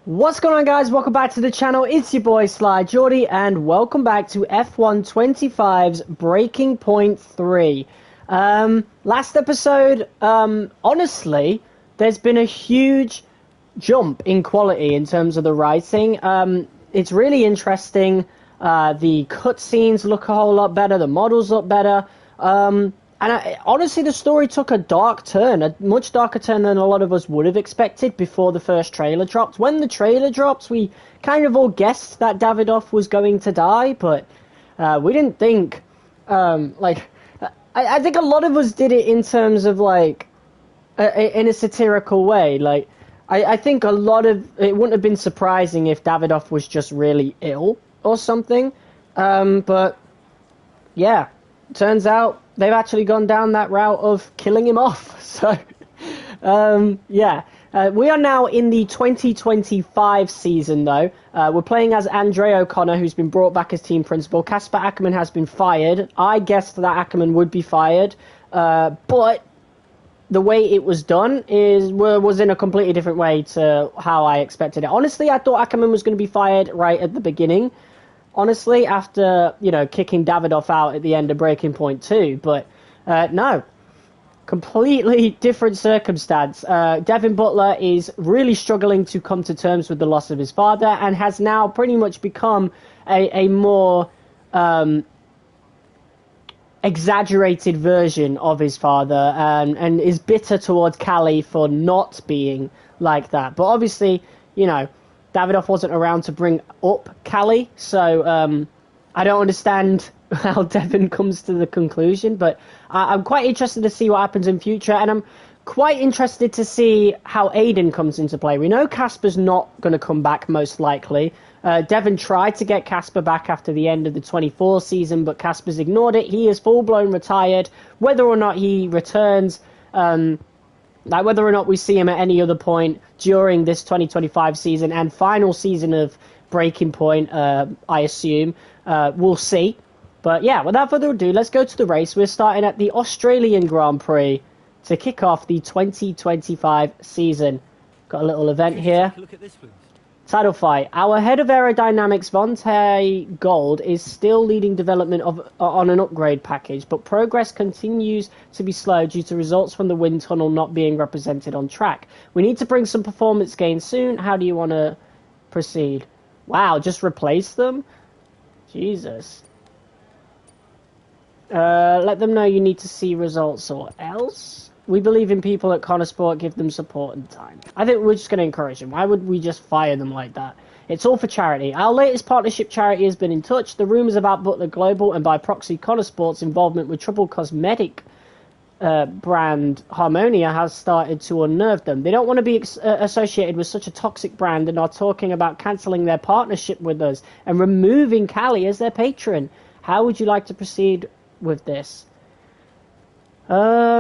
What's going on, guys? Welcome back to the channel. It's your boy Sly Jordy, and welcome back to F1 25's Breaking Point 3. Last episode, honestly, there's been a huge jump in quality in terms of the writing. It's really interesting. The cutscenes look a whole lot better. The models look better. Honestly, the story took a dark turn, a much darker turn than a lot of us would have expected before the first trailer dropped. When the trailer dropped, we kind of all guessed that Davidoff was going to die, but we didn't think, I think a lot of us did it in terms of, like, in a satirical way. Like, I think a lot of, it wouldn't have been surprising if Davidoff was just really ill or something, but, yeah, turns out they've actually gone down that route of killing him off. So, yeah. We are now in the 2025 season, though. We're playing as Andre O'Connor, who's been brought back as team principal. Casper Ackerman has been fired. I guessed that Ackerman would be fired, but the way it was done was in a completely different way to how I expected it. Honestly, I thought Ackerman was going to be fired right at the beginning. Honestly, after, kicking Davidoff out at the end of Breaking Point 2. But, no. Completely different circumstance. Devin Butler is really struggling to come to terms with the loss of his father and has now pretty much become a more exaggerated version of his father and is bitter towards Callie for not being like that. But obviously, Davidoff wasn't around to bring up Callie, so I don't understand how Devin comes to the conclusion, but I'm quite interested to see what happens in future, and I'm quite interested to see how Aiden comes into play. We know Casper's not going to come back, most likely. Devin tried to get Casper back after the end of the 24 season, but Casper's ignored it. He is full-blown retired. Whether or not he returns... whether or not we see him at any other point during this 2025 season and final season of Breaking Point, I assume, we'll see. But yeah, without further ado, let's go to the race. We're starting at the Australian Grand Prix to kick off the 2025 season. Got a little event here. Look at this, please. Title fight. Our head of aerodynamics, Vontae Gold, is still leading development on an upgrade package, but progress continues to be slow due to results from the wind tunnel not being represented on track. We need to bring some performance gains soon. How do you want to proceed? Wow, just replace them? Jesus. Let them know you need to see results or else. We believe in people at Connor Sport, give them support and time. I think we're just going to encourage them. Why would we just fire them like that? It's all for charity. Our latest partnership charity has been in touch. The rumours about Butler Global and by proxy Connor Sport's involvement with troubled cosmetic brand Harmonia has started to unnerve them. They don't want to be associated with such a toxic brand and are talking about cancelling their partnership with us and removing Callie as their patron. How would you like to proceed with this? We're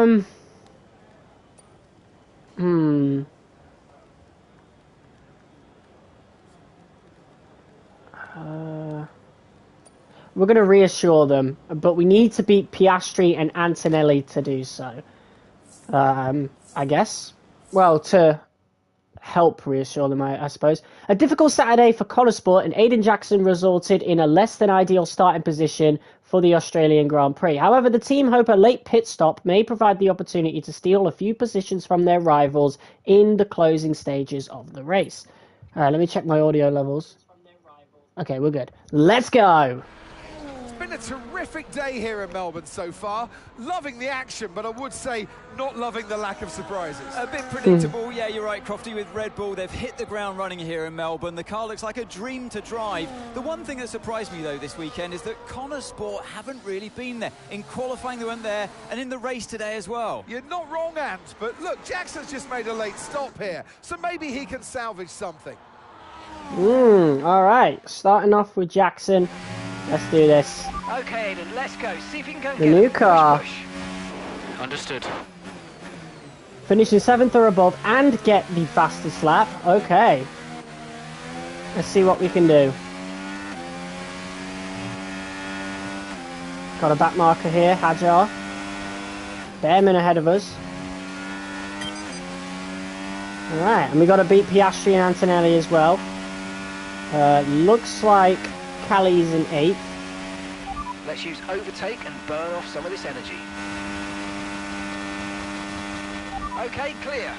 going to reassure them, but we need to beat Piastri and Antonelli to do so. I guess. Well, to help reassure them, I suppose. A difficult Saturday for Connor Sport, and Aiden Jackson resulted in a less than ideal starting position for the Australian Grand Prix. However, the team hope a late pit stop may provide the opportunity to steal a few positions from their rivals in the closing stages of the race. Let me check my audio levels. Okay, we're good. Let's go! It's been a terrific day here in Melbourne so far. Loving the action, but I would say not loving the lack of surprises. A bit predictable, yeah, you're right, Crofty, with Red Bull. They've hit the ground running here in Melbourne. The car looks like a dream to drive. The one thing that surprised me, though, this weekend is that Connor Sport haven't really been there. In qualifying, they weren't there, and in the race today as well. You're not wrong, Ant, but look, Jackson's just made a late stop here, so maybe he can salvage something. All right. Starting off with Jackson. Let's do this. Okay, then let's go. See if you can go The new car. Push. Understood. Finishing 7th or above and get the fastest lap. Okay. Let's see what we can do. Got a back marker here, Hajar. Behrman ahead of us. Alright, and we got to beat Piastri and Antonelli as well. Looks like Cali's in 8th. Let's use overtake and burn off some of this energy. Okay, clear.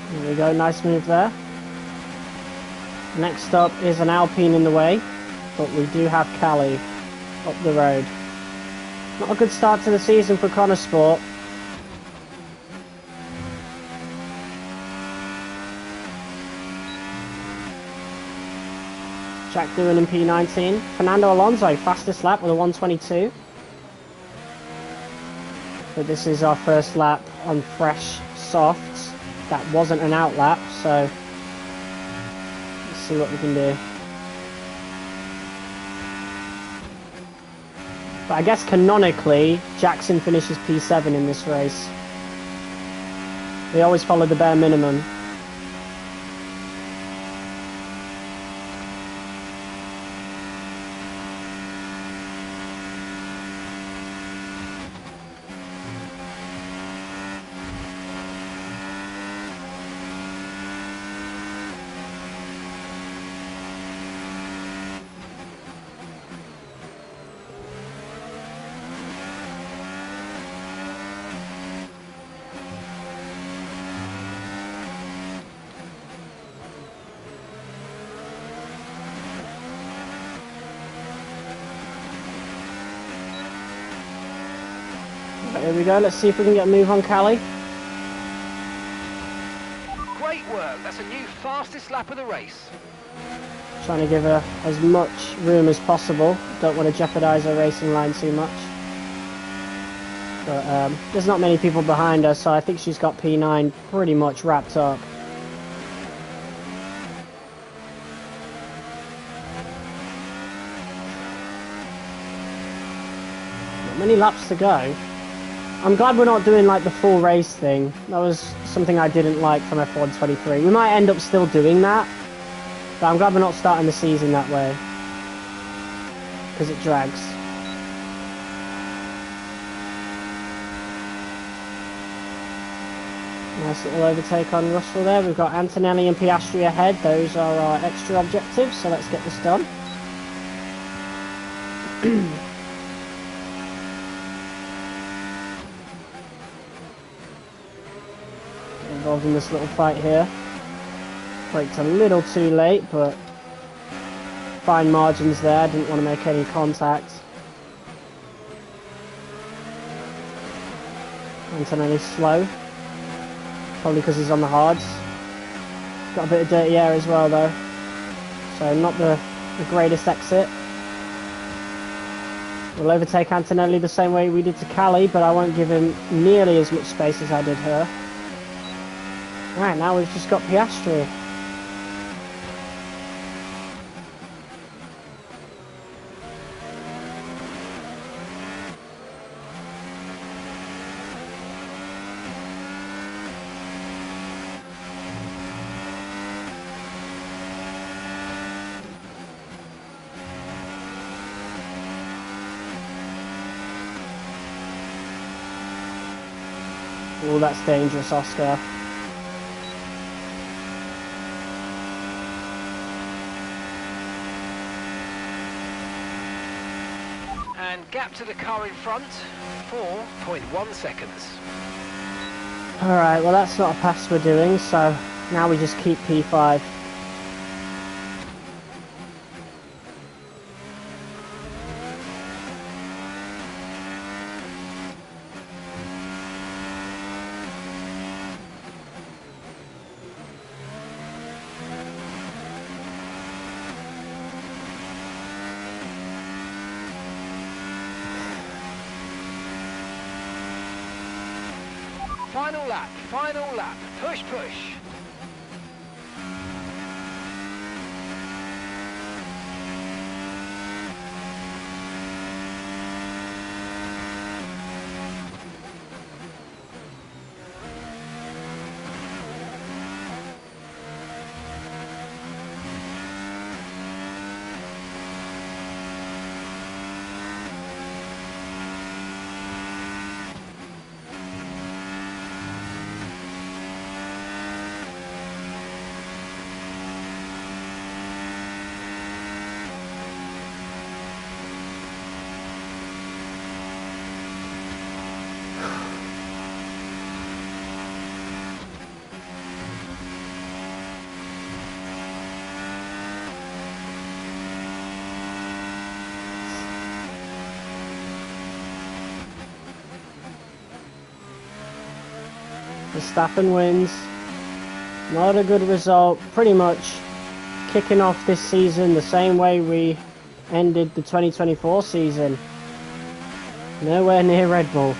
There we go, nice move there. Next up is an Alpine in the way, but we do have Cali up the road. Not a good start to the season for Connor Sport. Jack Doohan in P19. Fernando Alonso, fastest lap with a 1:22. But this is our first lap on fresh softs. That wasn't an out lap, so let's see what we can do. But I guess canonically, Jackson finishes P7 in this race. They always follow the bare minimum. Here we go, let's see if we can get a move on Cali. Great work, that's a new fastest lap of the race. Trying to give her as much room as possible. Don't want to jeopardise her racing line too much. But there's not many people behind her, so I think she's got P9 pretty much wrapped up. Not many laps to go. I'm glad we're not doing like the full race thing. That was something I didn't like from F1 23. We might end up still doing that, but I'm glad we're not starting the season that way, because it drags. Nice little overtake on Russell there. We've got Antonelli and Piastri ahead. Those are our extra objectives, so let's get this done. Involved in this little fight here. Braked a little too late, but fine margins there. Didn't want to make any contact. Antonelli's slow, probably because he's on the hards. Got a bit of dirty air as well though, so not the greatest exit. We'll overtake Antonelli the same way we did to Cali, but I won't give him nearly as much space as I did her. Right, now we've just got Piastri. Oh, that's dangerous, Oscar. And gap to the car in front, 4.1 seconds. Alright, well that's not a pass we're doing, so now we just keep P5. Final lap, push, push. Verstappen wins. Not a good result. Pretty much kicking off this season the same way we ended the 2024 season. Nowhere near Red Bull.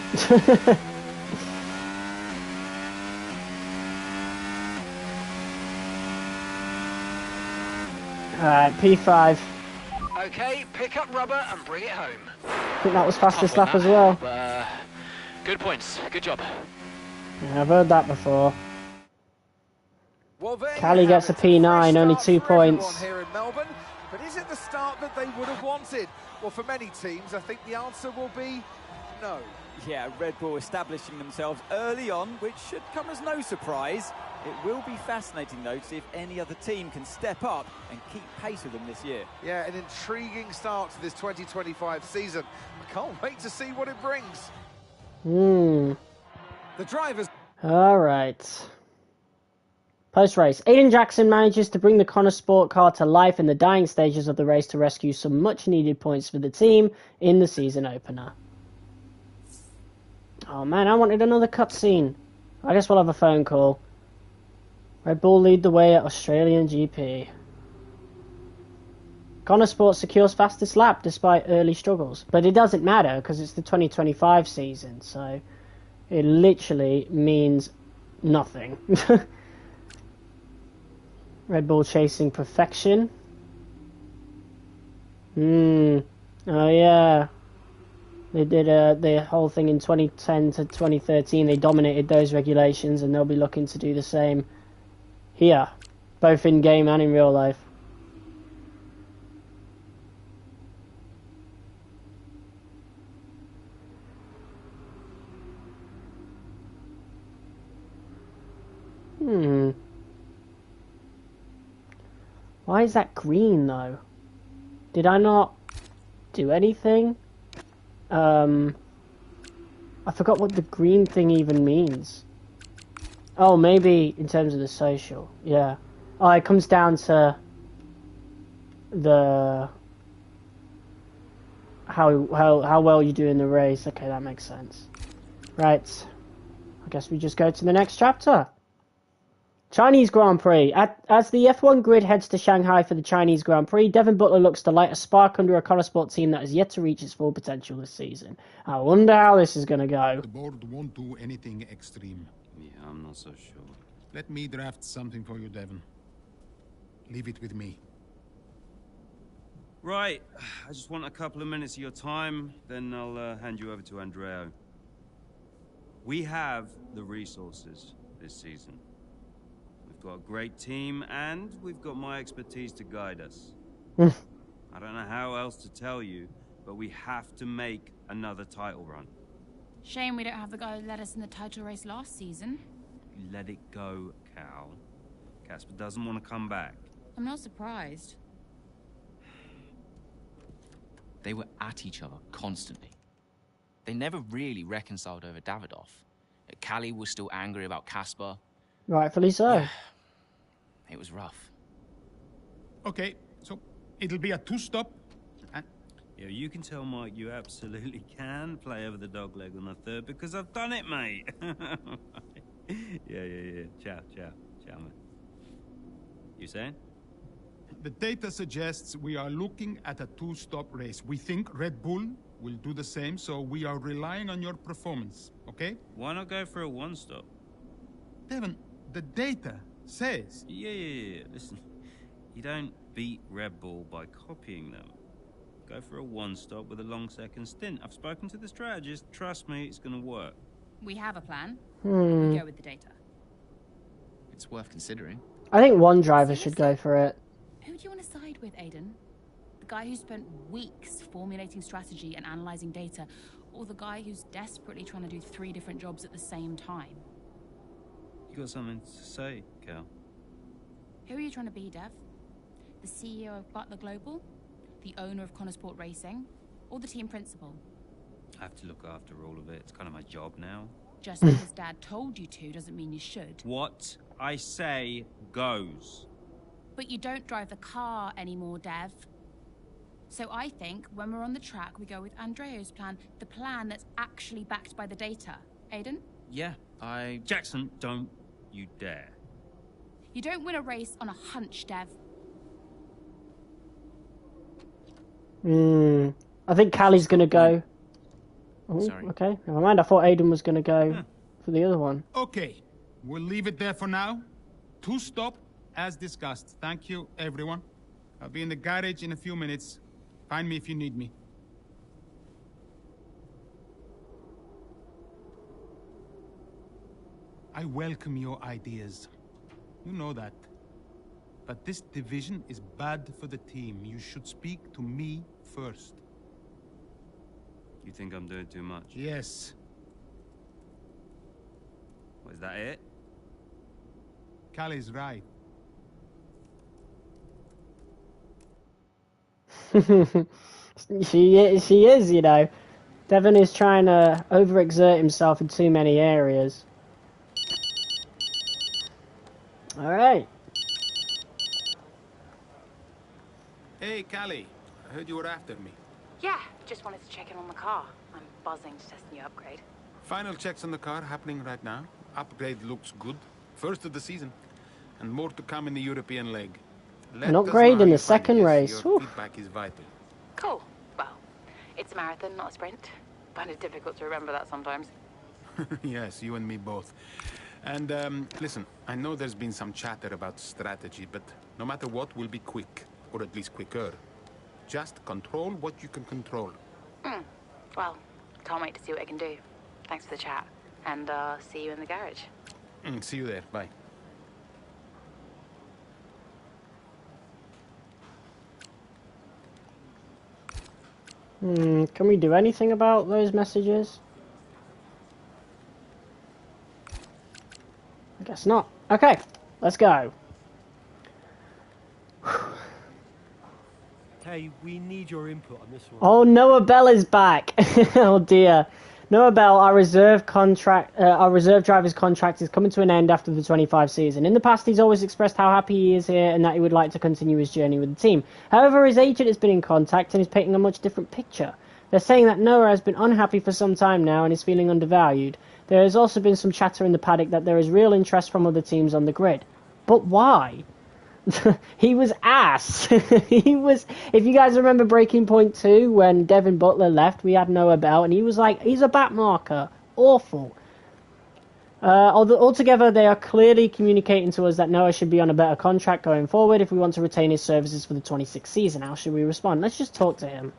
Alright, P5. Okay, pick up rubber and bring it home. I think that was fastest Tough lap one, as well. But, good points. Good job. Yeah, I've heard that before. Well, there you Callie have gets a it. P9, Fresh only start 2 for everyone points. here in Melbourne, but is it the start that they would have wanted? Well, for many teams, I think the answer will be no. Yeah, Red Bull establishing themselves early on, which should come as no surprise. It will be fascinating, though, to see if any other team can step up and keep pace with them this year. Yeah, an intriguing start to this 2025 season. I can't wait to see what it brings. The drivers... Alright. Post-race. Aiden Jackson manages to bring the Connor Sport car to life in the dying stages of the race to rescue some much-needed points for the team in the season opener. Oh man, I wanted another cutscene. I guess we'll have a phone call. Red Bull lead the way at Australian GP. Connor Sport secures fastest lap despite early struggles. But it doesn't matter because it's the 2025 season, so it literally means nothing. Red Bull chasing perfection. Oh yeah. They did the whole thing in 2010 to 2013. They dominated those regulations, and they'll be looking to do the same here, both in game and in real life. Why is that green though? Did I not do anything? I forgot what the green thing even means. Oh, maybe in terms of the social. Yeah. Oh, it comes down to the how well you do in the race. Okay, that makes sense. Right. I guess we just go to the next chapter. Chinese Grand Prix. As the F1 grid heads to Shanghai for the Chinese Grand Prix, Devin Butler looks to light a spark under a Connor Sport team that has yet to reach its full potential this season. I wonder how this is going to go. The board won't do anything extreme. Yeah, I'm not so sure. Let me draft something for you, Devin. Leave it with me. Right, I just want a couple of minutes of your time, then I'll hand you over to Andrea. We have the resources this season. We've got a great team, and we've got my expertise to guide us. I don't know how else to tell you, but we have to make another title run. Shame we don't have the guy who led us in the title race last season. Let it go, Cal. Casper doesn't want to come back. I'm not surprised. They were at each other constantly. They never really reconciled over Davidoff. Callie was still angry about Casper. Rightfully so. Yeah, it was rough. Okay, so it'll be a two-stop. Yeah, you can tell Mike you absolutely can play over the dog leg on the third because I've done it, mate. Yeah. Ciao, mate. You saying? The data suggests we are looking at a two-stop race. We think Red Bull will do the same, so we are relying on your performance, okay? Why not go for a one-stop? Devin, the data says... Yeah. Listen, you don't beat Red Bull by copying them. Go for a one-stop with a long second stint. I've spoken to the strategist. Trust me, it's going to work. We have a plan. We go with the data. It's worth considering. I think one driver should go for it. Who do you want to side with, Aiden? The guy who spent weeks formulating strategy and analysing data, or the guy who's desperately trying to do 3 different jobs at the same time? You got something to say, Cal? Who are you trying to be, Dev? The CEO of Butler Global? The owner of Connor Sport Racing? Or the team principal? I have to look after all of it. It's kind of my job now. Just because Dad told you to doesn't mean you should. What I say goes. But you don't drive the car anymore, Dev. So I think when we're on the track, we go with Andrea's plan, the plan that's actually backed by the data. Aiden? Yeah, Jackson, don't you dare. You don't win a race on a hunch, Dev. I think Callie's gonna go. Oh, Sorry. okay. Never mind. I thought Aiden was gonna go for the other one. Okay, we'll leave it there for now. 2 stop, as discussed. Thank you, everyone. I'll be in the garage in a few minutes. Find me if you need me. I welcome your ideas. You know that. But this division is bad for the team. You should speak to me first. You think I'm doing too much? Yes. Was that it? Callie's right. She is, you know. Devon is trying to overexert himself in too many areas. Alright. Hey, Callie. I heard you were after me. Yeah, just wanted to check in on the car. I'm buzzing to test the new upgrade. Final checks on the car happening right now. Upgrade looks good. First of the season. And more to come in the European leg. Let An us upgrade know how in the you find it. second Yes, race. Your Oof. feedback is vital. Cool. Well, it's a marathon, not a sprint. Find it difficult to remember that sometimes. Yes, you and me both. And, listen, I know there's been some chatter about strategy, but no matter what, we'll be quick. Or at least quicker. Just control what you can control. Well, can't wait to see what I can do. Thanks for the chat. And, see you in the garage. See you there. Bye. Can we do anything about those messages? I guess not. Okay, let's go. Hey, we need your input on this one. Oh, Noah Bell is back. Oh dear. Noah Bell, our reserve driver's contract is coming to an end after the 25 season. In the past, he's always expressed how happy he is here and that he would like to continue his journey with the team. However, his agent has been in contact and is painting a much different picture. They're saying that Noah has been unhappy for some time now and is feeling undervalued. There has also been some chatter in the paddock that there is real interest from other teams on the grid. But why? He was ass. He was. If you guys remember Breaking Point 2, when Devin Butler left, we had Noah Bell, and he was like, he's a back marker. Awful. Altogether, they are clearly communicating to us that Noah should be on a better contract going forward if we want to retain his services for the 26th season. How should we respond? Let's just talk to him.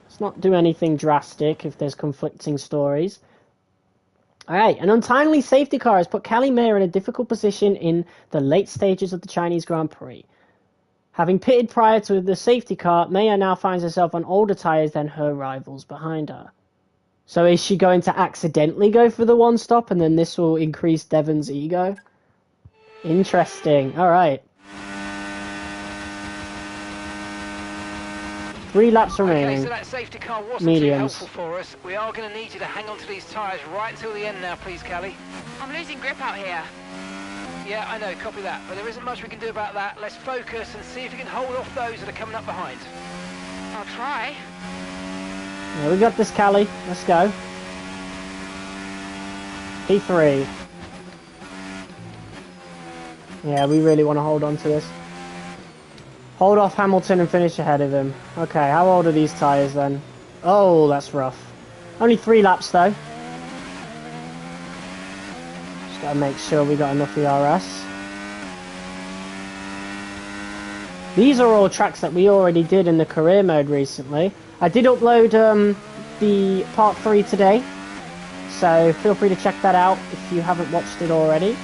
Let's not do anything drastic if there's conflicting stories. Alright, an untimely safety car has put Callie Mayer in a difficult position in the late stages of the Chinese Grand Prix. Having pitted prior to the safety car, Mayer now finds herself on older tyres than her rivals behind her. So is she going to accidentally go for the one stop and then this will increase Devon's ego? Interesting. Alright. 3 laps remaining. Okay, so that safety car wasn't too helpful for us. We are going to need you to hang on to these tyres right till the end now, please, Callie. I'm losing grip out here. Yeah, I know, copy that. But there isn't much we can do about that. Let's focus and see if you can hold off those that are coming up behind. I'll try. Yeah, we got this, Callie. Let's go. P3. Yeah, we really want to hold on to this. Hold off Hamilton and finish ahead of him. Okay, how old are these tyres then? Oh, that's rough. Only 3 laps though. Just gotta make sure we got enough ERS. These are all tracks that we already did in the career mode recently. I did upload the part 3 today, so feel free to check that out if you haven't watched it already.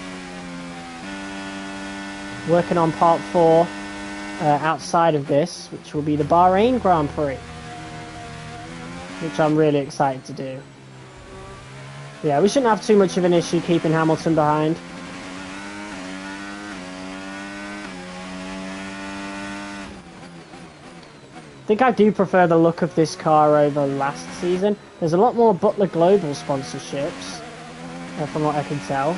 Working on part 4. Outside of this, which will be the Bahrain Grand Prix, which I'm really excited to do. Yeah, we shouldn't have too much of an issue keeping Hamilton behind. I think I do prefer the look of this car over last season. There's a lot more Butler Global sponsorships, from what I can tell.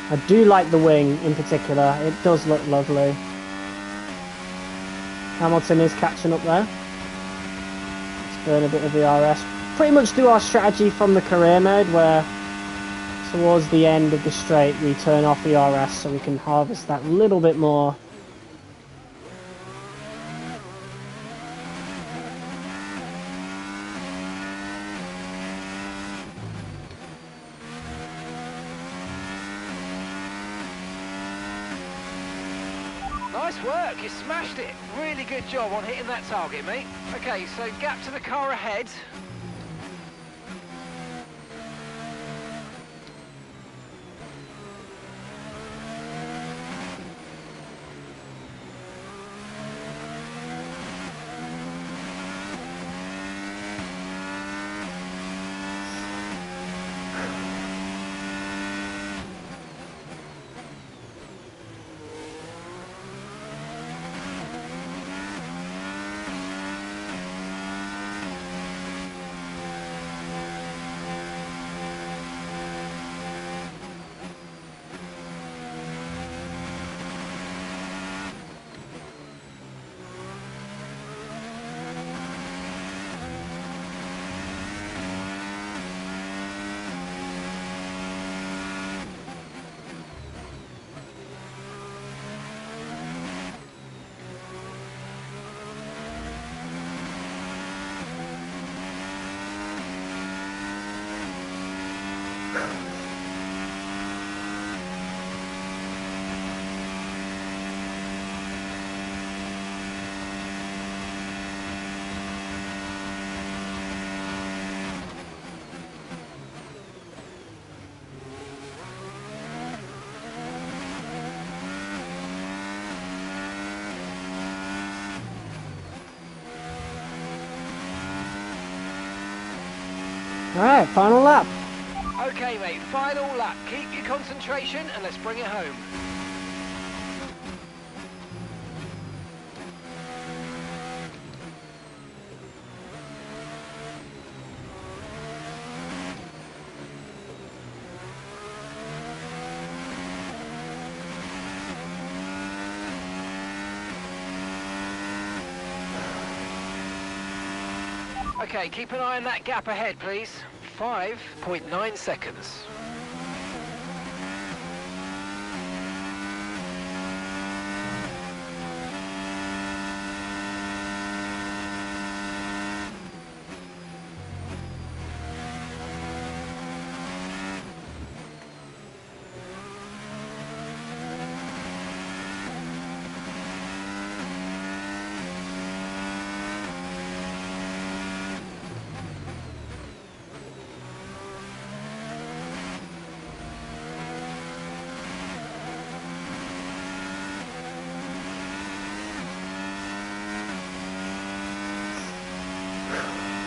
I do like the wing in particular, it does look lovely. Hamilton is catching up there. Let's burn a bit of ERS. Pretty much do our strategy from the career mode where towards the end of the straight, we turn off ERS so we can harvest that little bit more. Nice work, you smashed it. Really good job on hitting that target, mate. Okay, so gap to the car ahead. Alright, final lap. Okay, mate, final lap. Keep your concentration and let's bring it home. Okay, keep an eye on that gap ahead, please. 5.9 seconds.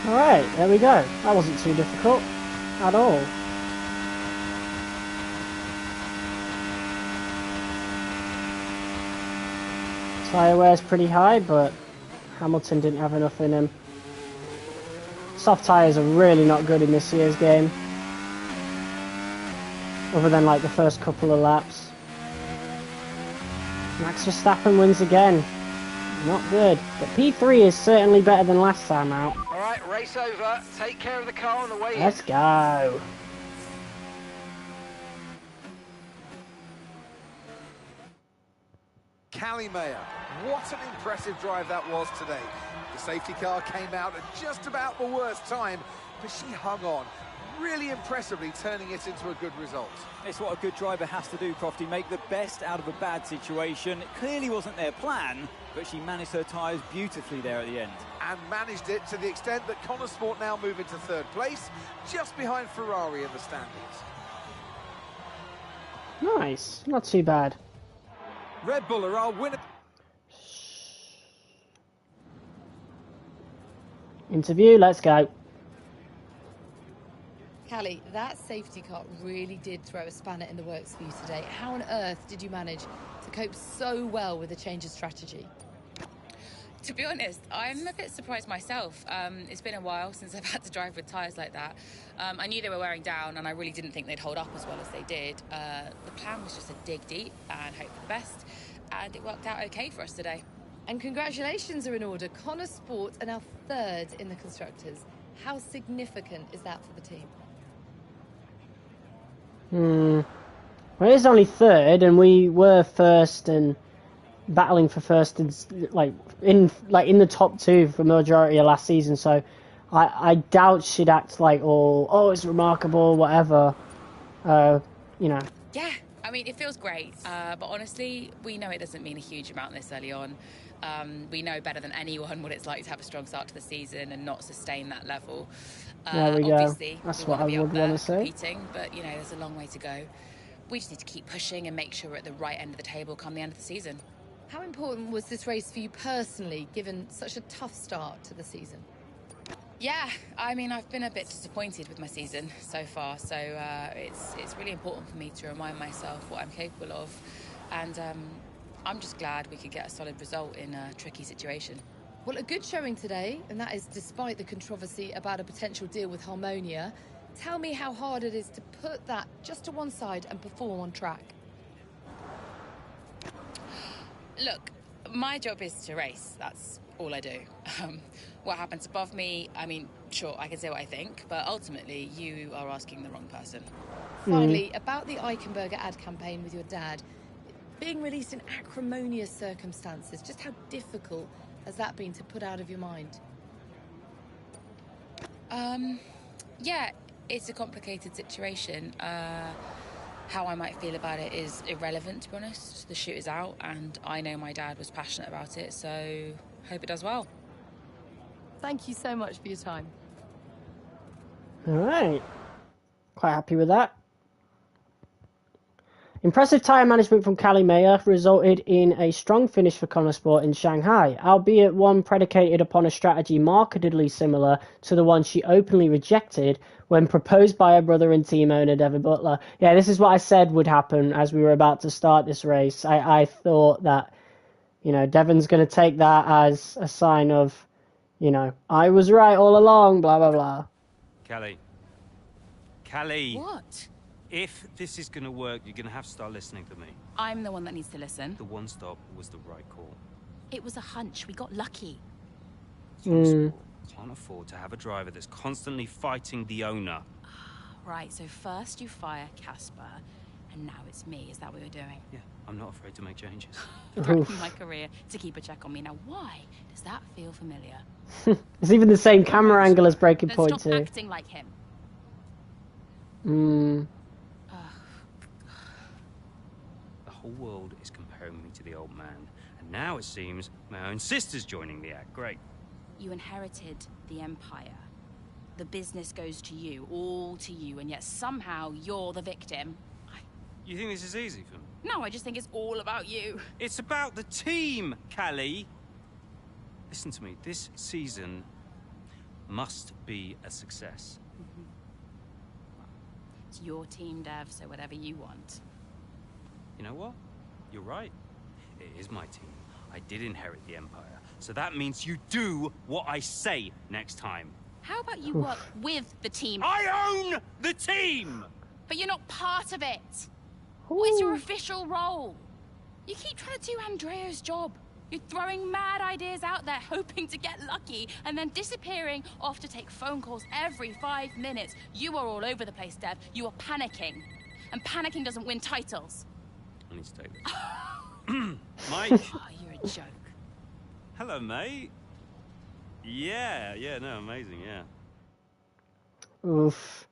Alright, there we go. That wasn't too difficult at all. Tyre wear's pretty high, but Hamilton didn't have enough in him. Soft tyres are really not good in this year's game. Other than like the first couple of laps. Max Verstappen wins again. Not good. But P3 is certainly better than last time out. Alright, race over. Take care of the car on the way in. Let's go. Callie Mayer, what an impressive drive that was today. The safety car came out at just about the worst time, but she hung on, really impressively turning it into a good result. It's what a good driver has to do, Crofty, make the best out of a bad situation. It clearly wasn't their plan, but she managed her tyres beautifully there at the end. And managed it to the extent that Connor Sport now move into third place, just behind Ferrari in the standings. Nice, not too bad. Red Bull are our winner. Interview, let's go. Callie, that safety car really did throw a spanner in the works for you today. How on earth did you manage to cope so well with the change of strategy? To be honest, I'm a bit surprised myself. It's been a while since I've had to drive with tyres like that. I knew they were wearing down and I really didn't think they'd hold up as well as they did. The plan was just to dig deep and hope for the best, and it worked out okay for us today. And congratulations are in order. Connor Sport are now third in the Constructors. How significant is that for the team? Well, it's only third, and we were first and battling for first, and in the top two for the majority of last season. So, I doubt she'd act like it's remarkable, whatever. Yeah, I mean, it feels great, but honestly, we know it doesn't mean a huge amount this early on. We know better than anyone what it's like to have a strong start to the season and not sustain that level. There we go. Obviously, That's we what I would want to say. competing, but there's a long way to go. We just need to keep pushing and make sure we're at the right end of the table come the end of the season. How important was this race for you personally, given such a tough start to the season? Yeah, I mean, I've been a bit disappointed with my season so far, so it's really important for me to remind myself what I'm capable of, and I'm just glad we could get a solid result in a tricky situation. Well, a good showing today, and that is despite the controversy about a potential deal with Harmonia. Tell me how hard it is to put that just to one side and perform on track. Look, my job is to race. That's all I do. What happens above me, I mean, sure, I can say what I think, but ultimately you are asking the wrong person. Finally, about the Eichenberger ad campaign with your dad, being released in acrimonious circumstances, just how difficult has that been to put out of your mind? Yeah, it's a complicated situation. How I might feel about it is irrelevant, to be honest. The shoot is out, and I know my dad was passionate about it, so hope it does well. Thank you so much for your time. All right. Quite happy with that. Impressive tyre management from Callie Mayer resulted in a strong finish for Connosport in Shanghai, albeit one predicated upon a strategy markedly similar to the one she openly rejected when proposed by her brother and team owner Devin Butler. Yeah, this is what I said would happen as we were about to start this race. I thought that, Devin's going to take that as a sign of, I was right all along, blah, blah, blah. Callie. What? If this is going to work, you're going to have to start listening to me. I'm the one that needs to listen. The one stop was the right call. It was a hunch. We got lucky. Can't afford to have a driver that's constantly fighting the owner. Right, so first you fire Casper, and now it's me. Is that what you're doing? Yeah, I'm not afraid to make changes. Threatening my career to keep a check on me. Now, why does that feel familiar? It's even the same camera angle as Breaking Then Point stop 2. acting like him. The whole world is comparing me to the old man, and now it seems my own sister's joining the act. Great. You inherited the Empire. The business goes to you, all to you, and yet somehow you're the victim. You think this is easy for me? No, I just think it's all about you. It's about the team, Callie. Listen to me. This season must be a success. It's your team, Dev, so whatever you want. You know what? You're right. It is my team. I did inherit the Empire. So that means you do what I say next time. How about you work with the team? I own the team! But you're not part of it. What is your official role? You keep trying to do Andrea's job. You're throwing mad ideas out there, hoping to get lucky, and then disappearing off to take phone calls every 5 minutes. You are all over the place, Dev. You are panicking. And panicking doesn't win titles. I need to take this. Mike! Oh, you're a joke. Hello, mate. Yeah, no, amazing, yeah. Oof.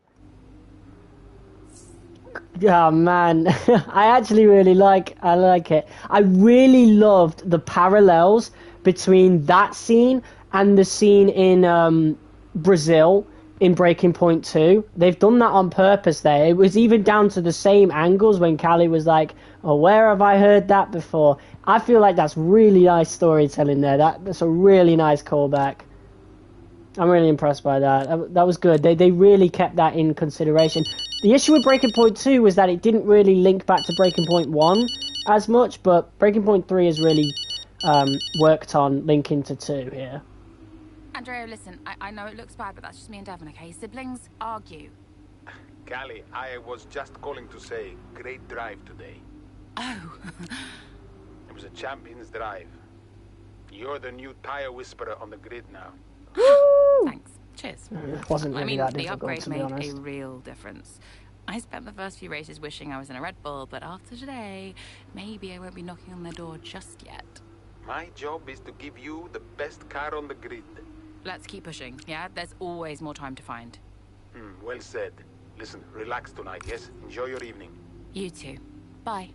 Oh man, I actually really like it. I really loved the parallels between that scene and the scene in Brazil in Breaking Point 2. They've done that on purpose there. It was even down to the same angles when Callie was like, oh, where have I heard that before? I feel like that's really nice storytelling there. That's a really nice callback. I'm really impressed by that. That was good. They really kept that in consideration. The issue with Breaking Point 2 was that it didn't really link back to Breaking Point 1 as much, but Breaking Point 3 has really worked on linking to 2 here. Andrea, listen, I know it looks bad, but that's just me and Devin, okay? Siblings argue. Callie, I was just calling to say, great drive today. Oh. It was a champion's drive. You're the new tire whisperer on the grid now. Thanks. Cheers. It wasn't really that the difficult, upgrade to be made honest. a real difference. I spent the first few races wishing I was in a Red Bull, but after today, maybe I won't be knocking on their door just yet. My job is to give you the best car on the grid. Let's keep pushing, yeah? There's always more time to find. Well said. Listen, relax tonight, yes? Enjoy your evening. You too. Bye.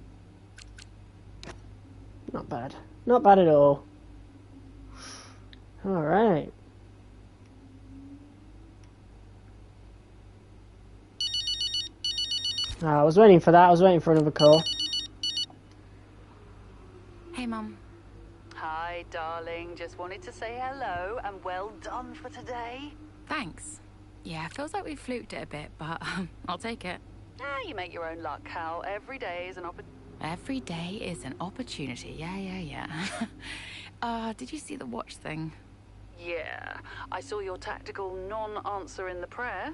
Not bad. Not bad at all. Alright. I was waiting for that. I was waiting for another call. Hey, Mum. Hi, darling. Just wanted to say hello and well done for today. Thanks. Yeah, feels like we fluked it a bit, but I'll take it. Ah, you make your own luck, Cal. Every day is an opportunity. Every day is an opportunity. Yeah. Did you see the watch thing? Yeah, I saw your tactical non-answer in the press.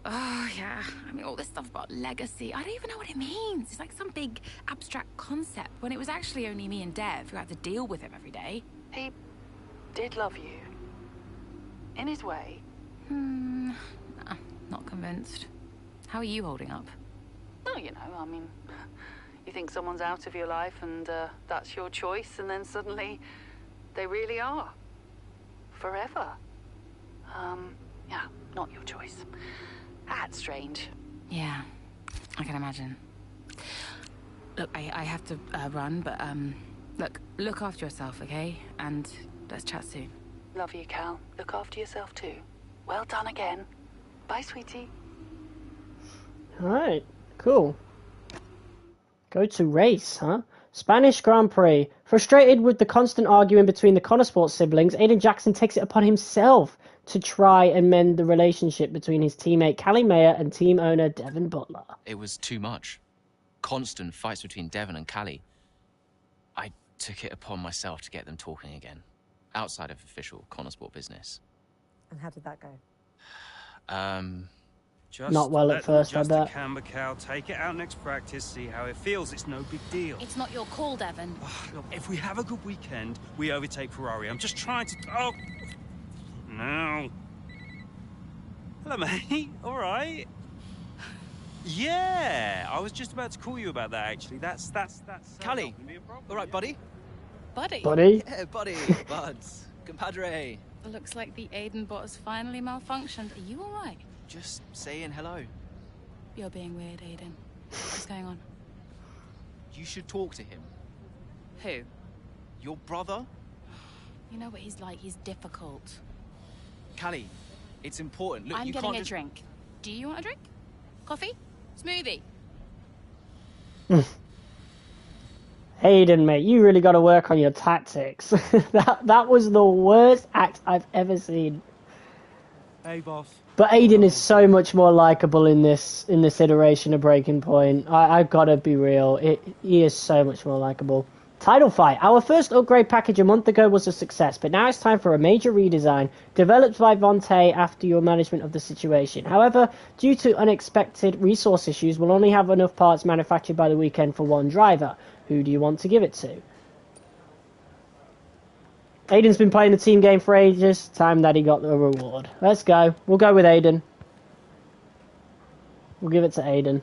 Oh, yeah. I mean, all this stuff about legacy, I don't even know what it means. It's like some big abstract concept when it was actually only me and Dev who had to deal with him every day. He did love you. In his way. Nah, not convinced. How are you holding up? Oh, you know, I mean, you think someone's out of your life and that's your choice, and then suddenly they really are. Forever. Yeah, not your choice. That's strange. Yeah, I can imagine. Look, I have to run, but look after yourself, okay? And let's chat soon. Love you, Cal. Look after yourself too. Well done again. Bye, sweetie. Alright, cool. Go to race, huh? Spanish Grand Prix. Frustrated with the constant arguing between the Connor Sport siblings, Aiden Jackson takes it upon himself to try and mend the relationship between his teammate Callie Mayer and team owner Devin Butler. It was too much. Constant fights between Devin and Callie. I took it upon myself to get them talking again, outside of official Connor Sport business. And how did that go? Just Not well at first, I bet. Camber Cal, take it out next practice, see how it feels. It's no big deal. It's not your call, Devin. Look, if we have a good weekend, we overtake Ferrari. I'm just trying to... Oh! No. Hello, mate. All right. Yeah, I was just about to call you about that, actually. That's Callie, all right, buddy? Buddy? Buddy? Yeah, buddy. Buds. Compadre. Looks like the Aiden bot has finally malfunctioned. Are you all right? Just saying hello. You're being weird, Aiden. What's going on? You should talk to him. Who? Your brother? You know what he's like. He's difficult. Callie, it's important. Look, I'm you getting can't a just... drink. Do you want a drink? Coffee? Smoothie? Aiden, mate, you really got to work on your tactics. that was the worst act I've ever seen. Hey, boss. But Aiden is so much more likable in this iteration of Breaking Point. I've got to be real. He is so much more likable. Title fight. Our first upgrade package a month ago was a success, but now it's time for a major redesign, developed by Vontae after your management of the situation. However, due to unexpected resource issues, we'll only have enough parts manufactured by the weekend for one driver. Who do you want to give it to? Aiden's been playing the team game for ages. Time that he got the reward. Let's go. We'll go with Aiden. We'll give it to Aiden.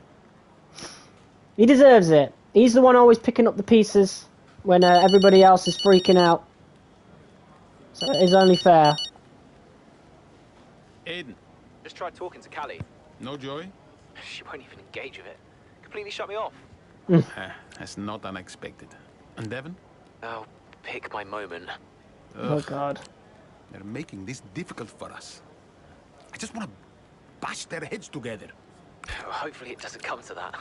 He deserves it. He's the one always picking up the pieces when everybody else is freaking out. So it is only fair. Aiden. Just tried talking to Callie. No joy? She won't even engage with it. Completely shut me off. That's not unexpected. And Devin? Oh, pick my moment. Oh, God. They're making this difficult for us. I just want to bash their heads together. Hopefully it doesn't come to that.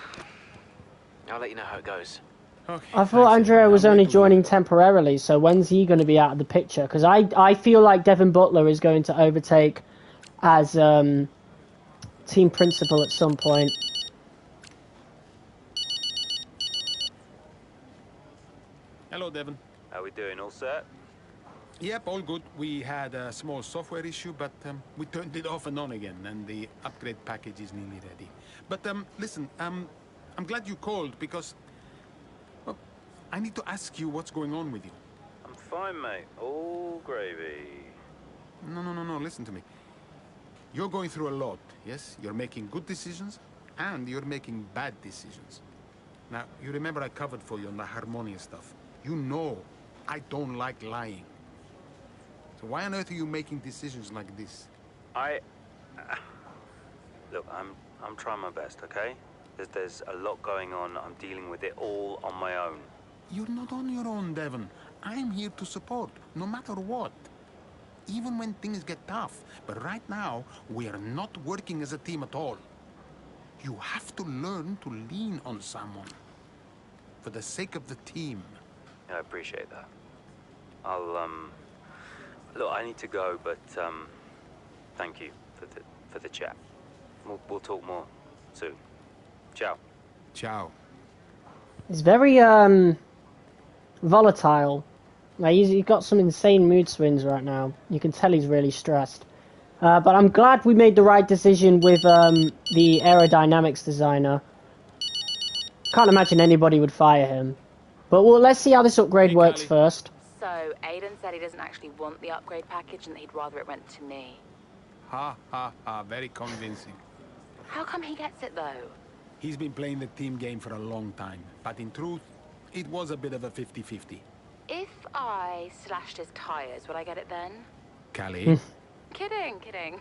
I'll let you know how it goes. Okay, I thought Andrea was only joining temporarily, so when's he going to be out of the picture? Because I feel like Devin Butler is going to overtake as team principal at some point. Hello, Devin. How we doing? All set? Yep, all good. We had a small software issue, but we turned it off and on again, and the upgrade package is nearly ready. But listen, I'm glad you called because, well, I need to ask you what's going on with you. I'm fine, mate. All gravy. No, listen to me. You're going through a lot, yes? You're making good decisions, And you're making bad decisions. Now, you remember I covered for you on the Harmonia stuff. You know I don't like lying. So why on earth are you making decisions like this? Look, I'm trying my best, okay? There's a lot going on. I'm dealing with it all on my own. You're not on your own, Devon. I'm here to support, no matter what. Even when things get tough. But right now, we are not working as a team at all. You have to learn to lean on someone. For the sake of the team. Yeah, I appreciate that. I'll, look, I need to go, but, thank you for the chat. We'll talk more soon. Ciao. Ciao. It's very, volatile. Like, he's got some insane mood swings right now. You can tell he's really stressed. But I'm glad we made the right decision with, the aerodynamics designer. Can't imagine anybody would fire him. But well, let's see how this upgrade works first. So, Aiden said he doesn't actually want the upgrade package and that he'd rather it went to me. Ha ha ha, very convincing. How come he gets it though? He's been playing the team game for a long time. But in truth, it was a bit of a 50-50. If I slashed his tires, would I get it then? Callie? Kidding.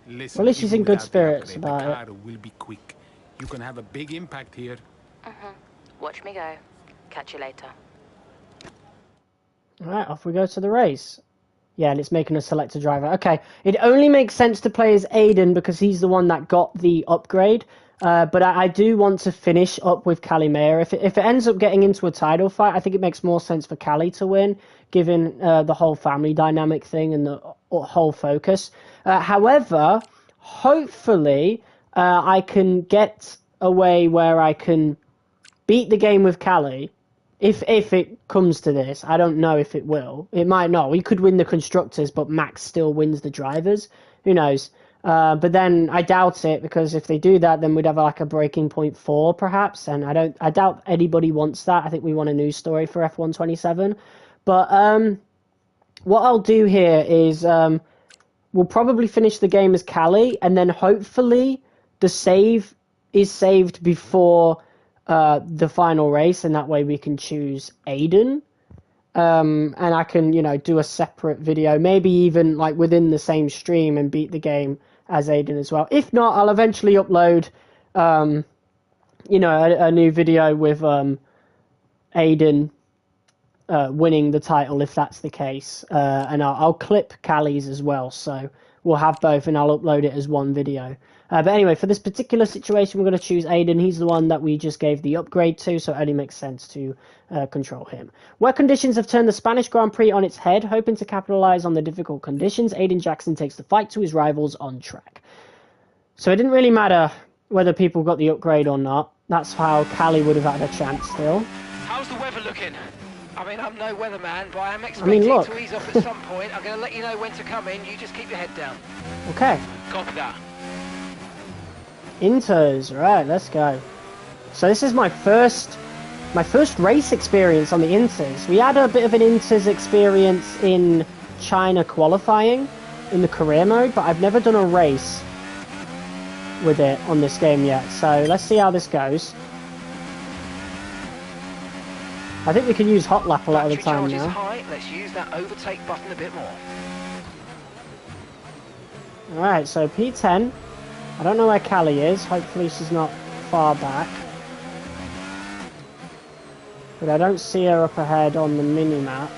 Listen, Well, at least she's in good spirits the about car it. will be quick. You can have a big impact here. Watch me go. Catch you later. Alright, off we go to the race. Yeah, and it's making us select a driver. Okay, it only makes sense to play as Aiden because he's the one that got the upgrade. But I do want to finish up with Callie Mayer. If it ends up getting into a title fight, I think it makes more sense for Callie to win, given the whole family dynamic thing and the whole focus. However, hopefully I can get a way where I can beat the game with Callie. If it comes to this, I don't know if it will. It might not. We could win the constructors, but Max still wins the drivers. Who knows? But then I doubt it, because if they do that, then we'd have like a Breaking Point 4 perhaps, and I doubt anybody wants that. I think we want a news story for F1 27. But what I'll do here is we'll probably finish the game as Callie, and then hopefully the save is saved before the final race, and that way we can choose Aiden. And I can, do a separate video, maybe even like within the same stream, and beat the game as Aiden as well. If not, I'll eventually upload, a new video with Aiden winning the title, if that's the case. And I'll clip Callie's as well, so we'll have both, and I'll upload it as one video. But anyway, for this particular situation, we're going to choose Aiden. He's the one that we just gave the upgrade to, so it only makes sense to control him. Wet conditions have turned the Spanish Grand Prix on its head. Hoping to capitalize on the difficult conditions, Aiden Jackson takes the fight to his rivals on track. So it didn't really matter whether people got the upgrade or not. That's how Callie would have had a chance still. How's the weather looking? I mean, I'm no weatherman, but I am expecting to ease off at some point. I'm going to let you know when to come in. You just keep your head down. Okay. Copy that. Inters, right, let's go. So this is my first race experience on the Inters. We had a bit of an Inters experience in China qualifying in the career mode, but I've never done a race with it on this game yet. So let's see how this goes. I think we can use hot lap a lot of the time now. High. Let's use that overtake button a bit more. Alright, so P10. I don't know where Callie is. Hopefully she's not far back. But I don't see her up ahead on the mini-map.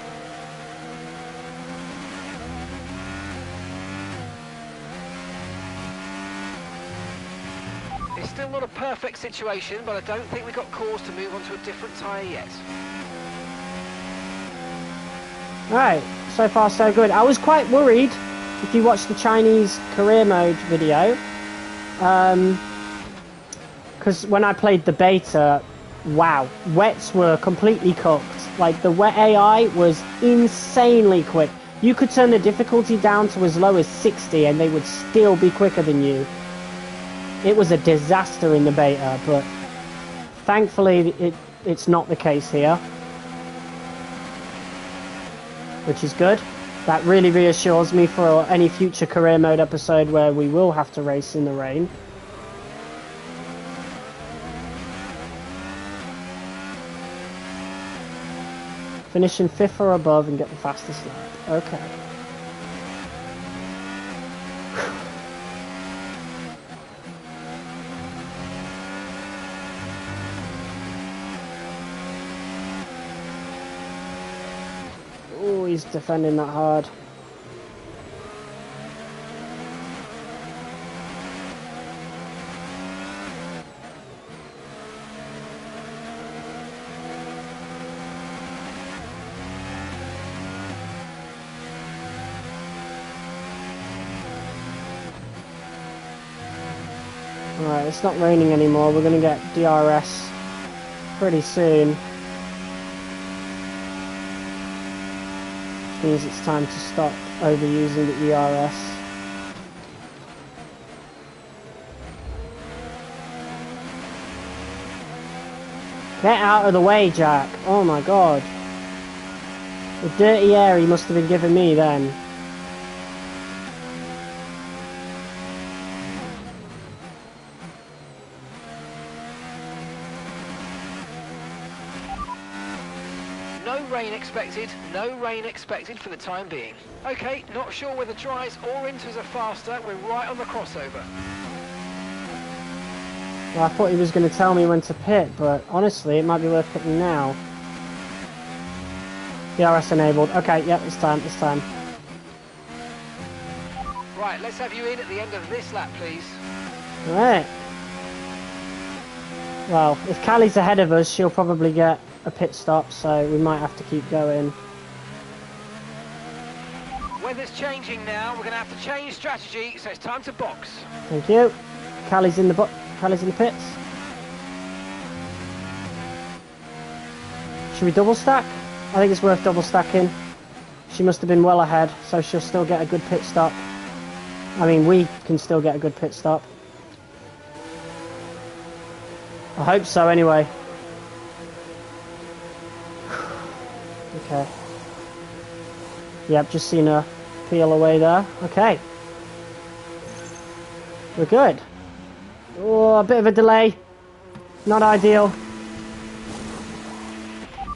It's still not a perfect situation, but I don't think we've got cause to move on to a different tyre yet. Alright, so far so good. I was quite worried, if you watch the Chinese career mode video, because when I played the beta, wow, wets were completely cooked. Like, the wet AI was insanely quick. You could turn the difficulty down to as low as 60 and they would still be quicker than you. It was a disaster in the beta, but thankfully it's not the case here, which is good. That really reassures me for any future career mode episode where we will have to race in the rain. Finish in 5th or above and get the fastest lap. Okay. Oh, he's defending that hard. Alright, it's not raining anymore. We're going to get DRS pretty soon. Which means it's time to stop overusing the ERS. Get out of the way, Jack. Oh my god. The dirty air he must have been giving me then. No rain expected for the time being. Okay, not sure whether dries or inters are faster. We're right on the crossover. Well, I thought he was going to tell me when to pit, but honestly, it might be worth pitting now. DRS enabled. Okay, yep, it's time, it's time. Right, let's have you in at the end of this lap, please. Alright. Well, if Callie's ahead of us, she'll probably get a pit stop, so we might have to keep going. Weather's changing now. We're going to have to change strategy, so it's time to box. Thank you. Callie's in the pits. Should we double stack? I think it's worth double stacking. She must have been well ahead, so she'll still get a good pit stop. I mean, we can still get a good pit stop. I hope so, anyway. Okay. Yep, just seen her peel away there. Okay. We're good. Oh, a bit of a delay. Not ideal.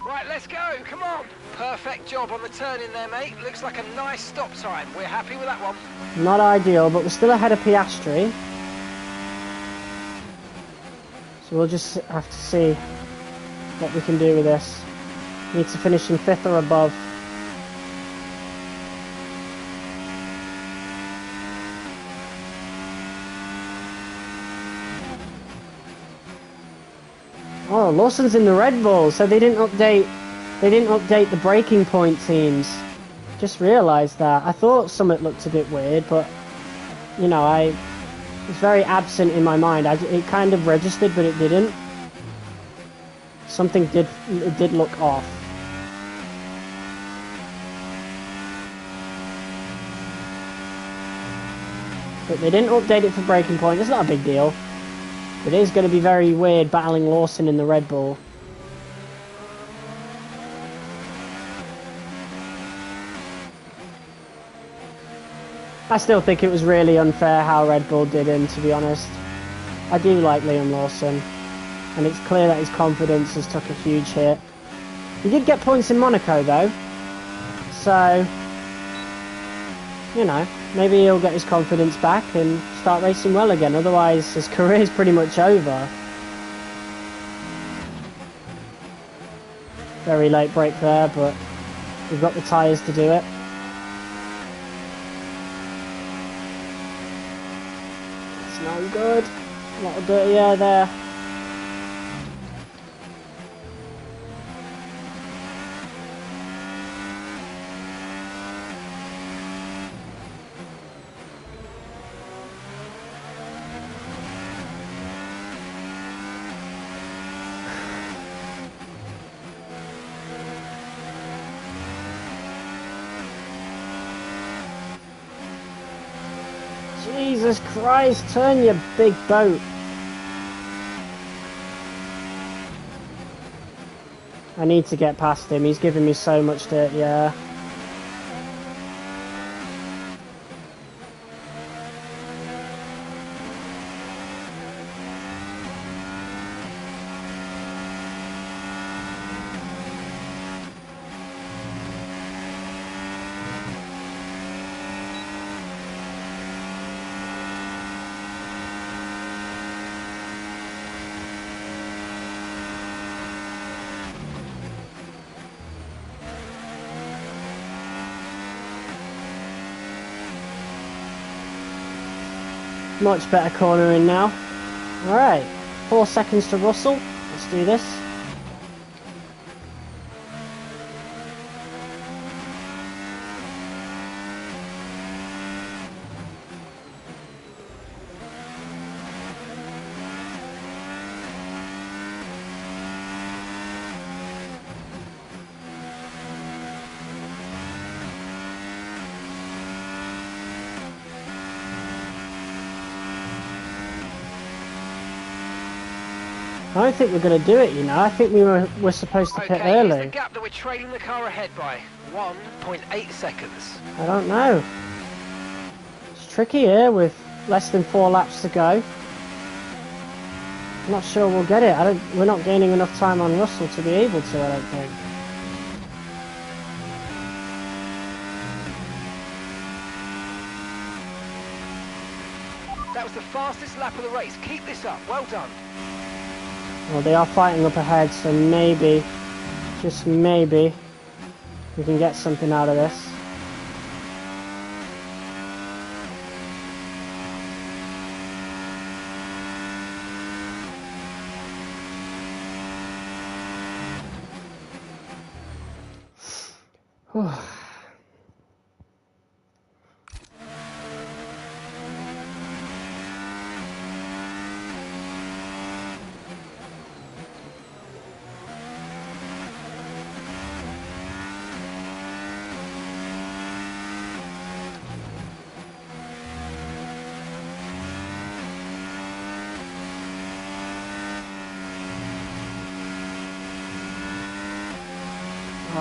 Right, let's go. Come on. Perfect job on the turn in there, mate. Looks like a nice stop time. We're happy with that one. Not ideal, but we're still ahead of Piastri. So we'll just have to see what we can do with this. Need to finish in 5th or above. Oh, Lawson's in the Red Bull, so they didn't update the Breaking Point teams. Just realised that. I thought Summit looked a bit weird, but you know, it was very absent in my mind. It kind of registered, but it didn't. Something did look off. But they didn't update it for Breaking Point. It's not a big deal. It is going to be very weird battling Lawson in the Red Bull. I still think it was really unfair how Red Bull did him, to be honest. I do like Liam Lawson, and it's clear that his confidence has took a huge hit. He did get points in Monaco though, so, you know, maybe he'll get his confidence back and start racing well again, otherwise his career is pretty much over. Very late break there, but we've got the tyres to do it. It's no good. A lot of dirty air there. Jesus Christ, turn your big boat. I need to get past him, he's giving me so much dirty air. Much better cornering now. Alright, 4 seconds to Russell. Let's do this. I don't think we're going to do it, you know. I think we're supposed to pit early. Here's the gap that we're trailing the car ahead by. 1.8 seconds. I don't know. It's tricky here with less than 4 laps to go. I'm not sure we'll get it. We're not gaining enough time on Russell to be able to, I don't think. That was the fastest lap of the race. Keep this up. Well done. Well, they are fighting up ahead, so maybe, just maybe, we can get something out of this.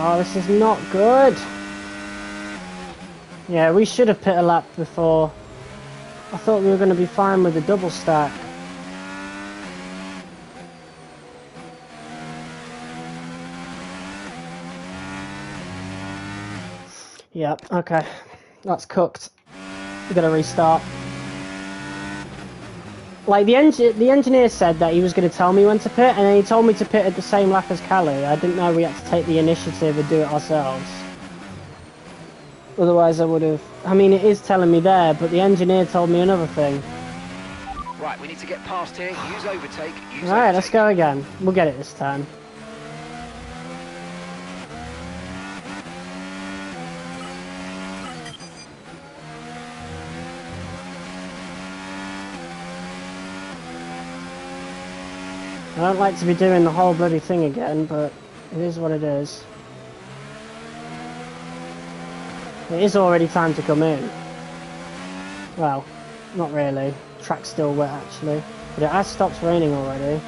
Oh, this is not good. Yeah, we should have pit a lap before. I thought we were going to be fine with the double stack. Yep, okay. That's cooked. We gotta restart. Like, the engineer said that he was going to tell me when to pit, and then he told me to pit at the same lap as Callie. I didn't know we had to take the initiative and do it ourselves. Otherwise I would have... I mean, it is telling me there, but the engineer told me another thing. Right, we need to get past here. Use overtake. Alright, let's go again. We'll get it this time. I don't like to be doing the whole bloody thing again, but it is what it is. It is already time to come in. Well, not really. Track's still wet actually, but it has stopped raining already.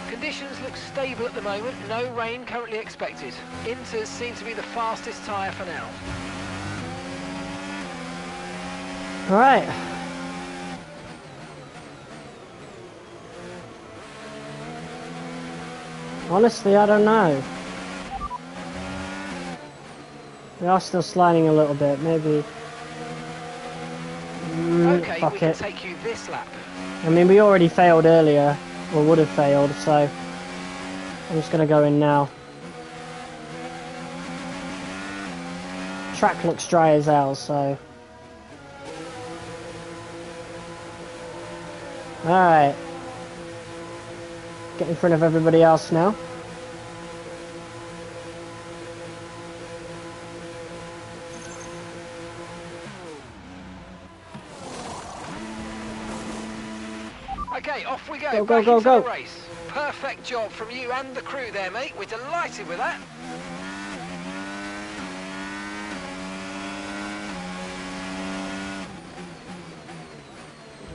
Conditions look stable at the moment, no rain currently expected. Inters seem to be the fastest tyre for now. Alright. Honestly, I don't know. We are still sliding a little bit, maybe. Okay, fuck we can it. take you this lap. I mean, we already failed earlier, or would have failed, so I'm just gonna go in now. Track looks dry as hell, so. Alright. Get in front of everybody else now. Okay, off we go. Go, Back go, into go, the race. Perfect job from you and the crew there, mate. We're delighted with that.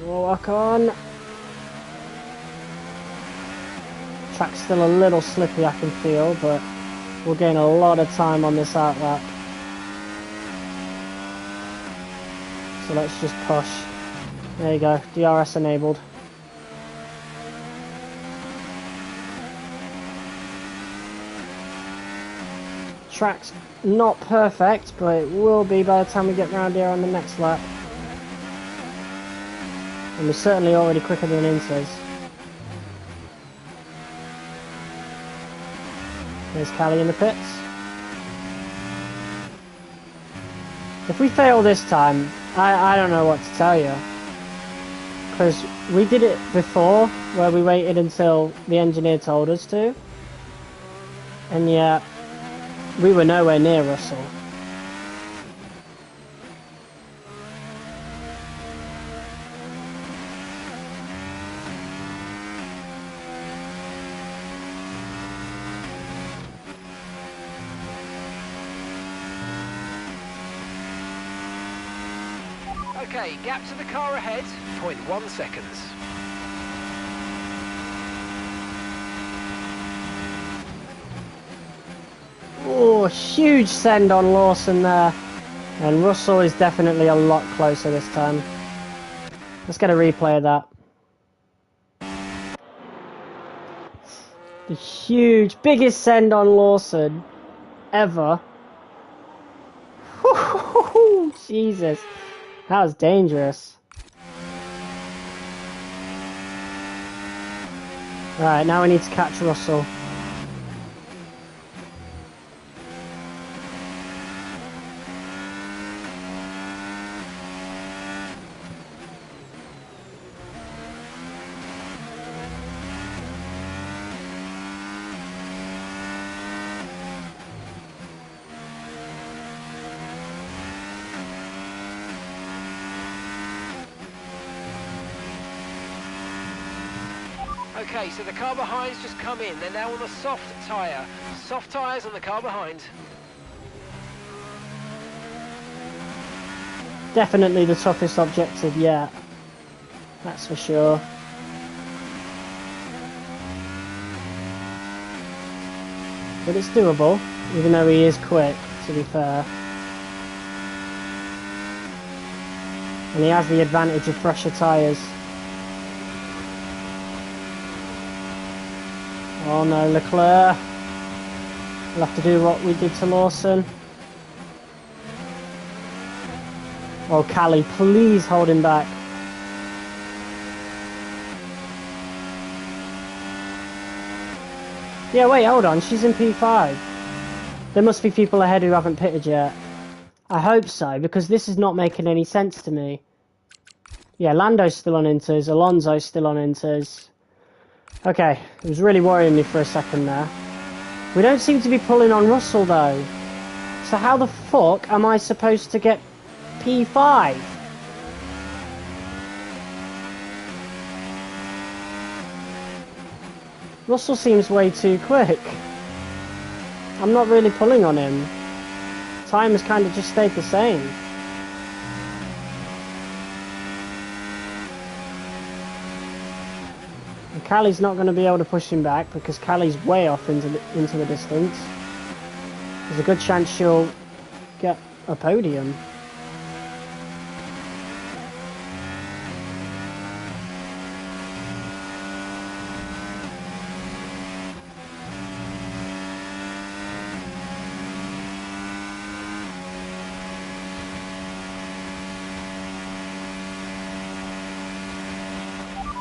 Walk on. Track's still a little slippy, I can feel, but we'll gain a lot of time on this out lap. So let's just push. There you go, DRS enabled. Track's not perfect, but it will be by the time we get round here on the next lap. And we're certainly already quicker than Inters. There's Callie in the pits. If we fail this time, I don't know what to tell you. Because we did it before, where we waited until the engineer told us to. And yet, we were nowhere near Russell. Okay, gap to the car ahead, 0.1 seconds. Oh, huge send on Lawson there. And Russell is definitely a lot closer this time. Let's get a replay of that. The huge, biggest send on Lawson ever. Jesus. That was dangerous. Alright, now we need to catch Russell. Okay, so the car behind's just come in. They're now on the soft tyre. Soft tyres on the car behind. Definitely the toughest objective yet. That's for sure. But it's doable, even though he is quick, to be fair. And he has the advantage of fresher tyres. Oh no, Leclerc. We'll have to do what we did to Lawson. Oh, Callie, please hold him back. Yeah, wait, hold on. She's in P5. There must be people ahead who haven't pitted yet. I hope so, because this is not making any sense to me. Yeah, Lando's still on Inters. Alonso's still on Inters. Okay, it was really worrying me for a second there. We don't seem to be pulling on Russell though. So how the fuck am I supposed to get P5? Russell seems way too quick. I'm not really pulling on him. Time has kind of just stayed the same. And Callie's not going to be able to push him back because Callie's way off into the distance. There's a good chance she'll get a podium.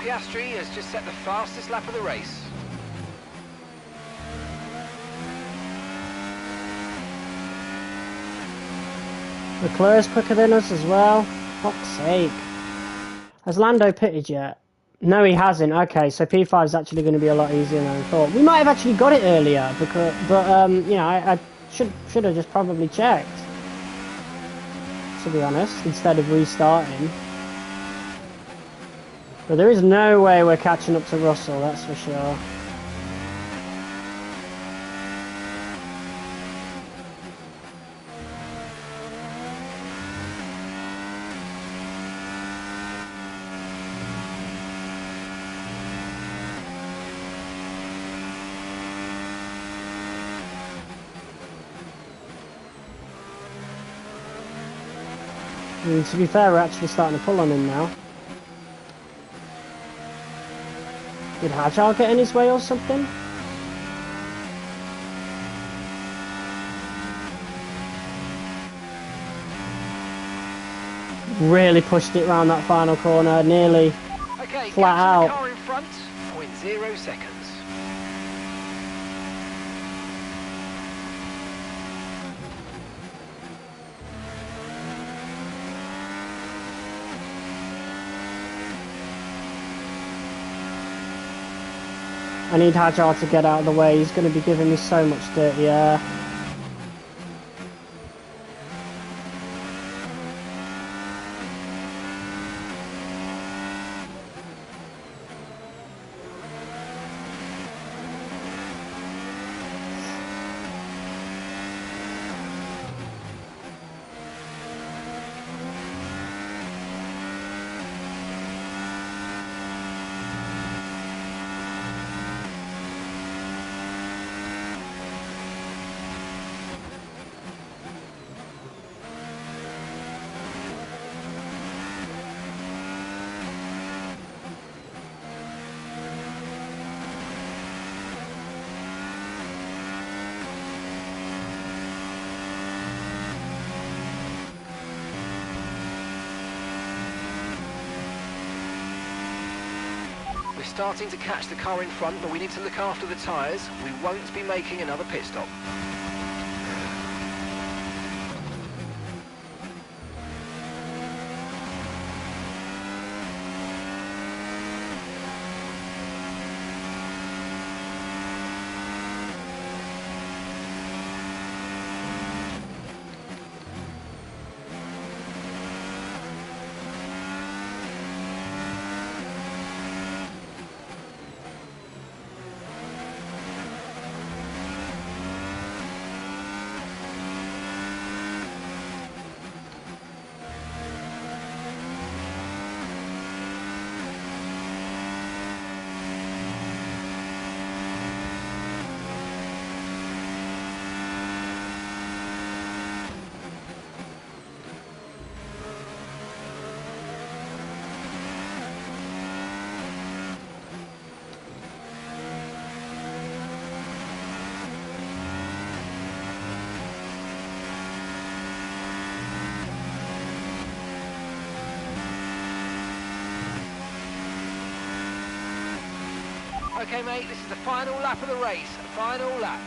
Piastri has just set the fastest lap of the race. Leclerc's quicker than us as well. Fuck's sake. Has Lando pitted yet? No, he hasn't. Okay, so P5 is actually going to be a lot easier than I thought. We might have actually got it earlier, but you know, I should have just probably checked, to be honest, instead of restarting. But there is no way we're catching up to Russell, that's for sure. I mean, to be fair, we're actually starting to pull on him now. Did Hadjar get in his way or something? Really pushed it round that final corner, nearly flat out. The car in front, 0.0 seconds. I need Hadjar to get out of the way, he's going to be giving me so much dirty air. We're starting to catch the car in front, but we need to look after the tyres. We won't be making another pit stop. Okay, mate, this is the final lap of the race. Final lap.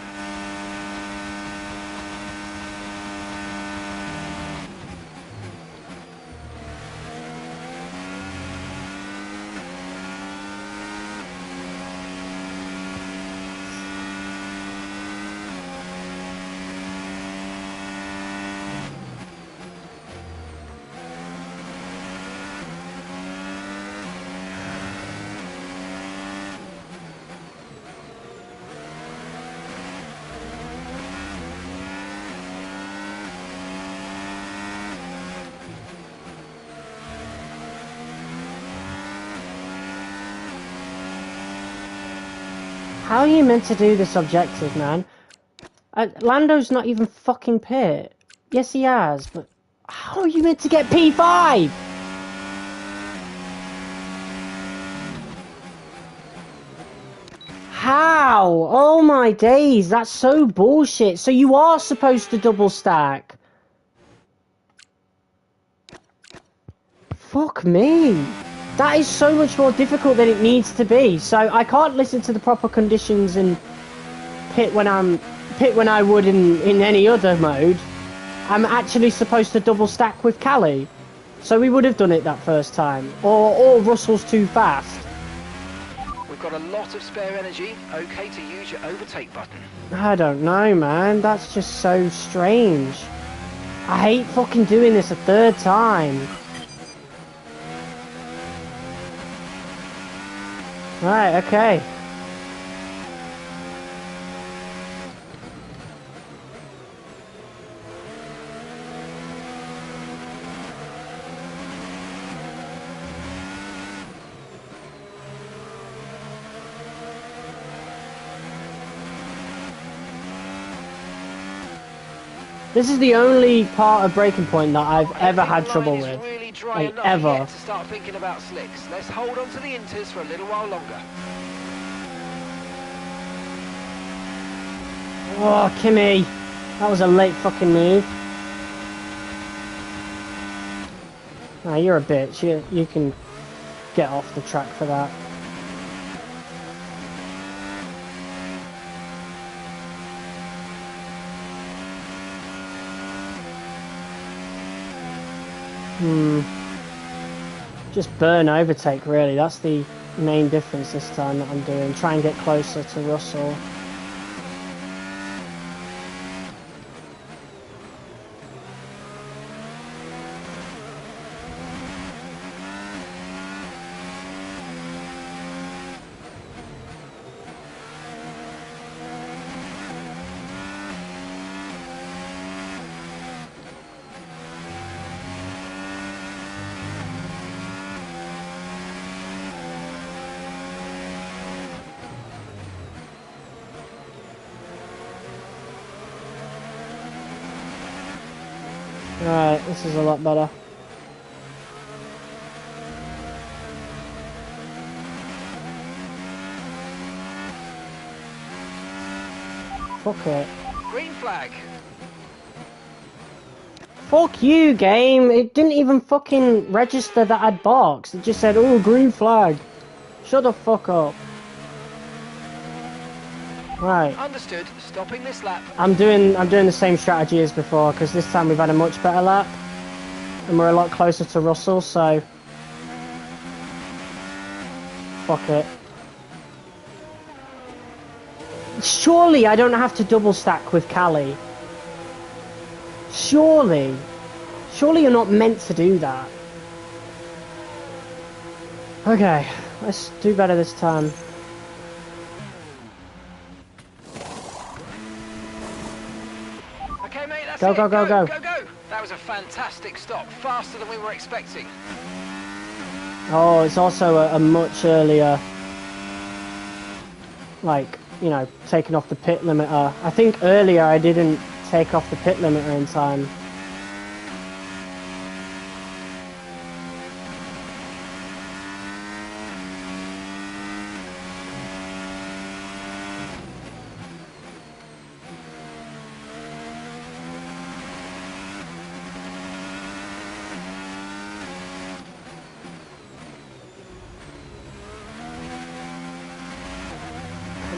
How are you meant to do this objective, man? Lando's not even fucking pit. Yes, he has, but how are you meant to get P5? How? Oh my days, that's so bullshit. So you are supposed to double stack. Fuck me. That is so much more difficult than it needs to be. So I can't listen to the proper conditions in pit when I would in any other mode. I'm actually supposed to double stack with Callie. So we would have done it that first time. Or Russell's too fast. We've got a lot of spare energy. Okay to use your overtake button. I don't know, man. That's just so strange. I hate fucking doing this a third time. Right, okay. This is the only part of Breaking Point that I've ever had trouble with. Really dry like, ever. Yet to start thinking about slicks. Let's hold on to the inters for a little while longer. Oh, Kimi. That was a late fucking move. Nah, you're a bitch. You can get off the track for that. Just burn overtake, really. That's the main difference this time that I'm doing. Try and get closer to Russell. Alright, this is a lot better. Fuck it. Green flag. Fuck you, game. It didn't even fucking register that I'd boxed. It just said, oh, green flag. Shut the fuck up. Right. Understood. Stopping this lap. I'm doing the same strategy as before, because this time we've had a much better lap. And we're a lot closer to Russell, so... Fuck it. Surely I don't have to double stack with Callie. Surely. Surely you're not meant to do that. Okay, let's do better this time. Okay, mate, that's go, it. Go, go, go, go. That was a fantastic stop. Faster than we were expecting. Oh, it's also a much earlier... Like, you know, taking off the pit limiter. I think earlier I didn't take off the pit limiter in time.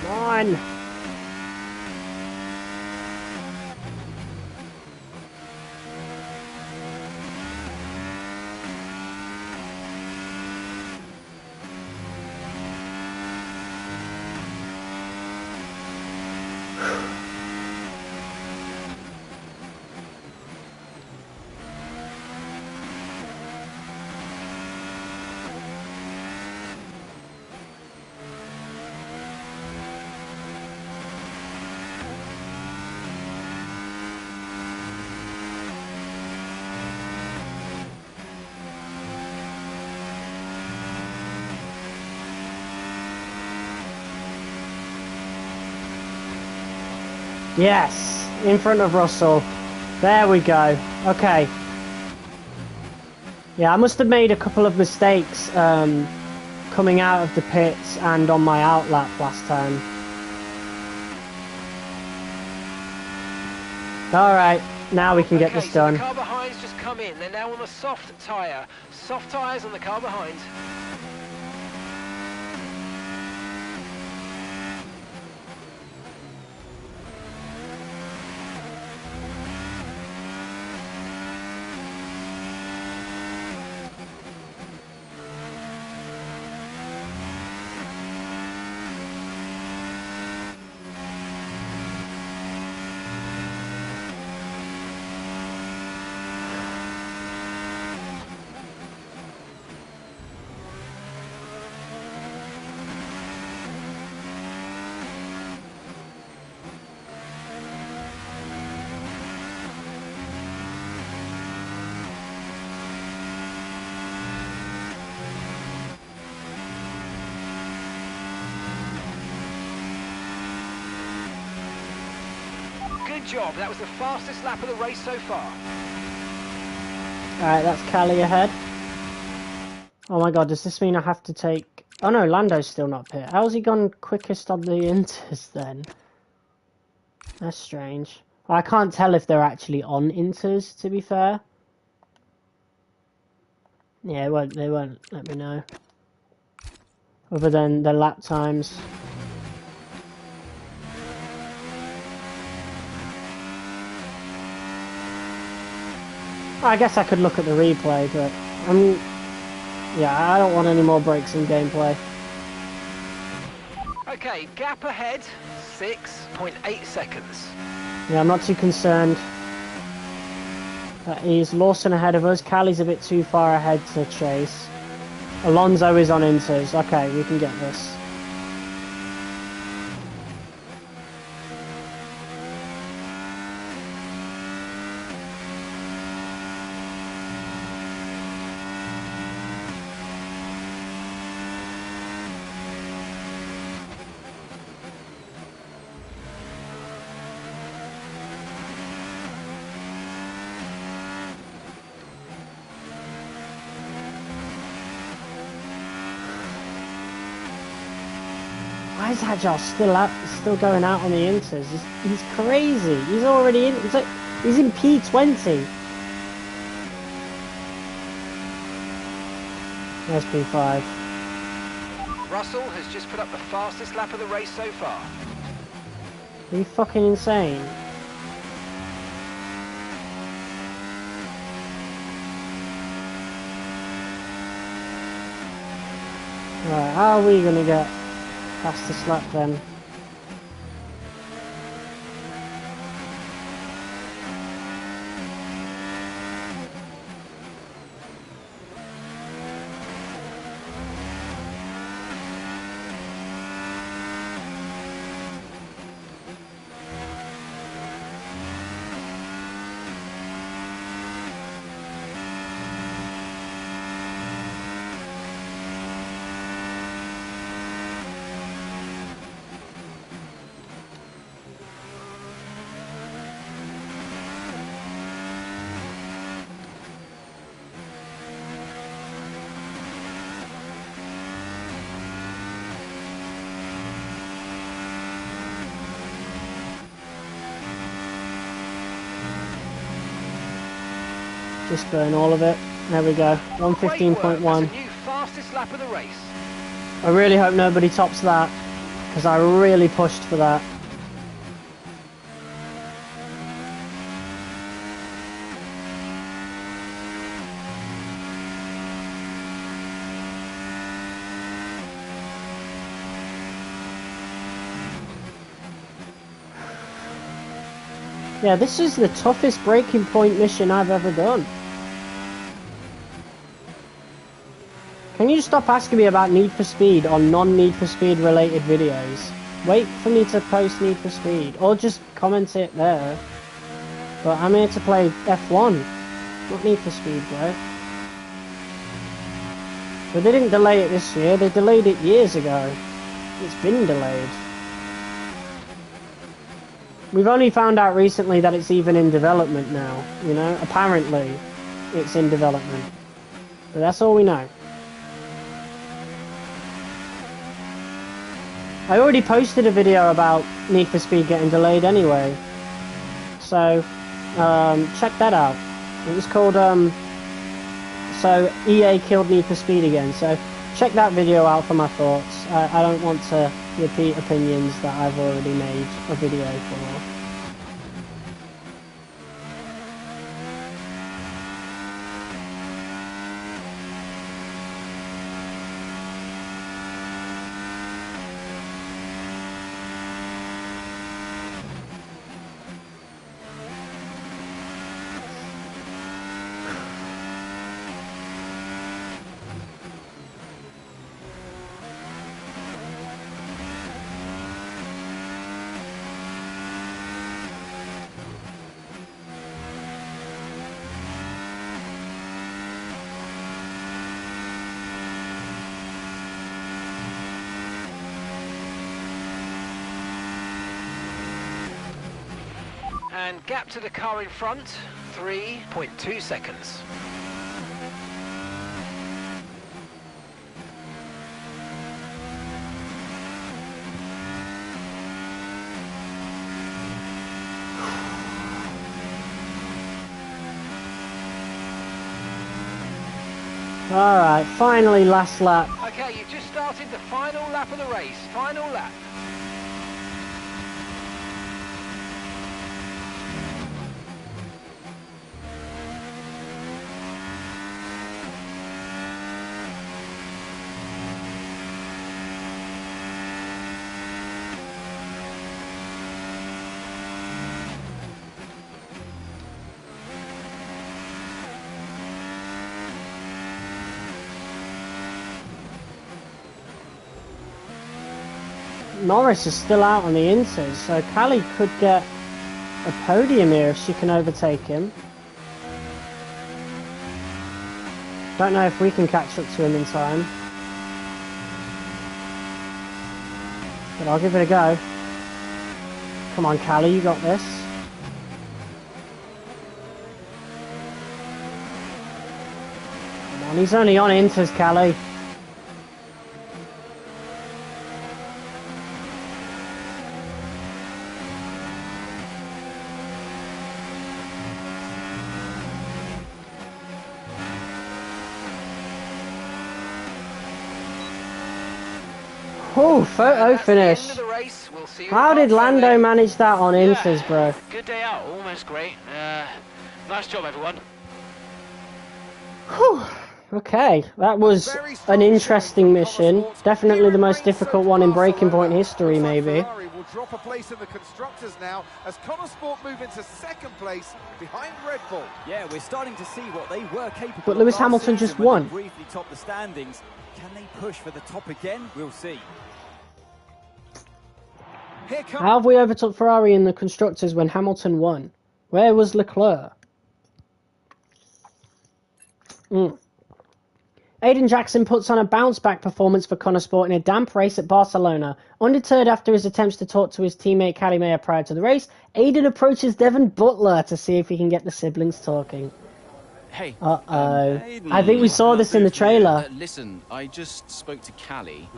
Come on! Yes, in front of Russell. There we go. Okay. Yeah, I must have made a couple of mistakes coming out of the pits and on my outlap last time. Alright, now we can get this done. So the car behind's just come in. They're now on the soft tyre. Soft tyres on the car behind. Good job. That was the fastest lap of the race so far. Alright, that's Callie ahead. Oh my god, does this mean I have to take... Oh no, Lando's still not pit. How's he gone quickest on the inters then? That's strange. I can't tell if they're actually on inters, to be fair. Yeah, they won't let me know. Other than the lap times. I guess I could look at the replay, but yeah, I don't want any more breaks in gameplay. Okay, gap ahead, 6.8 seconds. Yeah, I'm not too concerned. He's Lawson ahead of us. Callie's a bit too far ahead to chase. Alonso is on inters. Okay, we can get this. Why is Agile still going out on the inters? He's crazy. He's already in. He's in P20. There's P5. Russell has just put up the fastest lap of the race so far. Are you fucking insane? Right, how are we gonna get past the slap then? Just burn all of it. There we go. 1:15.1. Fastest lap of the race. I really hope nobody tops that, because I really pushed for that. Yeah, this is the toughest breaking point mission I've ever done. Can you stop asking me about Need for Speed on non-Need for Speed related videos? Wait for me to post Need for Speed, or just comment it there. But I'm here to play F1, not Need for Speed, bro. But they didn't delay it this year, they delayed it years ago. It's been delayed. We've only found out recently that it's even in development now, you know? Apparently, it's in development. But that's all we know. I already posted a video about Need for Speed getting delayed anyway. So, check that out. It was called, so EA killed Need for Speed again. So, check that video out for my thoughts. I don't want to repeat opinions that I've already made a video for. And gap to the car in front, 3.2 seconds. Alright, finally last lap. Okay, you've just started the final lap of the race. Final lap. Norris is still out on the inters, so Callie could get a podium here if she can overtake him. Don't know if we can catch up to him in time. But I'll give it a go. Come on, Callie, you got this. Come on, he's only on inters, Callie. Oh, photo finish. How did Lando manage that on inters, bro? Good day out, almost great. Nice job, everyone. Whew. Okay, that was an interesting mission. Definitely the most difficult one in Breaking Point history, maybe. Will drop a place in the constructors now as Connor Sport move into second place behind Red Bull. Yeah, we're starting to see what they were capable of. But Lewis Hamilton just won. Briefly top the standings. Can they push for the top again? We'll see. How have we overtook Ferrari in the constructors when Hamilton won? Where was Leclerc? Aiden Jackson puts on a bounce-back performance for Connor Sport in a damp race at Barcelona. Undeterred after his attempts to talk to his teammate Callie Mayer prior to the race, Aiden approaches Devon Butler to see if he can get the siblings talking. Hey. Uh-oh. I think we saw this in the trailer. Listen, I just spoke to Callie.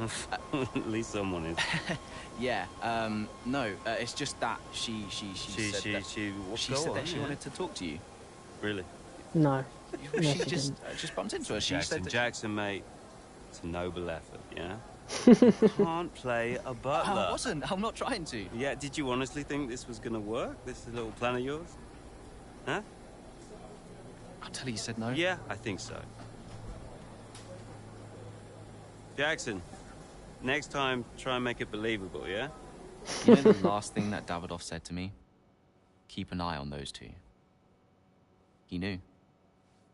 At least someone is. Yeah, no, it's just that she said that she wanted to talk to you. Really? No. She just bumped into her. She said that Jackson, mate, it's a noble effort, yeah? Can't play a butler. I wasn't. I'm not trying to. Yeah, did you honestly think this was gonna work? This little plan of yours? Huh? I'll tell you said no. Yeah, I think so. Jackson, next time, try and make it believable, yeah? You know the last thing that Davidoff said to me? Keep an eye on those two. He knew.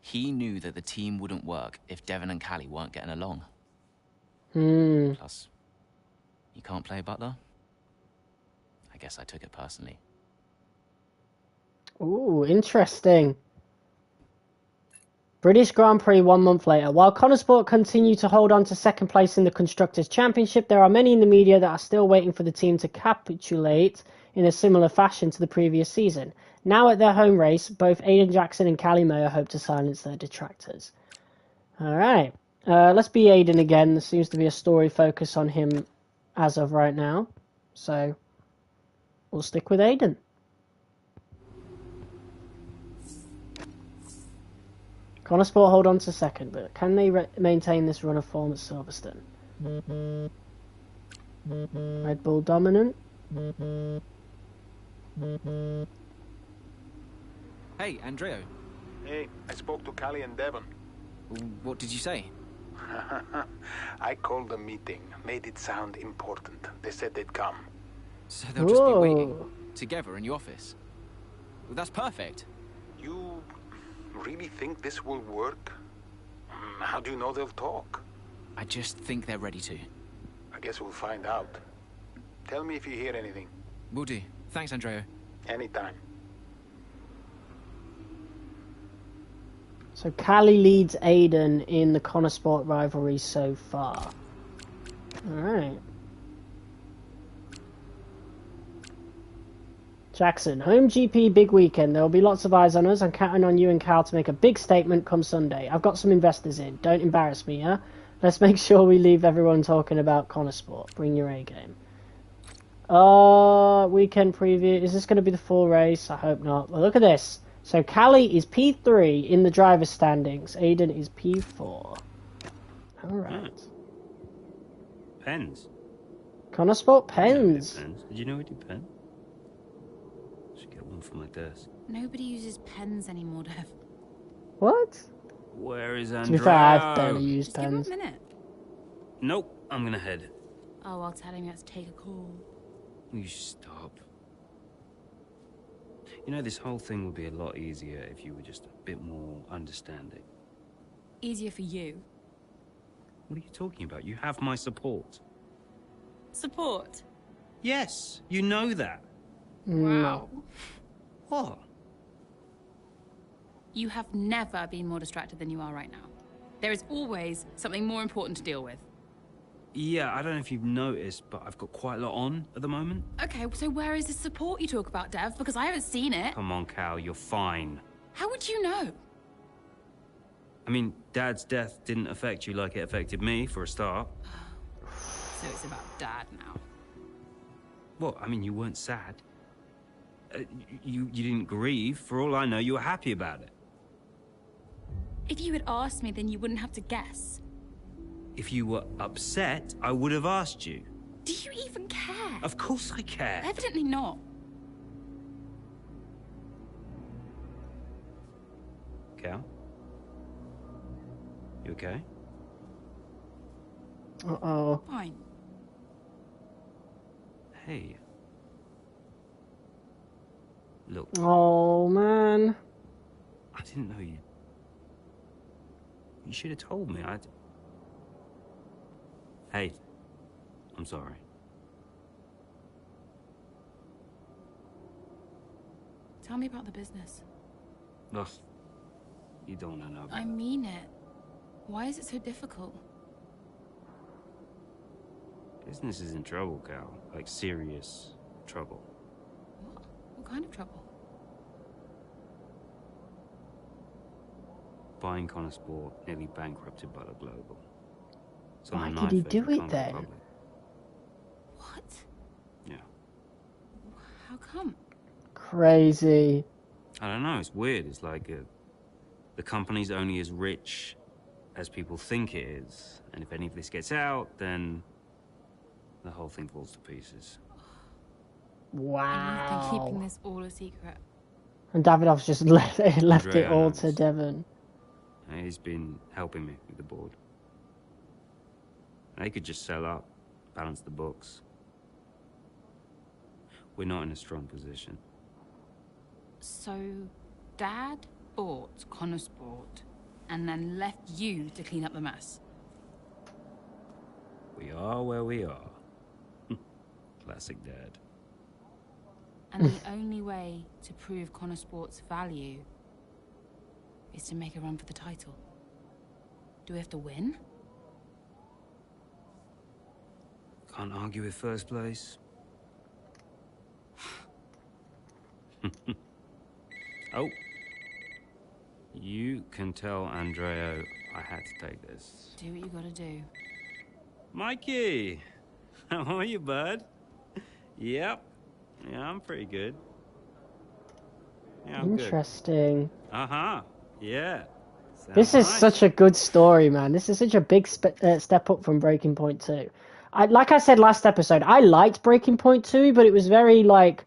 He knew that the team wouldn't work if Devon and Callie weren't getting along. Plus, you can't play Butler? I guess I took it personally. Ooh, interesting. British Grand Prix 1 month later. While Connor Sport continue to hold on to second place in the Constructors' Championship, there are many in the media that are still waiting for the team to capitulate in a similar fashion to the previous season. Now at their home race, both Aiden Jackson and Callie Mayer hope to silence their detractors. Alright, let's be Aiden again. There seems to be a story focus on him as of right now. So, we'll stick with Aiden. Connor Sport hold on to second, but can they maintain this run of form at Silverstone? Red Bull dominant. Hey, Andrea. Hey, I spoke to Callie and Devon. What did you say? I called the meeting, made it sound important. They said they'd come. So they'll just be waiting together in your office? Well, that's perfect. You really think this will work? How do you know they'll talk? I just think they're ready to. I guess we'll find out. Tell me if you hear anything. Will do. Thanks, Andrea. Anytime. So Callie leads Aiden in the Connor Sport rivalry so far. Alright. Jackson, home GP big weekend. There will be lots of eyes on us. I'm counting on you and Cal to make a big statement come Sunday. I've got some investors in. Don't embarrass me, yeah? Let's make sure we leave everyone talking about Connor Sport. Bring your A game. Weekend preview. Is this going to be the full race? I hope not. Well, look at this. So Callie is P3 in the driver's standings. Aiden is P4. Alright. Pens. Connor Sport pens. Did you know we do pens? Should get one for my desk. Nobody uses pens anymore, Dev. What? Where is To Andrea? be fair, I've barely used Just pens. give him a minute. Nope, I'm gonna head. Oh, I'll tell him you have to take a call. You stop. You know, this whole thing would be a lot easier if you were just a bit more understanding. Easier for you. What are you talking about? You have my support. Support? Yes, you know that. Wow. What? You have never been more distracted than you are right now. There is always something more important to deal with. Yeah, I don't know if you've noticed, but I've got quite a lot on at the moment. Okay, so where is the support you talk about, Dev? Because I haven't seen it. Come on, Cal, you're fine. How would you know? I mean, Dad's death didn't affect you like it affected me, for a start. So it's about Dad now. Well, I mean, you weren't sad. You didn't grieve. For all I know, you were happy about it. If you had asked me, then you wouldn't have to guess. If you were upset, I would have asked you. Do you even care? Of course I care. Evidently not. Cal? You okay? Uh-oh. Fine. Hey. Look. Oh, man. I didn't know you. You should have told me. Hey. I'm sorry. Tell me about the business. Ugh. You don't want to know about I mean it. Why is it so difficult? Business is in trouble, Cal. Like, serious trouble. What kind of trouble? Buying Connor Sport nearly bankrupted Butler Global. It's on Why a did knife he edge do with it Congo then? Republic. What? Yeah. How come? Crazy. I don't know, it's weird. It's like the company's only as rich as people think it is. And if any of this gets out, then the whole thing falls to pieces. Wow. And you've been keeping this all a secret. And Davidoff's just left it all knows. to Devon. He's been helping me with the board. They could just sell up, balance the books. We're not in a strong position. So, Dad bought Connor Sport and then left you to clean up the mess. We are where we are. Classic Dad. And the only way to prove Connor Sport's value is to make a run for the title. Do we have to win? Can't argue with first place. Oh. You can tell Andrea I had to take this. Do what you gotta do. Mikey! How are you, bud? Yep. Yeah, I'm pretty good. Yeah, I'm Interesting. good. Uh-huh. Yeah. This is such a good story, man. This is such a big step up from Breaking Point 2. Like I said last episode, I liked Breaking Point 2, but it was very, like,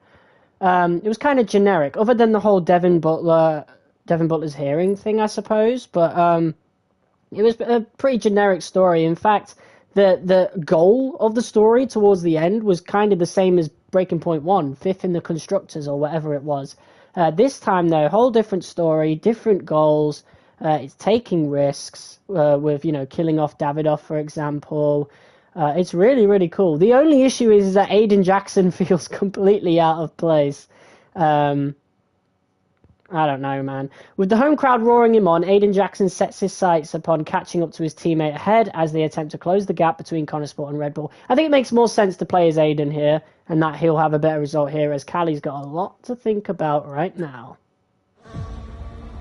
it was kind of generic, other than the whole Devin Butler's hearing thing, I suppose. But it was a pretty generic story. In fact, the goal of the story towards the end was kind of the same as Breaking Point 1, fifth in the Constructors or whatever it was. This time, though, whole different story, different goals. It's taking risks with, killing off Davidoff, for example. It's really, really cool. The only issue is that Aiden Jackson feels completely out of place. I don't know, man. With the home crowd roaring him on, Aiden Jackson sets his sights upon catching up to his teammate ahead as they attempt to close the gap between Connor Sport and Red Bull. I think it makes more sense to play as Aiden here, and that he'll have a better result here, as Callie's got a lot to think about right now.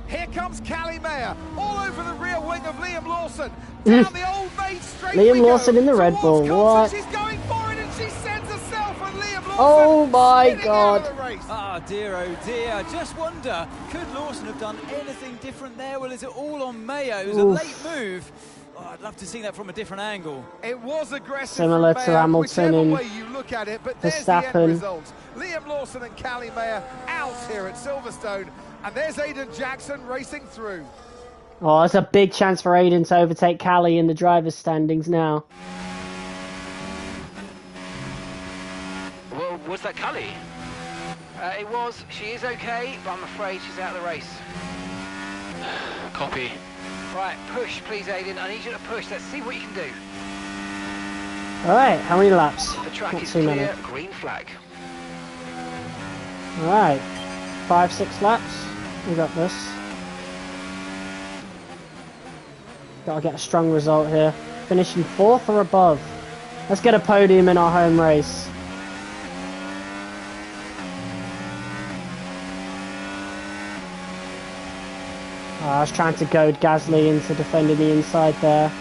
Here comes Callie Mayer, all over the rear wing of Liam Lawson. Down the old main straight Liam Lawson in the Red Bull, what? She's going for it and she sends herself, and Liam Lawson oh my god. Ah, dear, oh dear. Just wonder, could Lawson have done anything different there? Well, is it all on Mayo? It was a late move. Oh, I'd love to see that from a different angle. It was aggressive, similar to Mayer, Hamilton and way you look at it, but there's the end Verstappen. result. Liam Lawson and Callie Mayer out here at Silverstone, and there's Aiden Jackson racing through. Oh, it's a big chance for Aiden to overtake Callie in the driver's standings now. Well, was that Callie? It was. She is okay, but I'm afraid she's out of the race. Copy. Right, push, please, Aiden. I need you to push. Let's see what you can do. Alright, how many laps? The track Not is too clear. many. Green flag. Alright, 5-6 laps. We got this. Gotta get a strong result here. Finishing 4th or above. Let's get a podium in our home race. Oh, I was trying to goad Gasly into defending the inside there.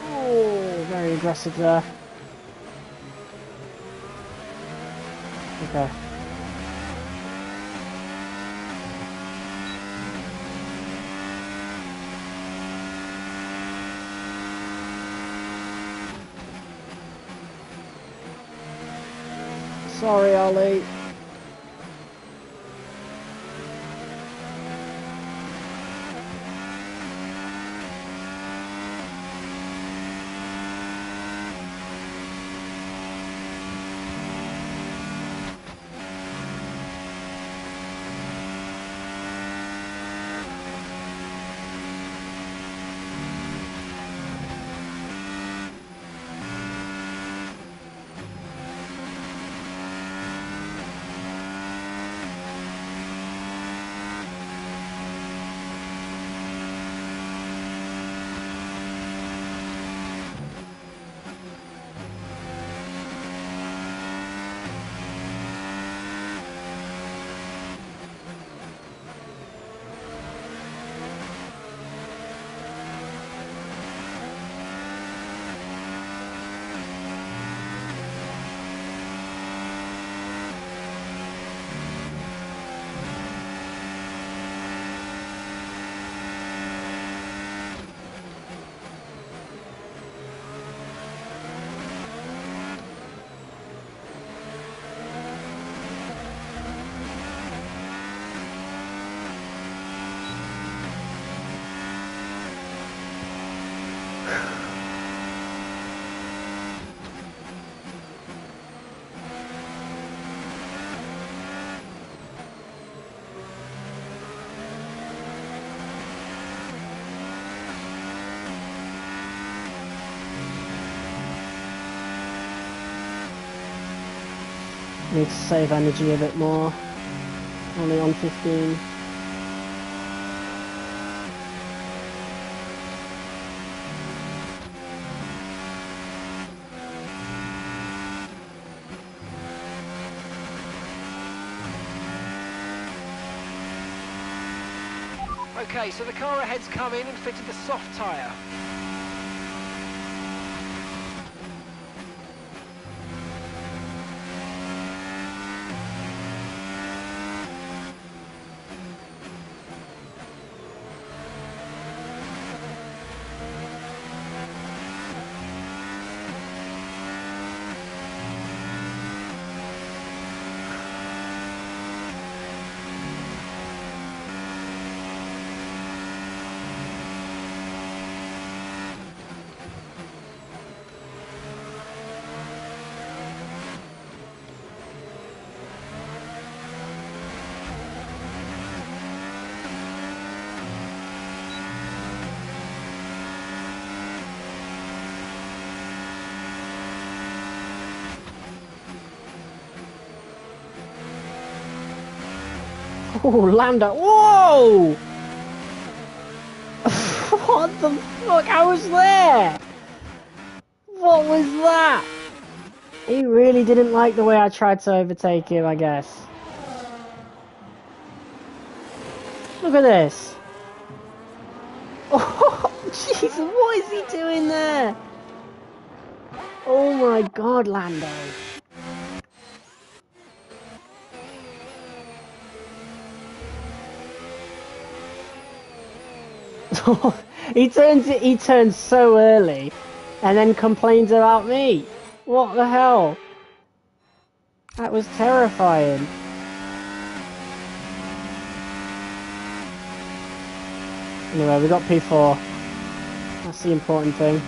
Oh, very aggressive there. Okay. Sorry, Ollie. Need to save energy a bit more. Only on 15. Okay, so the car ahead's come in and fitted the soft tyre. Oh, Lando. Whoa! What the fuck? I was there! What was that? He really didn't like the way I tried to overtake him, I guess. Look at this. Oh, Jesus, what is he doing there? Oh my God, Lando. He turns so early and then complains about me. What the hell? That was terrifying. Anyway, we got P4. That's the important thing.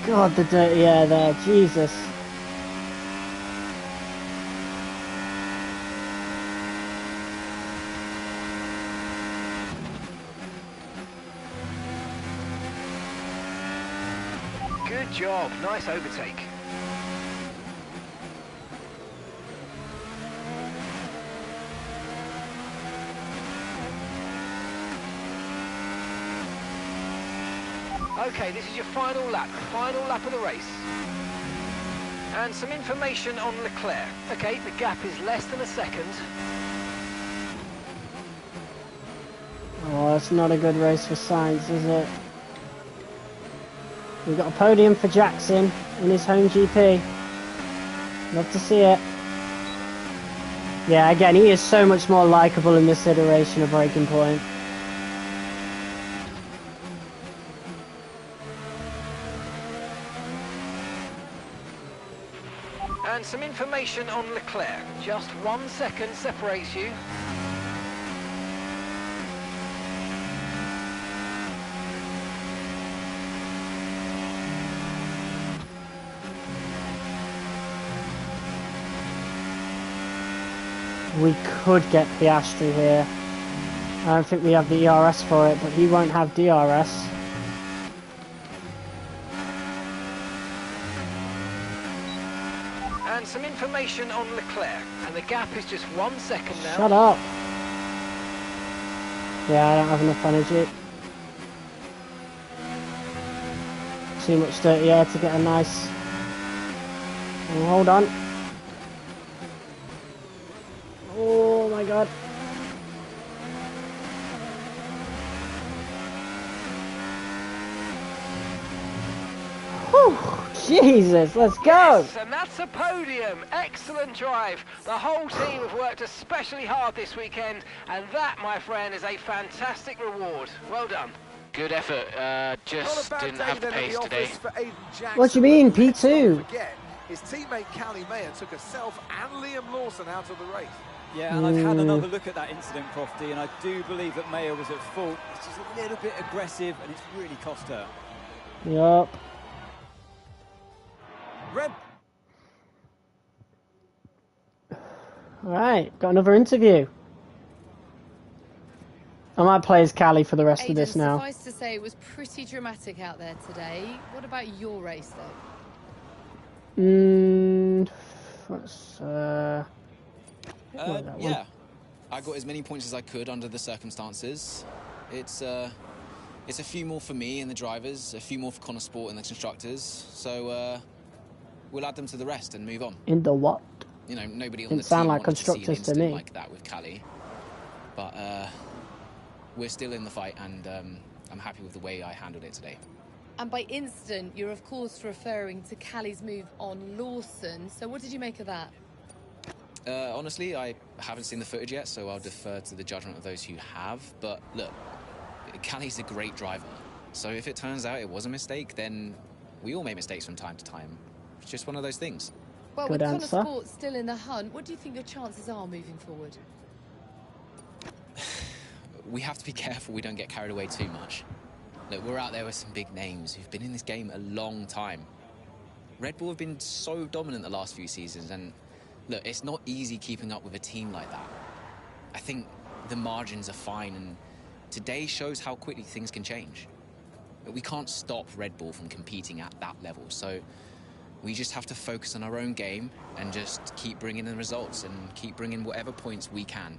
God, the dirty air there, Jesus. Good job, nice overtake. Okay, this is your final lap of the race. And some information on Leclerc. Okay, the gap is less than a second. Oh, that's not a good race for Sainz, is it? We've got a podium for Jackson in his home GP. Love to see it. Yeah, again, he is so much more likeable in this iteration of Breaking Point. And some information on Leclerc. Just 1 second separates you. We could get Piastri here. I don't think we have the ERS for it, but he won't have DRS. And some information on Leclerc. And the gap is just 1 second now. Shut up. Yeah, I don't have enough energy. Too much dirty air to get a nice... Oh, hold on. Oh my God. Whew, Jesus, let's go! Yes, and that's a podium. Excellent drive. The whole team have worked especially hard this weekend, and that, my friend, is a fantastic reward. Well done. Good effort. Just didn't have the pace today. What do you mean, P2? His teammate Callie Mayer took herself and Liam Lawson out of the race. Yeah, and I've had another look at that incident, Crofty, and I do believe that Maya was at fault. It's just a little bit aggressive, and it's really cost her. Yup. Red. Alright, got another interview. I might play as Callie for the rest Aiden, of this now. Suffice to say, it was pretty dramatic out there today. What about your race, though? Yeah, I got as many points as I could under the circumstances. It's a few more for me and the drivers, a few more for Connor Sport and the constructors. So we'll add them to the rest and move on. In the what? You know, nobody on Didn't the sound team like wanted to see an constructors to incident me. like that with Callie, but we're still in the fight, and I'm happy with the way I handled it today. And by incident, you're of course referring to Callie's move on Lawson. So what did you make of that? Honestly, I haven't seen the footage yet, so I'll defer to the judgment of those who have. But look, Callie's a great driver, so if it turns out it was a mistake, then we all make mistakes from time to time. It's just one of those things. Well, Good with answer. Connor Sport still in the hunt, what do you think your chances are moving forward? We have to be careful we don't get carried away too much. Look, we're out there with some big names who've been in this game a long time. Red Bull have been so dominant the last few seasons, and look, it's not easy keeping up with a team like that. I think the margins are fine, and today shows how quickly things can change. We can't stop Red Bull from competing at that level, so we just have to focus on our own game and just keep bringing in results and keep bringing whatever points we can.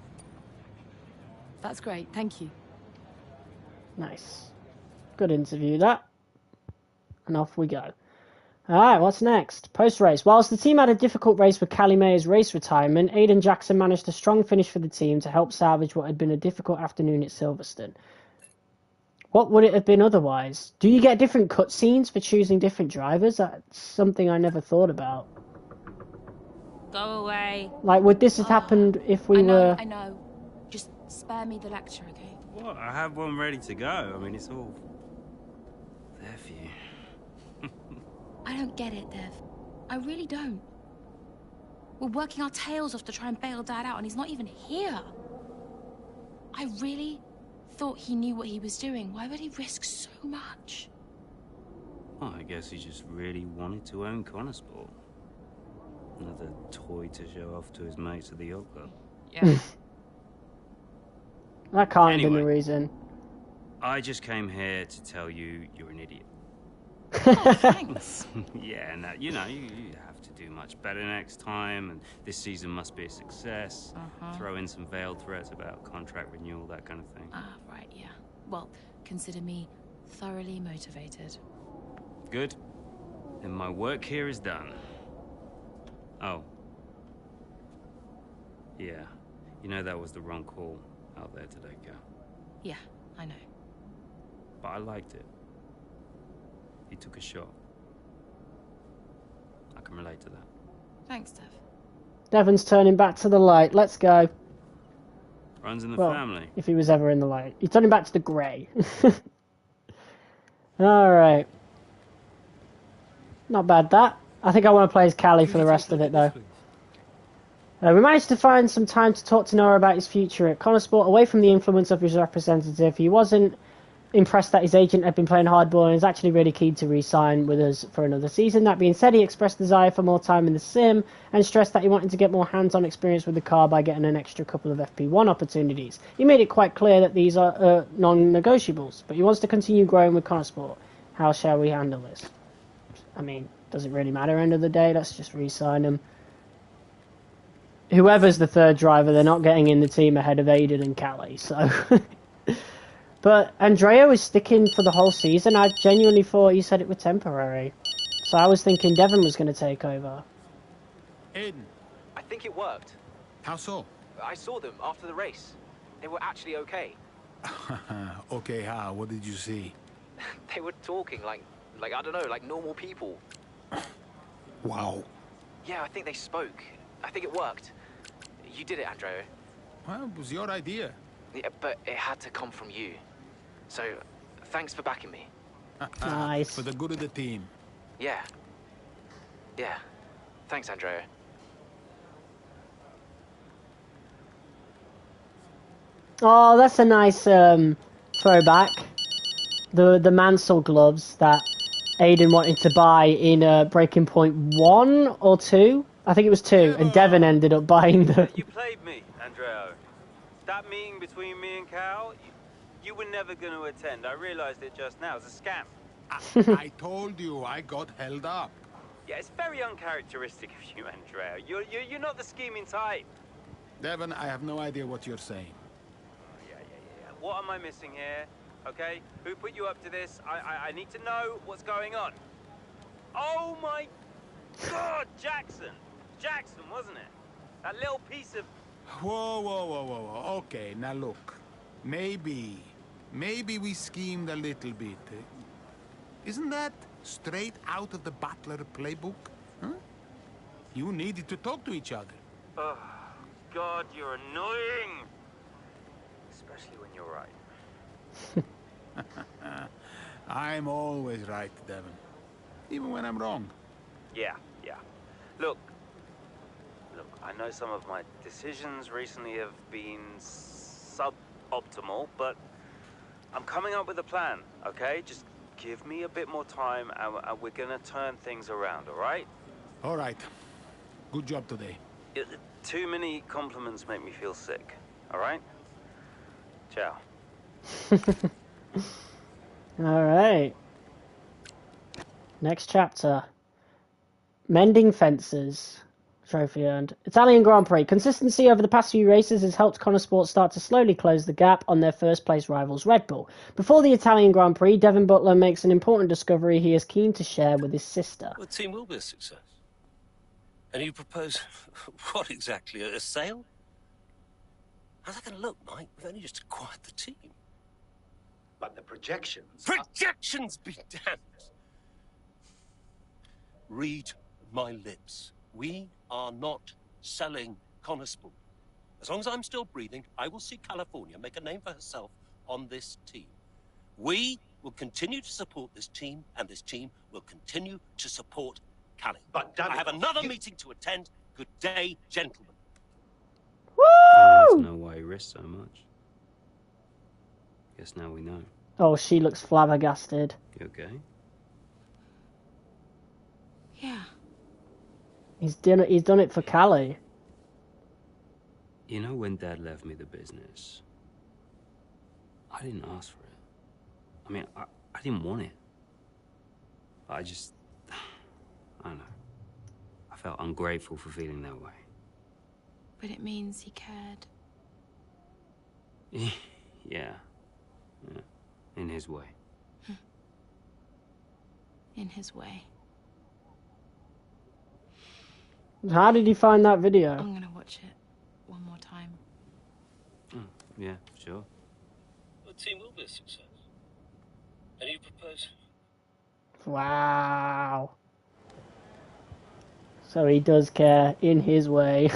That's great, thank you. Nice. Good interview, that. And off we go. Alright, what's next? Post-race. Whilst the team had a difficult race with Callie Mayer's race retirement, Aiden Jackson managed a strong finish for the team to help salvage what had been a difficult afternoon at Silverstone. What would it have been otherwise? Do you get different cutscenes for choosing different drivers? That's something I never thought about. Go away. Like, would this have happened if we were... I know. Just spare me the lecture, okay? What? I have one ready to go. I mean, it's all there for you. I don't get it, Dev. I really don't. We're working our tails off to try and bail Dad out, and he's not even here. I really thought he knew what he was doing. Why would he risk so much? Well, I guess he just really wanted to own Connor Sport. Another toy to show off to his mates at the yacht club. Yeah. That can't have been Anyway. the reason. I just came here to tell you you're an idiot. Oh, thanks. Yeah, and you know, you have to do much better next time, and this season must be a success. Throw in some veiled threats about contract renewal, that kind of thing. Ah, right, yeah. Well, consider me thoroughly motivated. Good. Then my work here is done. Oh. Yeah. You know that was the wrong call out there today, Cal. Yeah, I know. But I liked it. He took a shot. I can relate to that. Thanks, Dev. Devon's turning back to the light. Let's go. Runs in the Well, family. if he was ever in the light. He's turning back to the grey. Alright. Not bad, that. I think I want to play as Callie for the rest of it, though. We managed to find some time to talk to Noah about his future at Connor Sport. Away from the influence of his representative, he wasn't impressed that his agent had been playing hardball and is actually really keen to re-sign with us for another season. That being said, he expressed desire for more time in the sim and stressed that he wanted to get more hands-on experience with the car by getting an extra couple of FP1 opportunities. He made it quite clear that these are non-negotiables, but he wants to continue growing with Connor Sport. How shall we handle this? I mean, does it really matter end of the day? Let's just re-sign him. Whoever's the third driver, they're not getting in the team ahead of Aiden and Callie, so... But Andrea was sticking for the whole season. I genuinely thought he said it was temporary. So I was thinking Devon was going to take over. Aiden. I think it worked. How so? I saw them after the race. They were actually okay. Okay, how? What did you see? They were talking like I don't know, like normal people. Wow. Yeah, I think they spoke. I think it worked. You did it, Andrea. Well, it was your idea. Yeah, but it had to come from you. So, thanks for backing me. Nice. For the good of the team. Yeah. Yeah. Thanks, Andrea. Oh, that's a nice throwback. The Mansell gloves that Aiden wanted to buy in Breaking Point 1 or 2. I think it was 2, and Devon ended up buying them. You played me, Andreo. That meeting between me and Cal, you were never going to attend. I realized it just now. It's a scam. I told you I got held up. Yeah, it's very uncharacteristic of you, Andreo. You're not the scheming type. Devon, I have no idea what you're saying. Yeah. What am I missing here? Okay? Who put you up to this? I need to know what's going on. Oh my God, Jackson! Jackson, wasn't it? That little piece of... Whoa. Okay, now look. Maybe we schemed a little bit. Isn't that straight out of the Butler playbook? Huh? You needed to talk to each other. Oh, God, you're annoying! Especially when you're right. I'm always right, Devon. Even when I'm wrong. Yeah. Look, I know some of my decisions recently have been suboptimal, but I'm coming up with a plan, okay? Just give me a bit more time and we're gonna turn things around, all right? All right. Good job today. Too many compliments make me feel sick, all right? Ciao. All right. Next chapter. Mending fences. Trophy earned. Italian Grand Prix. Consistency over the past few races has helped Connor Sport start to slowly close the gap on their first place rivals Red Bull. Before the Italian Grand Prix, Devon Butler makes an important discovery he is keen to share with his sister. Well, the team will be a success. And you propose what exactly? A sale? How's that going to look, Mike? We've only just acquired the team. But the projections... Projections be damned! Read my lips. We are not selling Connor Sport. As long as I'm still breathing, I will see California make a name for herself on this team. We will continue to support this team, and this team will continue to support Cali. But I have another meeting to attend. Good day, gentlemen. Woo! I don't know why he risked so much. Guess now we know. Oh, she looks flabbergasted. You okay? Yeah. He's done it for Callie. You know, when Dad left me the business, I didn't ask for it. I mean, I didn't want it. I just... I don't know. I felt ungrateful for feeling that way. But it means he cared. Yeah. In his way. In his way. How did you find that video? I'm gonna watch it one more time. Yeah, sure. The team will be a success. And you propose... Wow. So he does care in his way.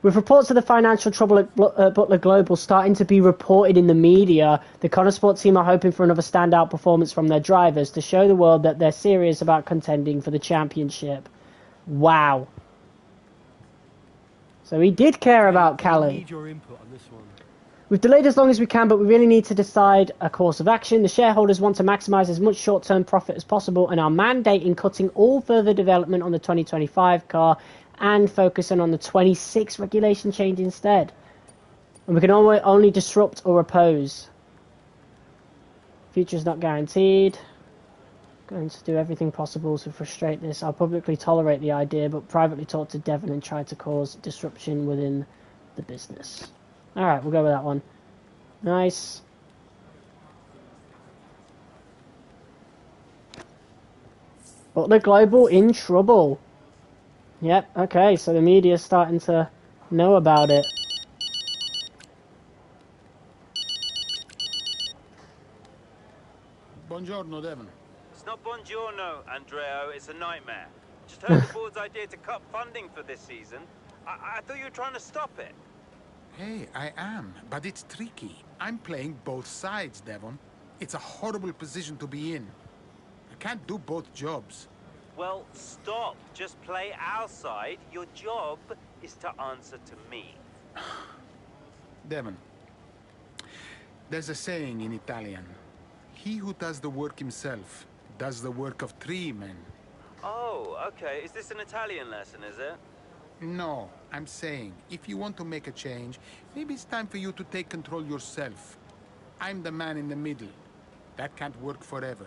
With reports of the financial trouble at Butler Global starting to be reported in the media, the Connor Sport team are hoping for another standout performance from their drivers to show the world that they're serious about contending for the championship. Wow. So he did care about Callie. I need your input on this one. We've delayed as long as we can, but we really need to decide a course of action. The shareholders want to maximise as much short-term profit as possible and are mandating cutting all further development on the 2025 car and focusing on the 26 regulation change instead. And we can only disrupt or oppose. Future is not guaranteed. Going to do everything possible to frustrate this. I'll publicly tolerate the idea, but privately talk to Devon and try to cause disruption within the business. Alright, we'll go with that one. Nice. Butler Global in trouble. Yep, okay, so the media's starting to know about it. Buongiorno, Devon. It's not buongiorno, Andreo. It's a nightmare. Just heard the board's idea to cut funding for this season. I thought you were trying to stop it. Hey, I am, but it's tricky. I'm playing both sides, Devon. It's a horrible position to be in. I can't do both jobs. Well, stop. Just play our side. Your job is to answer to me. Devon, There's a saying in Italian. He who does the work himself does the work of 3 men. Oh, okay. Is this an Italian lesson, is it? No, I'm saying, if you want to make a change, maybe it's time for you to take control yourself. I'm the man in the middle. That can't work forever.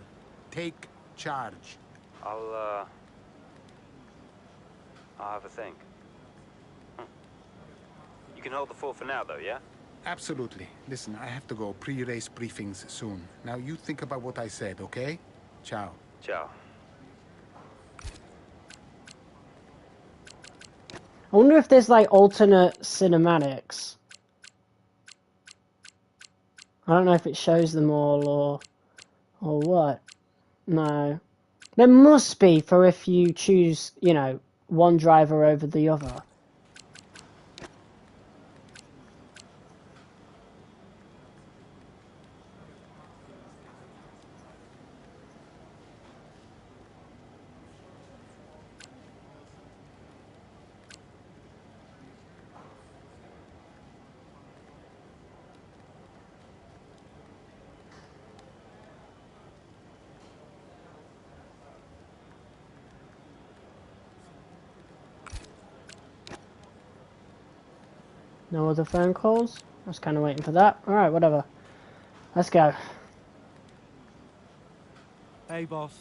Take charge. I'll have a think. You can hold the fort for now, though, yeah? Absolutely. Listen, I have to go. Pre-race briefings soon. Now you think about what I said, okay? Ciao. Ciao. I wonder if there's like alternate cinematics. I don't know if it shows them all or what. No. There must be for if you choose, you know, one driver over the other. No other phone calls? I was kind of waiting for that. Alright, whatever. Let's go. Hey, boss.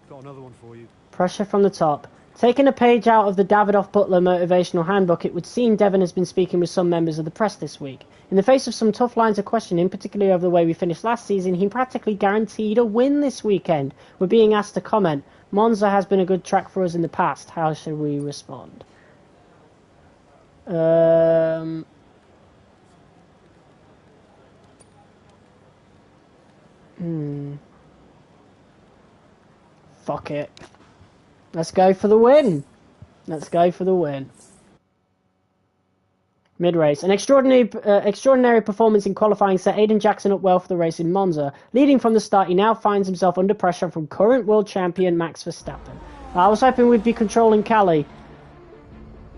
Got another one for you. Pressure from the top. Taking a page out of the Davidoff Butler motivational handbook, it would seem Devon has been speaking with some members of the press this week. In the face of some tough lines of questioning, particularly over the way we finished last season, he practically guaranteed a win this weekend. We're being asked to comment. Monza has been a good track for us in the past. How should we respond? Fuck it. Let's go for the win. Let's go for the win. Mid-race. An extraordinary performance in qualifying set Aiden Jackson up well for the race in Monza. Leading from the start, he now finds himself under pressure from current world champion Max Verstappen. I was hoping we'd be controlling Cali.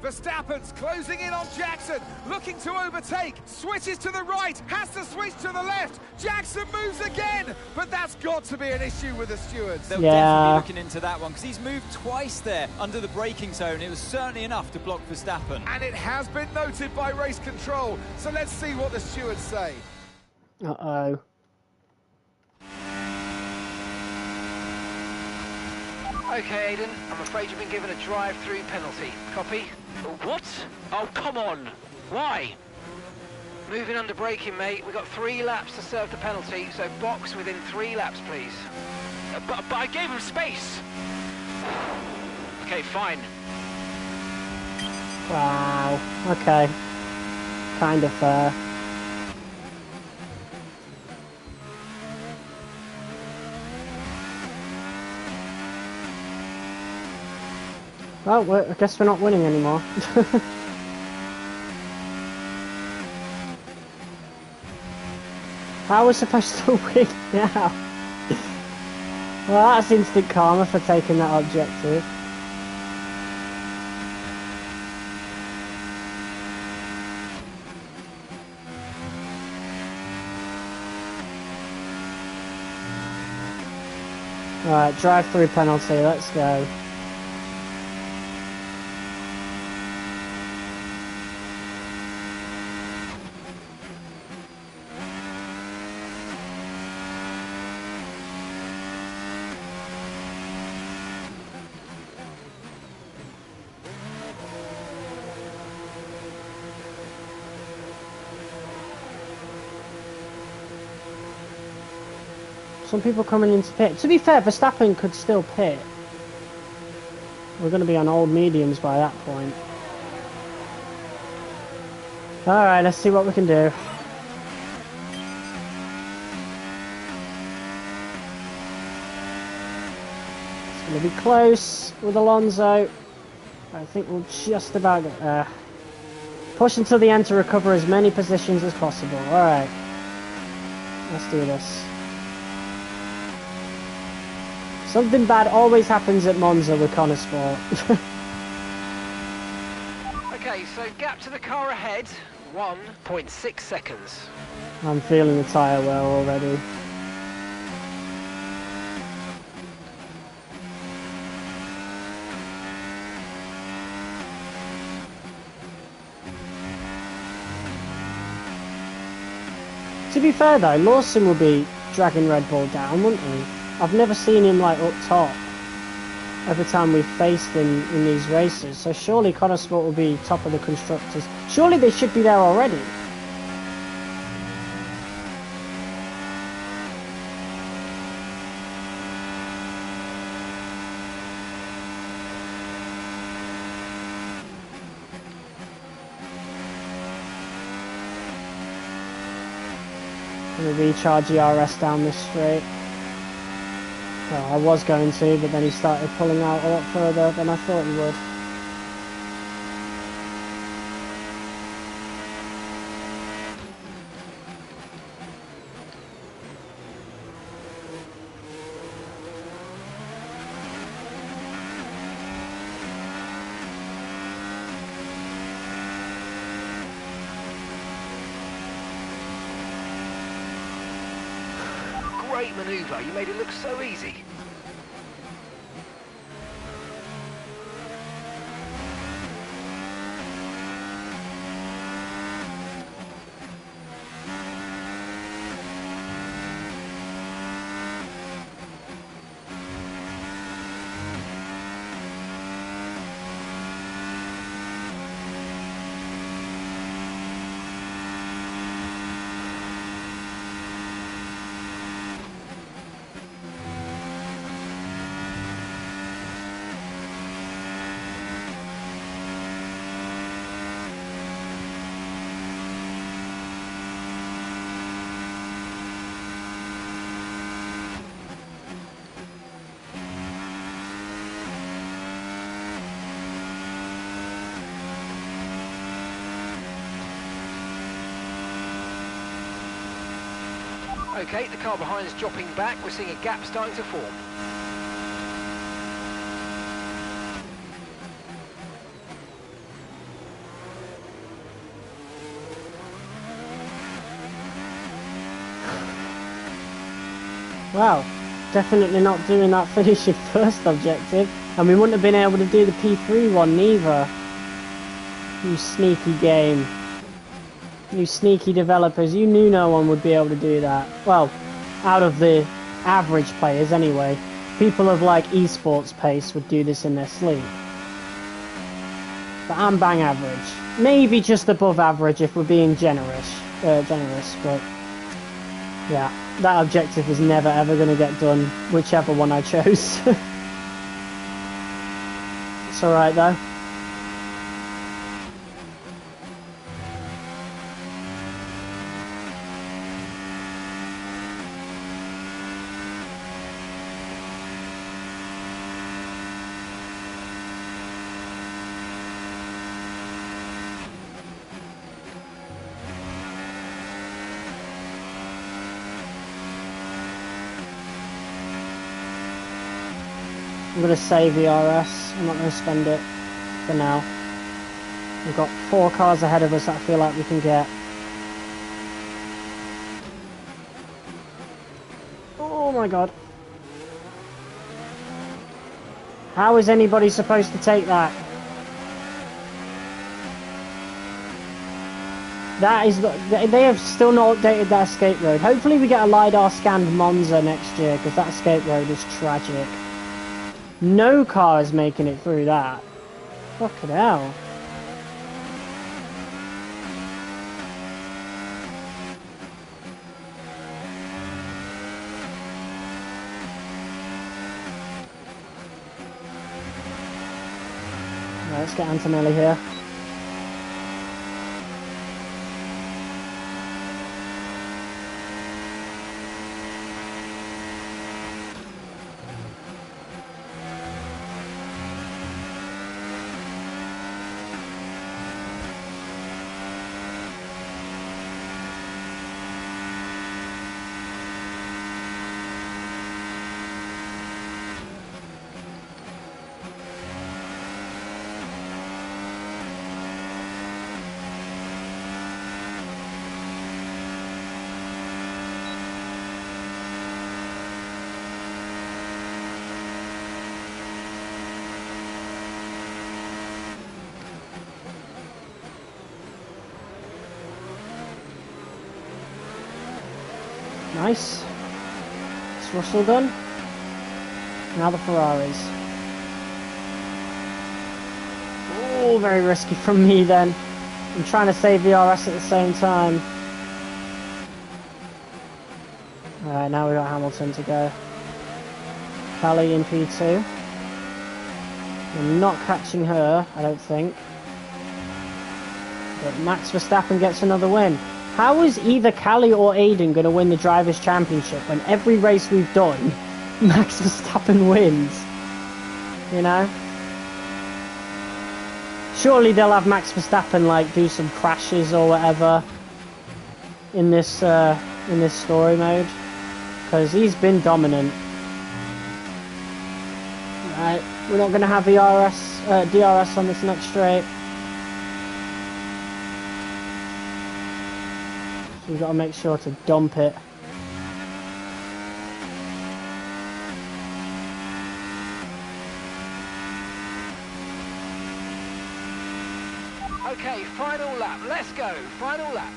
Verstappen's closing in on Jackson, looking to overtake, switches to the right, has to switch to the left, Jackson moves again, but that's got to be an issue with the stewards. They'll definitely be looking into that one, because he's moved twice there under the braking zone. It was certainly enough to block Verstappen. And it has been noted by race control, so let's see what the stewards say. Uh-oh. Okay, Aiden, I'm afraid you've been given a drive-through penalty. Copy? What? Oh, come on! Why? Moving under braking, mate. We've got 3 laps to serve the penalty, so box within 3 laps, please. But I gave him space! Okay, fine. Wow. Okay. Kind of fair. Well, I guess we're not winning anymore. How are we supposed to win now? Well, that's instant karma for taking that objective. Alright, drive-through penalty, let's go. Some people coming into pit. To be fair, Verstappen could still pit. We're going to be on old mediums by that point. Alright, let's see what we can do. It's going to be close with Alonso. I think we'll just about get there. Push until the end to recover as many positions as possible. Alright. Let's do this. Something bad always happens at Monza with Connor Sport. Okay, so gap to the car ahead, 1.6 seconds. I'm feeling the tyre wear already. To be fair though, Lawson will be dragging Red Bull down, wouldn't he? I've never seen him like up top every time we've faced him in these races, so surely Connor Sport will be top of the constructors. Surely they should be there already. I'm going to recharge the RS down this straight. Well, I was going to, but then he started pulling out a lot further than I thought he would. Great manoeuvre, you made it look so easy. Okay, the car behind is dropping back. We're seeing a gap starting to form. Wow, definitely not doing that finishing first objective, and we wouldn't have been able to do the P3 one neither. You sneaky game. You sneaky developers, you knew no one would be able to do that. Well, out of the average players anyway. People of like esports pace would do this in their sleep. But I'm bang average. Maybe just above average if we're being generous, but yeah, that objective was never ever going to get done, whichever one I chose. It's alright though. I'm going to save the RS, I'm not going to spend it for now. We've got 4 cars ahead of us that I feel like we can get. Oh my god. How is anybody supposed to take that? That is, they have still not updated that escape road. Hopefully we get a LiDAR scanned Monza next year, because that escape road is tragic. No car is making it through that. Fucking hell. Right, let's get Antonelli here. Nice. Is Russell done? Now the Ferraris. Oh, very risky from me then. I'm trying to save the RS at the same time. Alright, now we've got Hamilton to go. Callie in P2. We're not catching her, I don't think. But Max Verstappen gets another win. How is either Callie or Aiden going to win the Drivers' Championship when every race we've done, Max Verstappen wins? You know? Surely they'll have Max Verstappen like do some crashes or whatever in this story mode, because he's been dominant. Right, we're not going to have the DRS on this next straight. So we've got to make sure to dump it. Okay, final lap. Let's go. Final lap.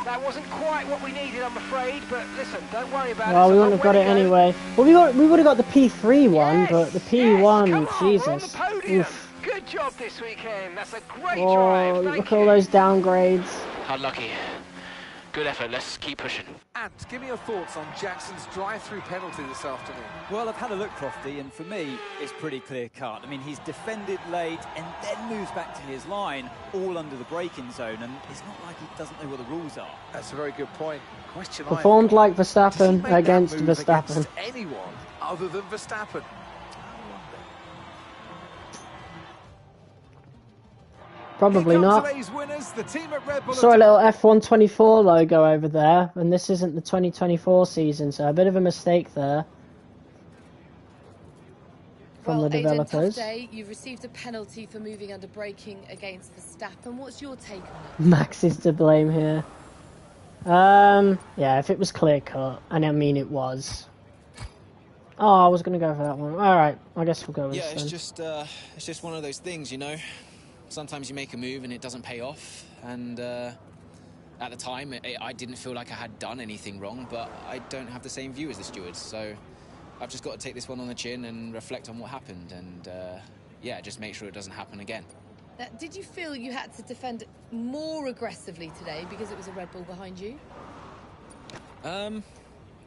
That wasn't quite what we needed, I'm afraid, but listen, don't worry about it. Well, we wouldn't have got it anyway. Well, we would have got the P3 one, but the P1, Jesus. Oof. Good job this weekend. That's a great Oh, drive. look at all those downgrades. Unlucky. Good effort. Let's keep pushing. And give me your thoughts on Jackson's drive-through penalty this afternoon. Well, I've had a look, Crofty, and for me, it's pretty clear-cut. I mean, he's defended late and then moves back to his line, all under the braking zone, and it's not like he doesn't know what the rules are. That's a very good point. Question Performed like Verstappen against Verstappen. Against anyone other than Verstappen. Probably not. Winners, the team at Red Bull. Saw a little F124 logo over there, and this isn't the 2024 season, so a bit of a mistake there from the developers. Aiden, tough day. You've received a penalty for moving under braking against Verstappen. What's your take on it? Max is to blame here. Yeah, if it was clear cut, and I mean it was. Oh, I was going to go for that one. All right, I guess we'll go with this then. It's just one of those things, you know. Sometimes you make a move and it doesn't pay off, and at the time I didn't feel like I had done anything wrong, but I don't have the same view as the stewards, so I've just got to take this one on the chin and reflect on what happened, and yeah, just make sure it doesn't happen again. Did you feel you had to defend more aggressively today because it was a Red Bull behind you?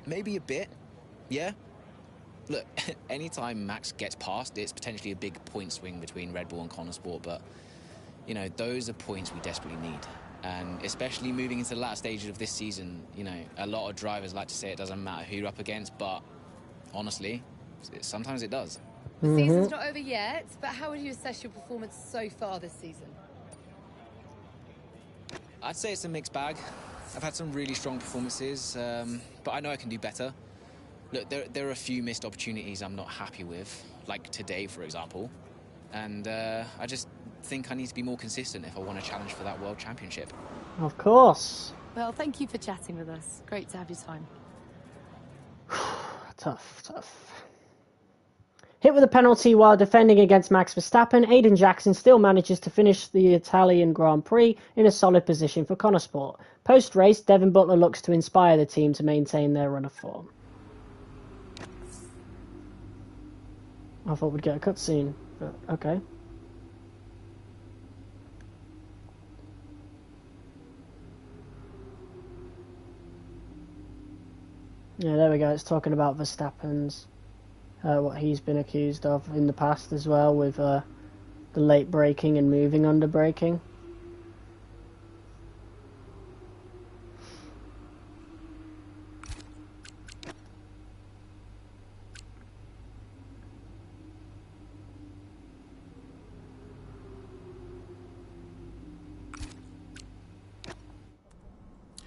Maybe a bit, yeah. Look, anytime Max gets past, it's potentially a big point swing between Red Bull and Connosport, but you know, those are points we desperately need. And especially moving into the last stages of this season, you know, a lot of drivers like to say it doesn't matter who you're up against, but honestly, sometimes it does. The season's not over yet, but how would you assess your performance so far this season? I'd say it's a mixed bag. I've had some really strong performances, but I know I can do better. Look, there are a few missed opportunities I'm not happy with, like today, for example. And I just think I need to be more consistent if I want to challenge for that World Championship. Of course. Well, thank you for chatting with us. Great to have your time. Tough. Hit with a penalty while defending against Max Verstappen, Aiden Jackson still manages to finish the Italian Grand Prix in a solid position for Connosport. Post-race, Devin Butler looks to inspire the team to maintain their run of form. I thought we'd get a cutscene, but okay. Yeah, there we go. It's talking about Verstappen's, what he's been accused of in the past as well, with the late braking and moving under braking.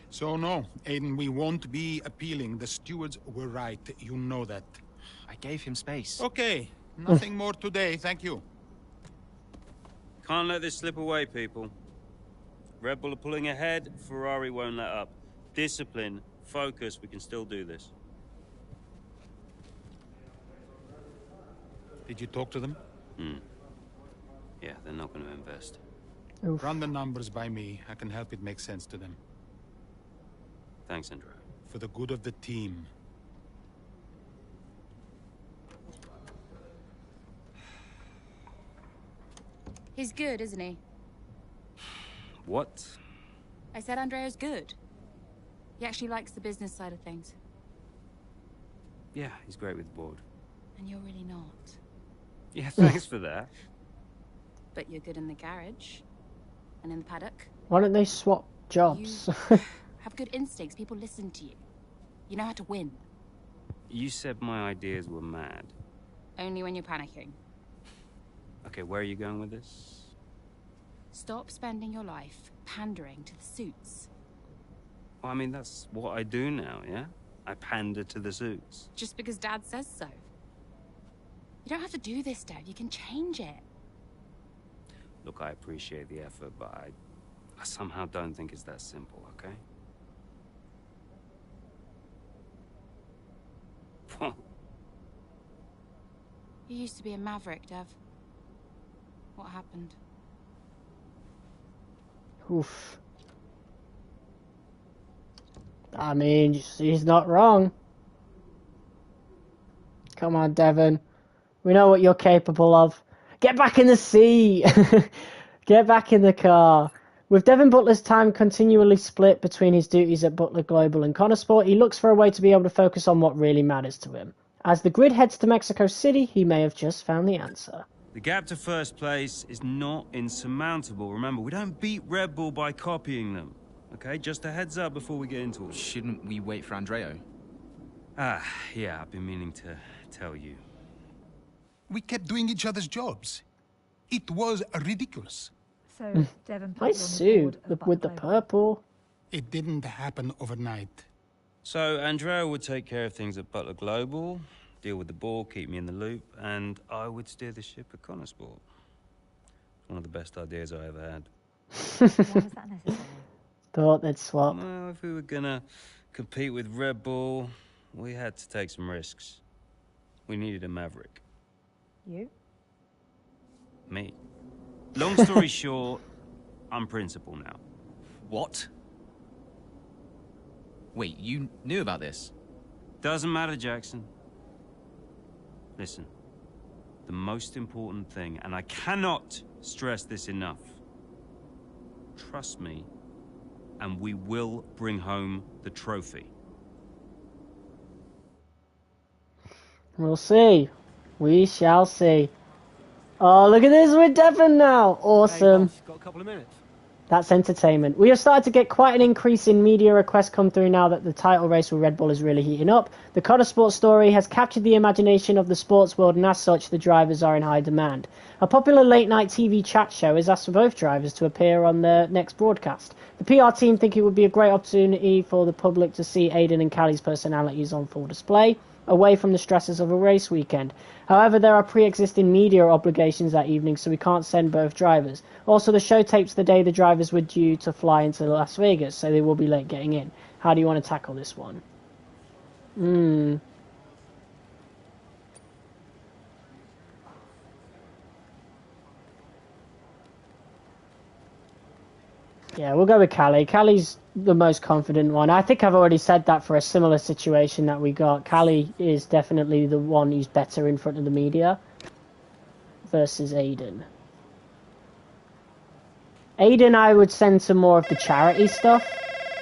So no, Aiden, we won't be appealing. The stewards were right. You know that. I gave him space. Okay, nothing more today, thank you. Can't let this slip away, people. Red Bull are pulling ahead, Ferrari won't let up. Discipline, focus, we can still do this. Did you talk to them? Yeah, they're not going to invest. Oof. Run the numbers by me. I can help it make sense to them. Thanks, Andrea. For the good of the team. He's good, isn't he? What? I said Andrea's good. He actually likes the business side of things. Yeah, he's great with the board. And you're really not. Yeah, thanks for that. But you're good in the garage. And in the paddock. Why don't they swap jobs? You have good instincts. People listen to you. You know how to win. You said my ideas were mad. Only when you're panicking. Okay, where are you going with this? Stop spending your life pandering to the suits. Well, I mean, that's what I do now, yeah? I pander to the suits. Just because Dad says so. You don't have to do this, Dad. You can change it. Look, I appreciate the effort, but I somehow don't think it's that simple, okay? You used to be a maverick, Dev. What happened? Oof. I mean, he's not wrong. Come on, Devin. We know what you're capable of. Get back in the sea! Get back in the car. With Devin Butler's time continually split between his duties at Butler Global and Connosport, he looks for a way to be able to focus on what really matters to him. As the grid heads to Mexico City, he may have just found the answer. The gap to first place is not insurmountable. Remember, we don't beat Red Bull by copying them. Okay, just a heads up before we get into it. Shouldn't we wait for Andrea? Yeah, I've been meaning to tell you. We kept doing each other's jobs. It was ridiculous. So, Devin put Nice you on the suit board of with the Butler. purple. It didn't happen overnight. So, Andrea would take care of things at Butler Global, deal with the board, keep me in the loop, and I would steer the ship at Connosport. One of the best ideas I ever had. Why was that necessary? Thought they'd swap. Well, if we were gonna compete with Red Bull, we had to take some risks. We needed a maverick. You? Me. Long story short, I'm principal now. What? Wait, you knew about this? Doesn't matter, Jackson. Listen, the most important thing, and I cannot stress this enough, trust me, and we will bring home the trophy. We'll see. We shall see. Oh, look at this. We're Devin now. Awesome. Hey, boss, got a couple of minutes. That's entertainment. We have started to get quite an increase in media requests come through now that the title race with Red Bull is really heating up. The Connosport story has captured the imagination of the sports world, and as such, the drivers are in high demand. A popular late-night TV chat show has asked for both drivers to appear on the next broadcast. The PR team think it would be a great opportunity for the public to see Aiden and Callie's personalities on full display, away from the stresses of a race weekend. However, there are pre-existing media obligations that evening, so we can't send both drivers. Also, the show tapes the day the drivers were due to fly into Las Vegas, so they will be late getting in. How do you want to tackle this one? Yeah, we'll go with Callie. Callie's the most confident one. I think I've already said that for a similar situation that we got. Callie is definitely the one who's better in front of the media versus Aiden. Aiden I would send to more of the charity stuff,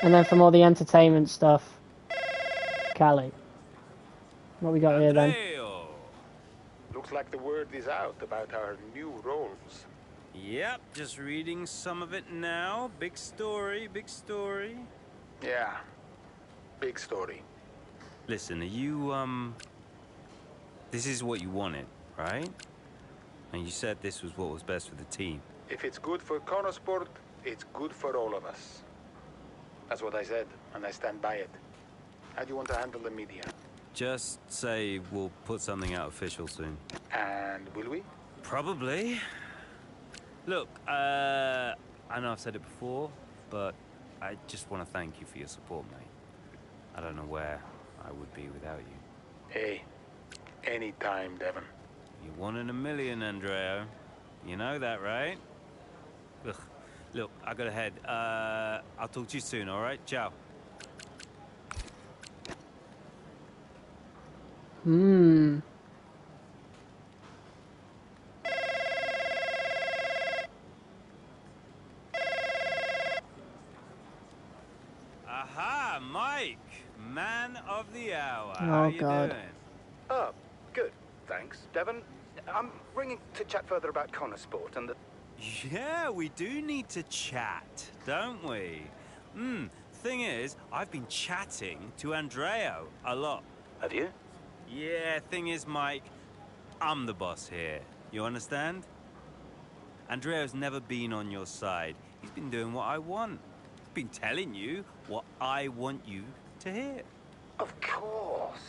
and then for more the entertainment stuff, Callie. What we got here then? Looks like the word is out about our new roles. Yep, just reading some of it now. Big story, big story. Yeah, big story. Listen, are you, this is what you wanted, right? And you said this was what was best for the team. If it's good for Connosport, it's good for all of us. That's what I said, and I stand by it. How do you want to handle the media? Just say we'll put something out official soon. And will we? Probably. Look, I know I've said it before, but I just want to thank you for your support, mate. I don't know where I would be without you. Hey, anytime, Devon. You're 1 in a million, Andreo. You know that, right? Ugh. Look, I gotta head. I'll talk to you soon, all right? Ciao. Aha, Mike, man of the hour. How you God. doing? Oh, good. Thanks, Devon. I'm ringing to chat further about Connosport and the... Yeah, we do need to chat, don't we? Thing is, I've been chatting to Andreo a lot. Have you? Yeah, thing is, Mike, I'm the boss here. You understand? Andreo's never been on your side. He's been doing what I want. He's been telling you what I want you to hear. Of course.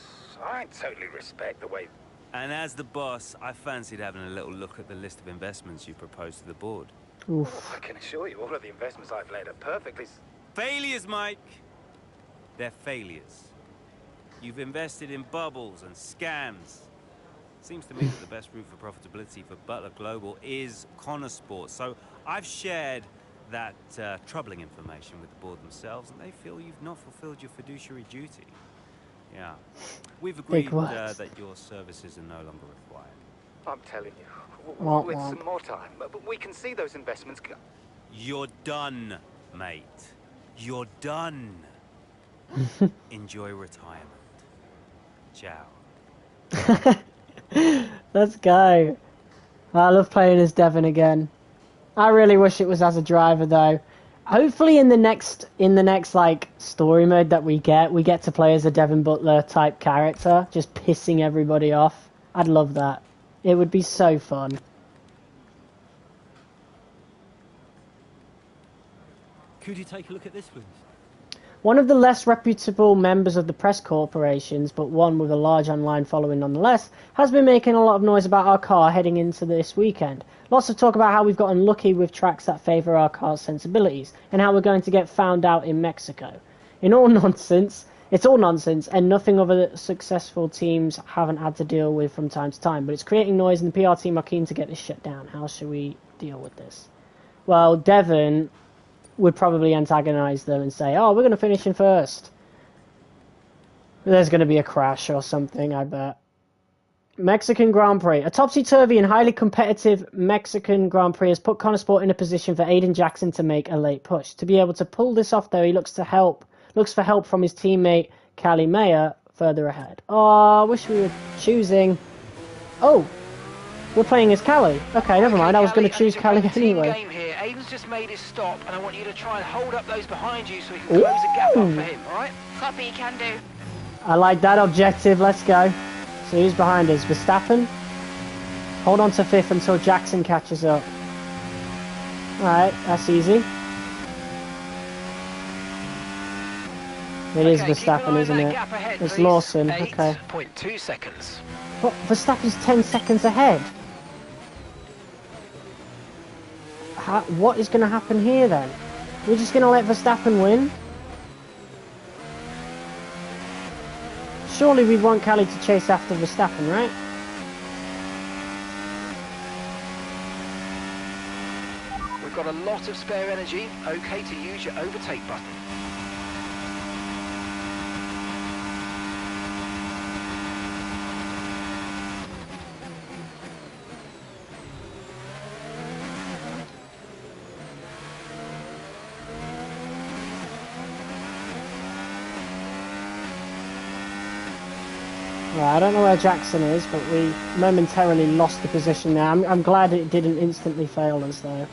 I totally respect the way... And as the boss, I fancied having a little look at the list of investments you proposed to the board. Oof. I can assure you all of the investments I've laid are perfectly... Failures, Mike! They're failures. You've invested in bubbles and scams. Seems to me that the best route for profitability for Butler Global is Connosport. So I've shared that troubling information with the board themselves, and they feel you've not fulfilled your fiduciary duty. Yeah. We've agreed that your services are no longer required. I'm telling you, with Womp. some more time, but we can see those investments... You're done, mate. You're done. Enjoy retirement. Ciao. Let's go. I love playing as Devon again. I really wish it was as a driver though. Hopefully in the next like story mode that we get to play as a Devon Butler type character, just pissing everybody off. I'd love that. It would be so fun. Could you take a look at this, please? One of the less reputable members of the press corporations, but one with a large online following nonetheless, has been making a lot of noise about our car heading into this weekend. Lots of talk about how we've got unlucky with tracks that favour our car's sensibilities, and how we're going to get found out in Mexico. It's all nonsense, and nothing other successful teams haven't had to deal with from time to time, but it's creating noise and the PR team are keen to get this shut down. How should we deal with this? Well, Devon would probably antagonise them and say, oh, we're going to finish in first. There's going to be a crash or something, I bet. Mexican Grand Prix. A topsy-turvy and highly competitive Mexican Grand Prix has put Connosport in a position for Aiden Jackson to make a late push. To be able to pull this off, though, he looks for help from his teammate, Callie Mayer, further ahead. Oh, I wish we were choosing... Oh, we're playing as Callie. Okay, never mind. I was going to choose Callie anyway. Game here. Aiden's just made his stop, and I want you to try and hold up those behind you so we can close the gap up for him, alright? Copy, can do. I like that objective. Let's go. So who's behind us? Verstappen? Hold on to fifth until Jackson catches up. Alright, that's easy. It is Verstappen, isn't it? Ahead, it's please. Lawson. Okay. 8.2 seconds. What? Verstappen's 10 seconds ahead. What is going to happen here then? We're just going to let Verstappen win? Surely we want Callie to chase after Verstappen, right? We've got a lot of spare energy. Okay to use your overtake button. Right, I don't know where Jackson is, but we momentarily lost the position there. I'm glad it didn't instantly fail us though.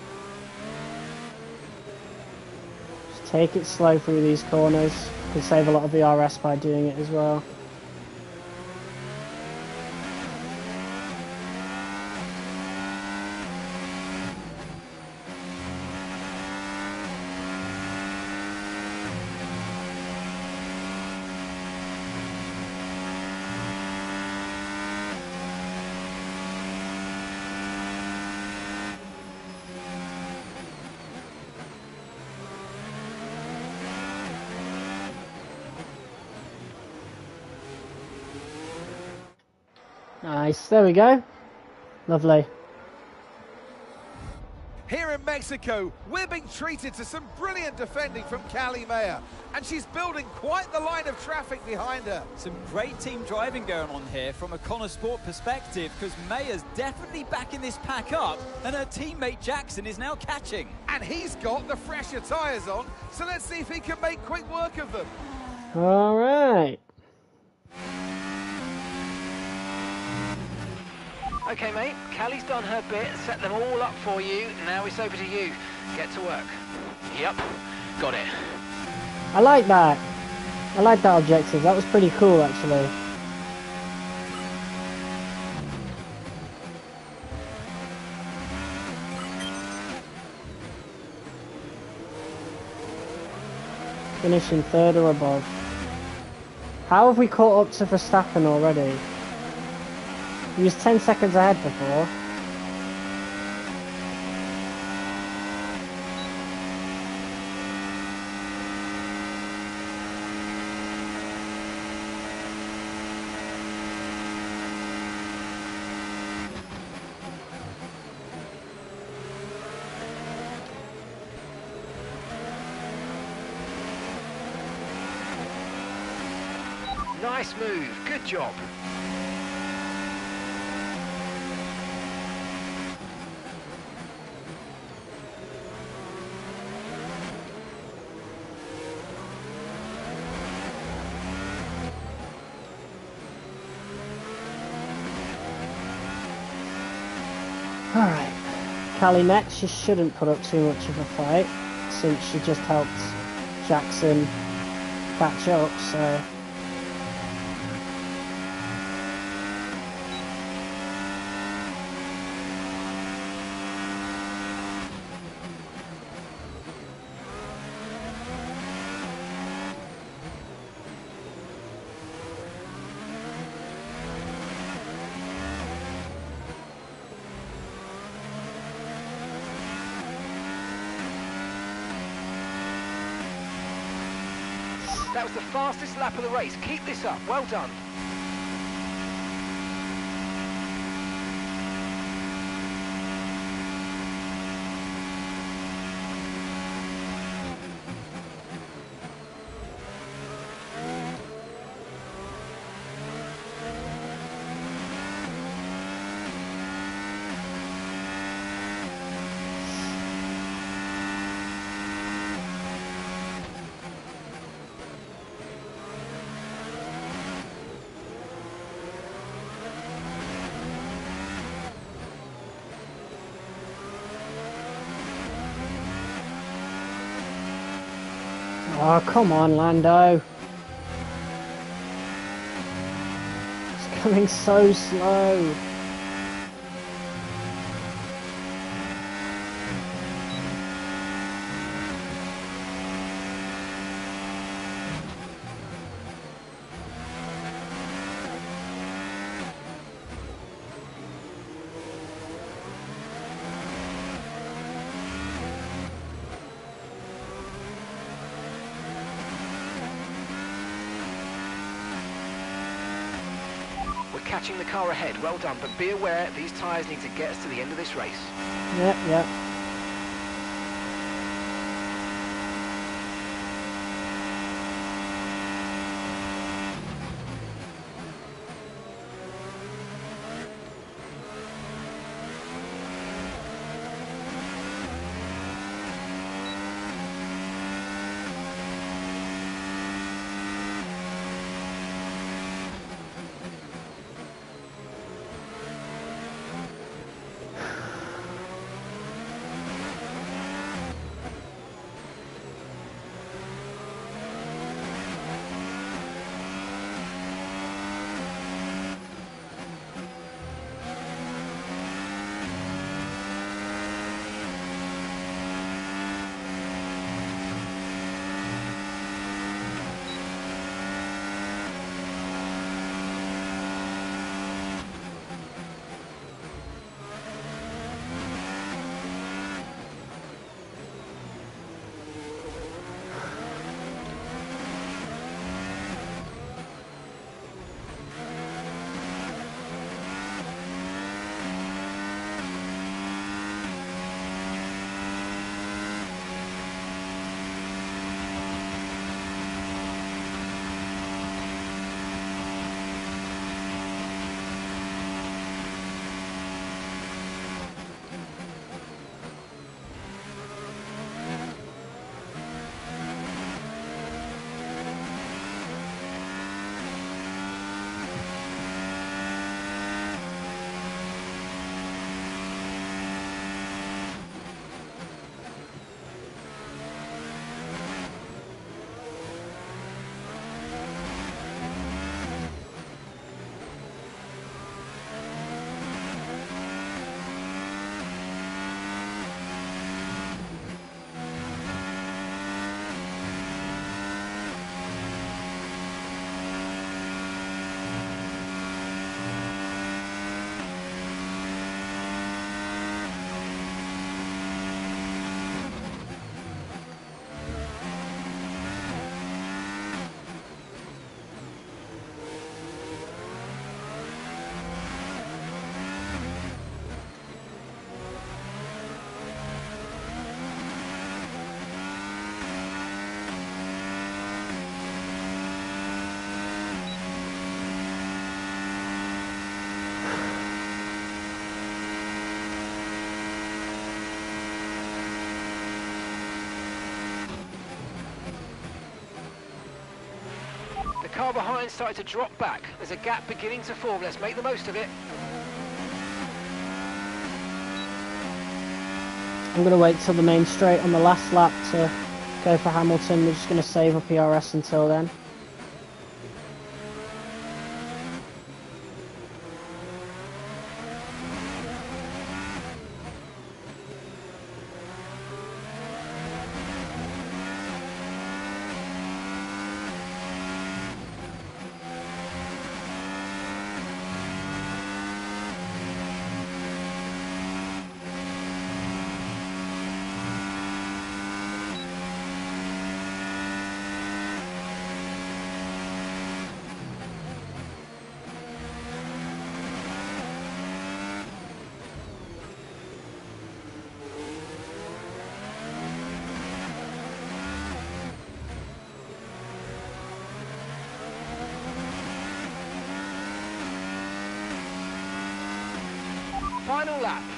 Just take it slow through these corners. Could save a lot of VRS by doing it as well. Nice, there we go. Lovely. Here in Mexico, we're being treated to some brilliant defending from Callie Mayer, and she's building quite the line of traffic behind her. Some great team driving going on here from a Connor Sport perspective, because Mayer's definitely backing this pack up, and her teammate Jackson is now catching. And he's got the fresher tyres on, so let's see if he can make quick work of them. All right. Okay, mate, Callie's done her bit, set them all up for you. Now it's over to you. Get to work. Yep, got it. I like that. I like that objective. That was pretty cool, actually. Finishing third or above. How have we caught up to Verstappen already? He was 10 seconds ahead before. Nice move, good job. Alright, Callie next. She shouldn't put up too much of a fight since she just helped Jackson catch up, so... That was the fastest lap of the race. Keep this up. Well done. Oh, come on, Lando. It's coming so slow. Catching the car ahead, well done, but be aware these tyres need to get us to the end of this race. Yep, yep. car behind started to drop back. There's a gap beginning to form. Let's make the most of it. I'm going to wait till the main straight on the last lap to go for Hamilton. We're just going to save up ERS until then.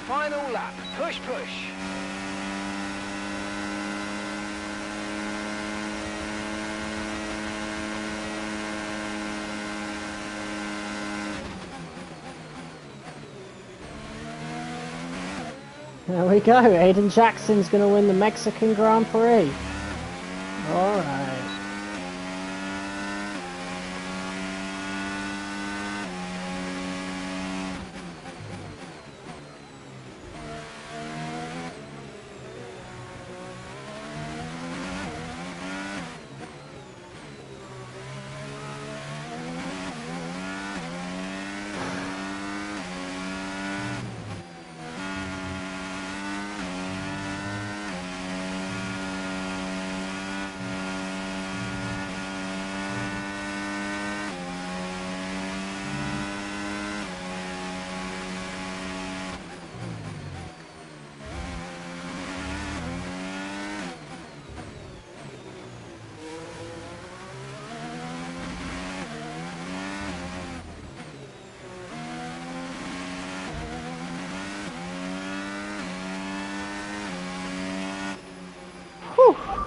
Final lap, push, push. There we go, Aiden Jackson's going to win the Mexican Grand Prix. Alright.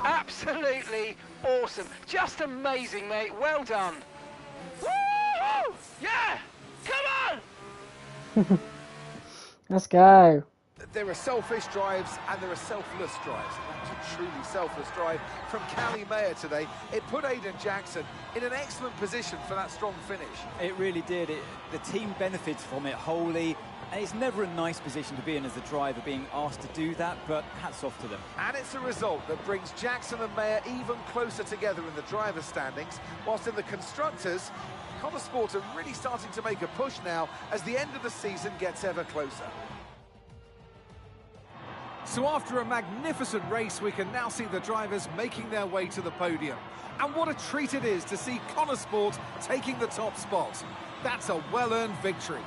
Absolutely awesome. Just amazing, mate. Well done. Woo! Yeah! Come on! Let's go. There are selfish drives and there are selfless drives. That was a truly selfless drive from Callie Mayer today. It put Aiden Jackson in an excellent position for that strong finish. It really did. The team benefits from it wholly. And it's never a nice position to be in as a driver, being asked to do that, but hats off to them. And it's a result that brings Jackson and Mayer even closer together in the driver's standings, whilst in the constructors, Connor Sport are really starting to make a push now as the end of the season gets ever closer. So after a magnificent race, we can now see the drivers making their way to the podium. And what a treat it is to see Connor Sport taking the top spot. That's a well-earned victory.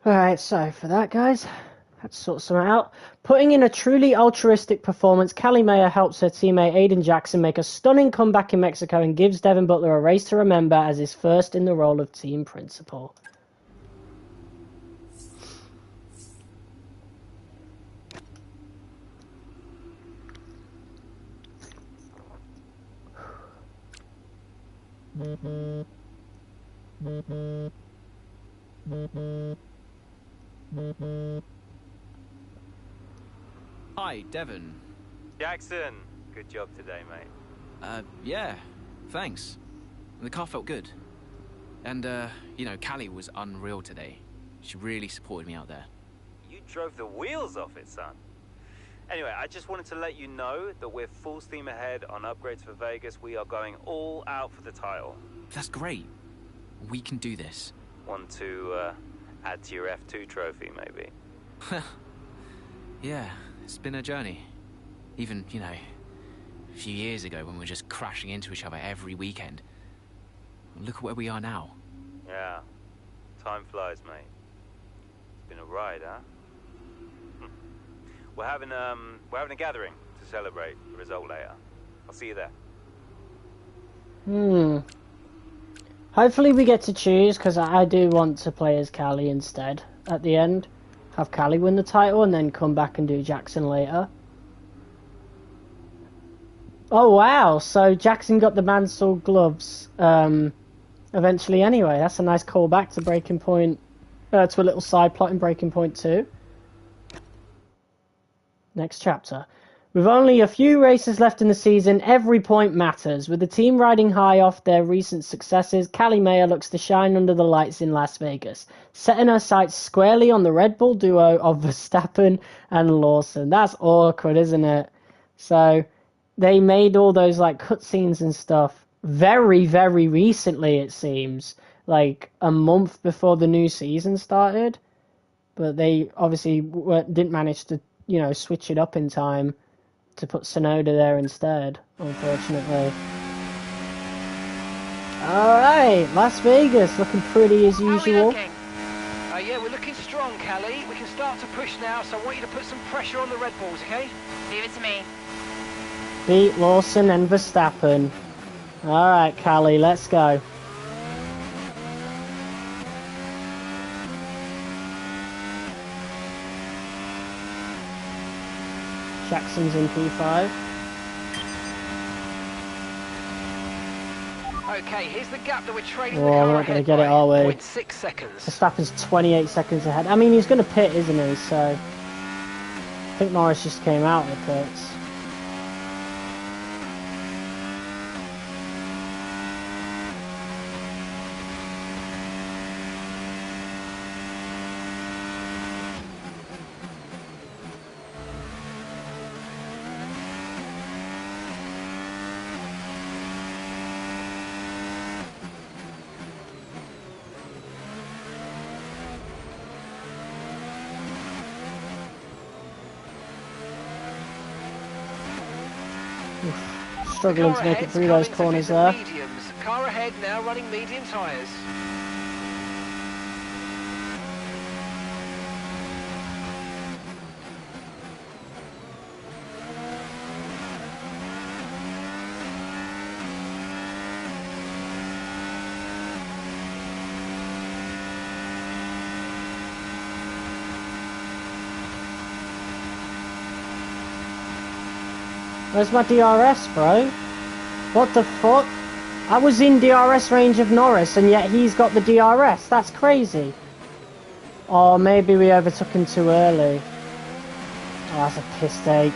Alright, so for that, guys, let's sort something out. Putting in a truly altruistic performance, Callie Mayer helps her teammate Aiden Jackson make a stunning comeback in Mexico and gives Devin Butler a race to remember as his first in the role of team principal. Hi, Devon. Jackson, good job today, mate. Yeah, thanks. The car felt good. And, you know, Callie was unreal today. She really supported me out there. You drove the wheels off it, son. Anyway, I just wanted to let you know that we're full steam ahead on upgrades for Vegas. We are going all out for the title. That's great. We can do this. Want to, add to your F2 trophy, maybe? Yeah, it's been a journey. Even, you know, a few years ago when we were just crashing into each other every weekend. Look at where we are now. Yeah. Time flies, mate. It's been a ride, huh? We're having a gathering to celebrate the result later. I'll see you there. Hopefully we get to choose, because I do want to play as Callie instead at the end. Have Callie win the title and then come back and do Jackson later. Oh wow, so Jackson got the Mansell gloves eventually anyway. That's a nice callback to Breaking Point, to a little side plot in Breaking Point 2. Next chapter. With only a few races left in the season, every point matters. With the team riding high off their recent successes, Callie Mayer looks to shine under the lights in Las Vegas, setting her sights squarely on the Red Bull duo of Verstappen and Lawson. That's awkward, isn't it? So, they made all those like cutscenes and stuff very, very recently, it seems. Like a month before the new season started. But they obviously didn't manage to, you know, switch it up in time to put Sonoda there instead, unfortunately. Alright, Las Vegas, looking pretty as usual. How are we looking? Yeah, we're looking strong, Callie. We can start to push now, so I want you to put some pressure on the Red Bulls, okay? Leave it to me. Beat Lawson and Verstappen. Alright, Callie, let's go. Jackson's in P5. Okay, here's the gap that we're trading Oh, the car we're not going to ahead get it our way. 0.6 seconds. Verstappen's 28 seconds ahead. I mean, he's going to pit, isn't he? So, I think Norris just came out of the pits. Struggling to make it through those corners there. Mediums. Car ahead now running medium tyres. Where's my DRS, bro? What the fuck? I was in DRS range of Norris, and yet he's got the DRS. That's crazy. Or maybe we overtook him too early. Oh, that's a piss take.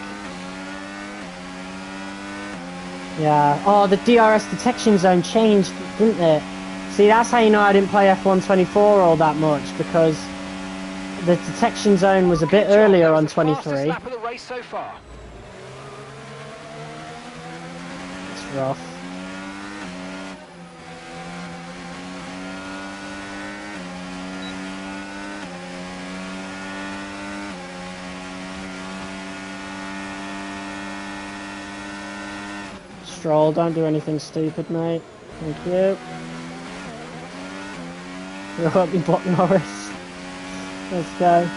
Yeah. Oh, the DRS detection zone changed, didn't it? See, that's how you know I didn't play F1 24 all that much, because the detection zone was a bit earlier on 23. Lap of the race so far. Rough. Stroll, don't do anything stupid, mate. Thank you. You'll help me block Norris. Let's go.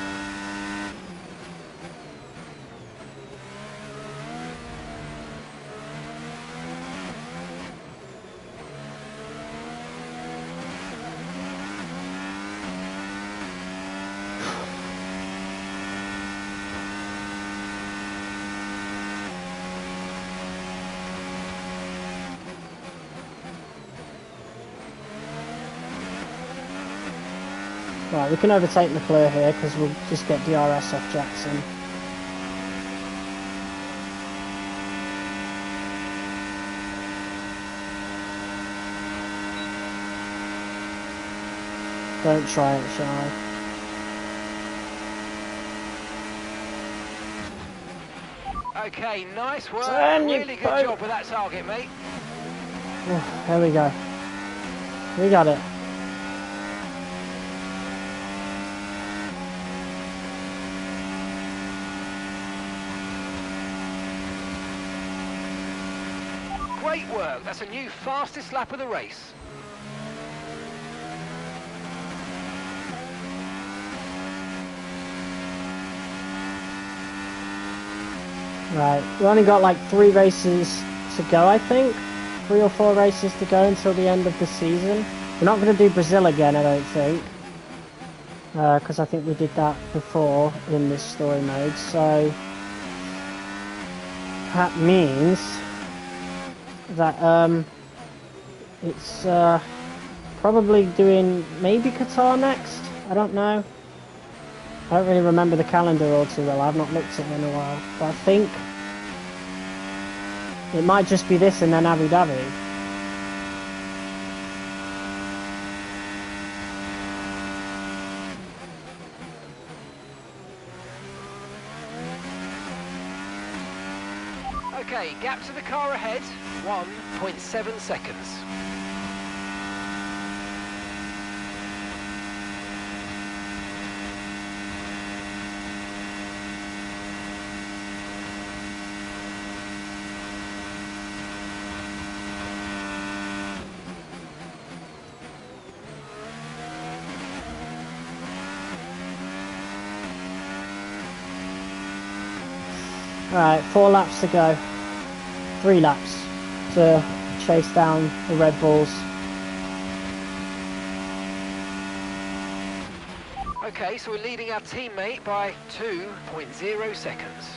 Right, we can overtake McClure here because we'll just get DRS off Jackson. Don't try it, Shy. Okay, nice work. Turn, you Really good boat. job with that target, mate. Oh, there we go. We got it. Great work. That's a new fastest lap of the race. Right, we only got like 3 races to go, I think. 3 or 4 races to go until the end of the season. We're not going to do Brazil again, I don't think. Because I think we did that before in this story mode. So that means that it's probably doing maybe Qatar next. I don't know. I don't really remember the calendar all too well. I've not looked at it in a while. But I think it might just be this and then Abu Dhabi. Okay, gap to the car ahead, 1.7 seconds. Alright, 4 laps to go. 3 laps to chase down the Red Bulls. Okay, so we're leading our teammate by 2.0 seconds.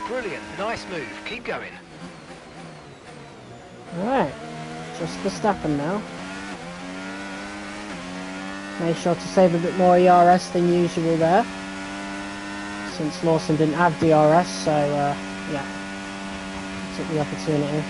Brilliant, nice move, keep going. Alright, just Verstappen now. Made sure to save a bit more ERS than usual there. Since Lawson didn't have DRS, so yeah, took the opportunity.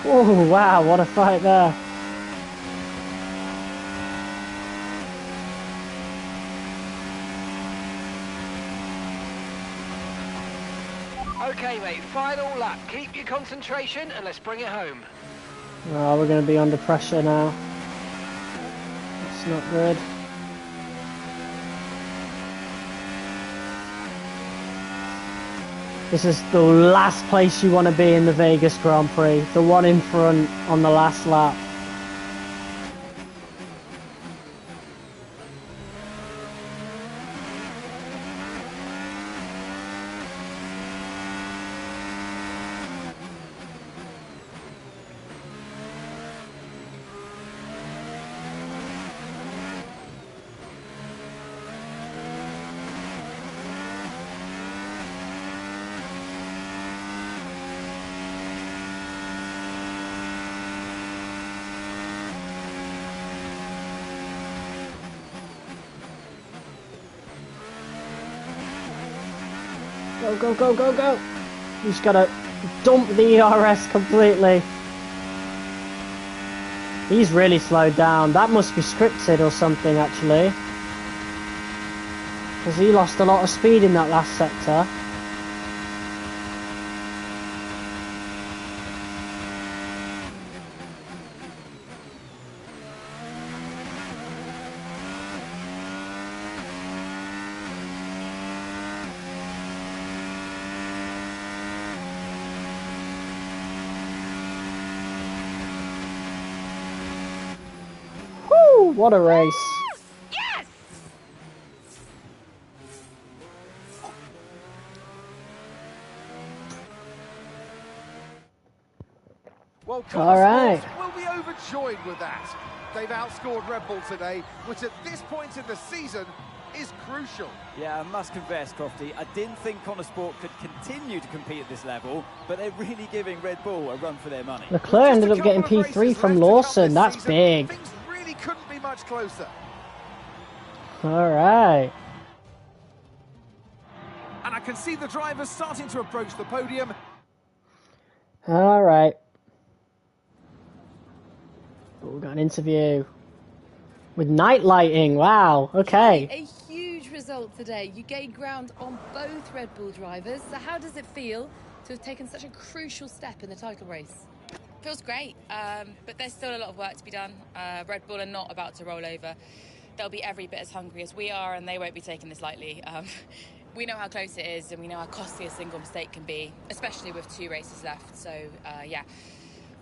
Oh, wow, what a fight there. Okay, mate, final lap. Keep your concentration and let's bring it home. Oh, we're going to be under pressure now. That's not good. This is the last place you want to be in the Vegas Grand Prix. The one in front on the last lap. Go, go, go, go, go! You just gotta dump the ERS completely. He's really slowed down. That must be scripted or something, actually. Because he lost a lot of speed in that last sector. Woo! What a race. Yes! Well, All right. will be overjoyed with that. They've outscored Red Bull today, which at this point in the season is crucial. Yeah, I must confess, Crofty, I didn't think Connor Sport could continue to compete at this level, but they're really giving Red Bull a run for their money. Leclerc ended up getting P3 from Lawson. That's big. Things really couldn't be much closer. All right. And I can see the drivers starting to approach the podium. All right. Oh, we've got an interview with night lighting. Wow. Okay. A huge result today. You gained ground on both Red Bull drivers. So how does it feel to have taken such a crucial step in the title race? Feels great, but there's still a lot of work to be done. Red Bull are not about to roll over. They'll be every bit as hungry as we are, and they won't be taking this lightly. We know how close it is, and we know how costly a single mistake can be, especially with 2 races left. So, yeah,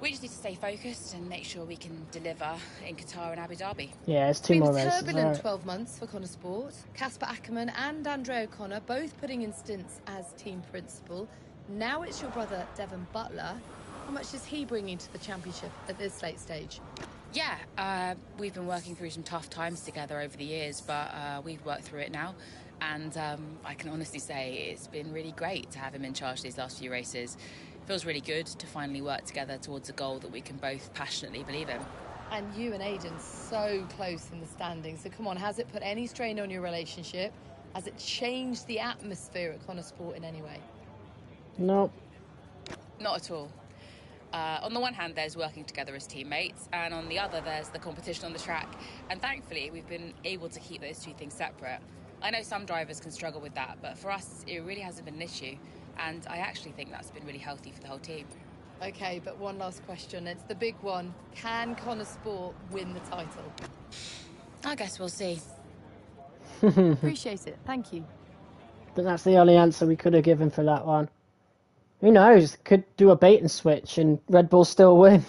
we just need to stay focused and make sure we can deliver in Qatar and Abu Dhabi. Yeah, it's 2 more races. It's been a turbulent 12 months for Connor Sport. Casper Ackerman and Andre O'Connor both putting in stints as team principal. Now it's your brother, Devon Butler. How much is he bringing to the championship at this late stage? Yeah, we've been working through some tough times together over the years, but we've worked through it now. And I can honestly say it's been really great to have him in charge these last few races. It feels really good to finally work together towards a goal that we can both passionately believe in. And you and Aiden so close in the standings. So come on, has it put any strain on your relationship? Has it changed the atmosphere at Connor Sport in any way? No. Not at all. On the one hand, there's working together as teammates, and on the other, there's the competition on the track. And thankfully, we've been able to keep those 2 things separate. I know some drivers can struggle with that, but for us, it really hasn't been an issue. And I actually think that's been really healthy for the whole team. Okay, but one last question. It's the big one. Can Connor Sport win the title? I guess we'll see. Appreciate it. Thank you. But that's the only answer we could have given for that one. Who knows? Could do a bait and switch and Red Bull still win.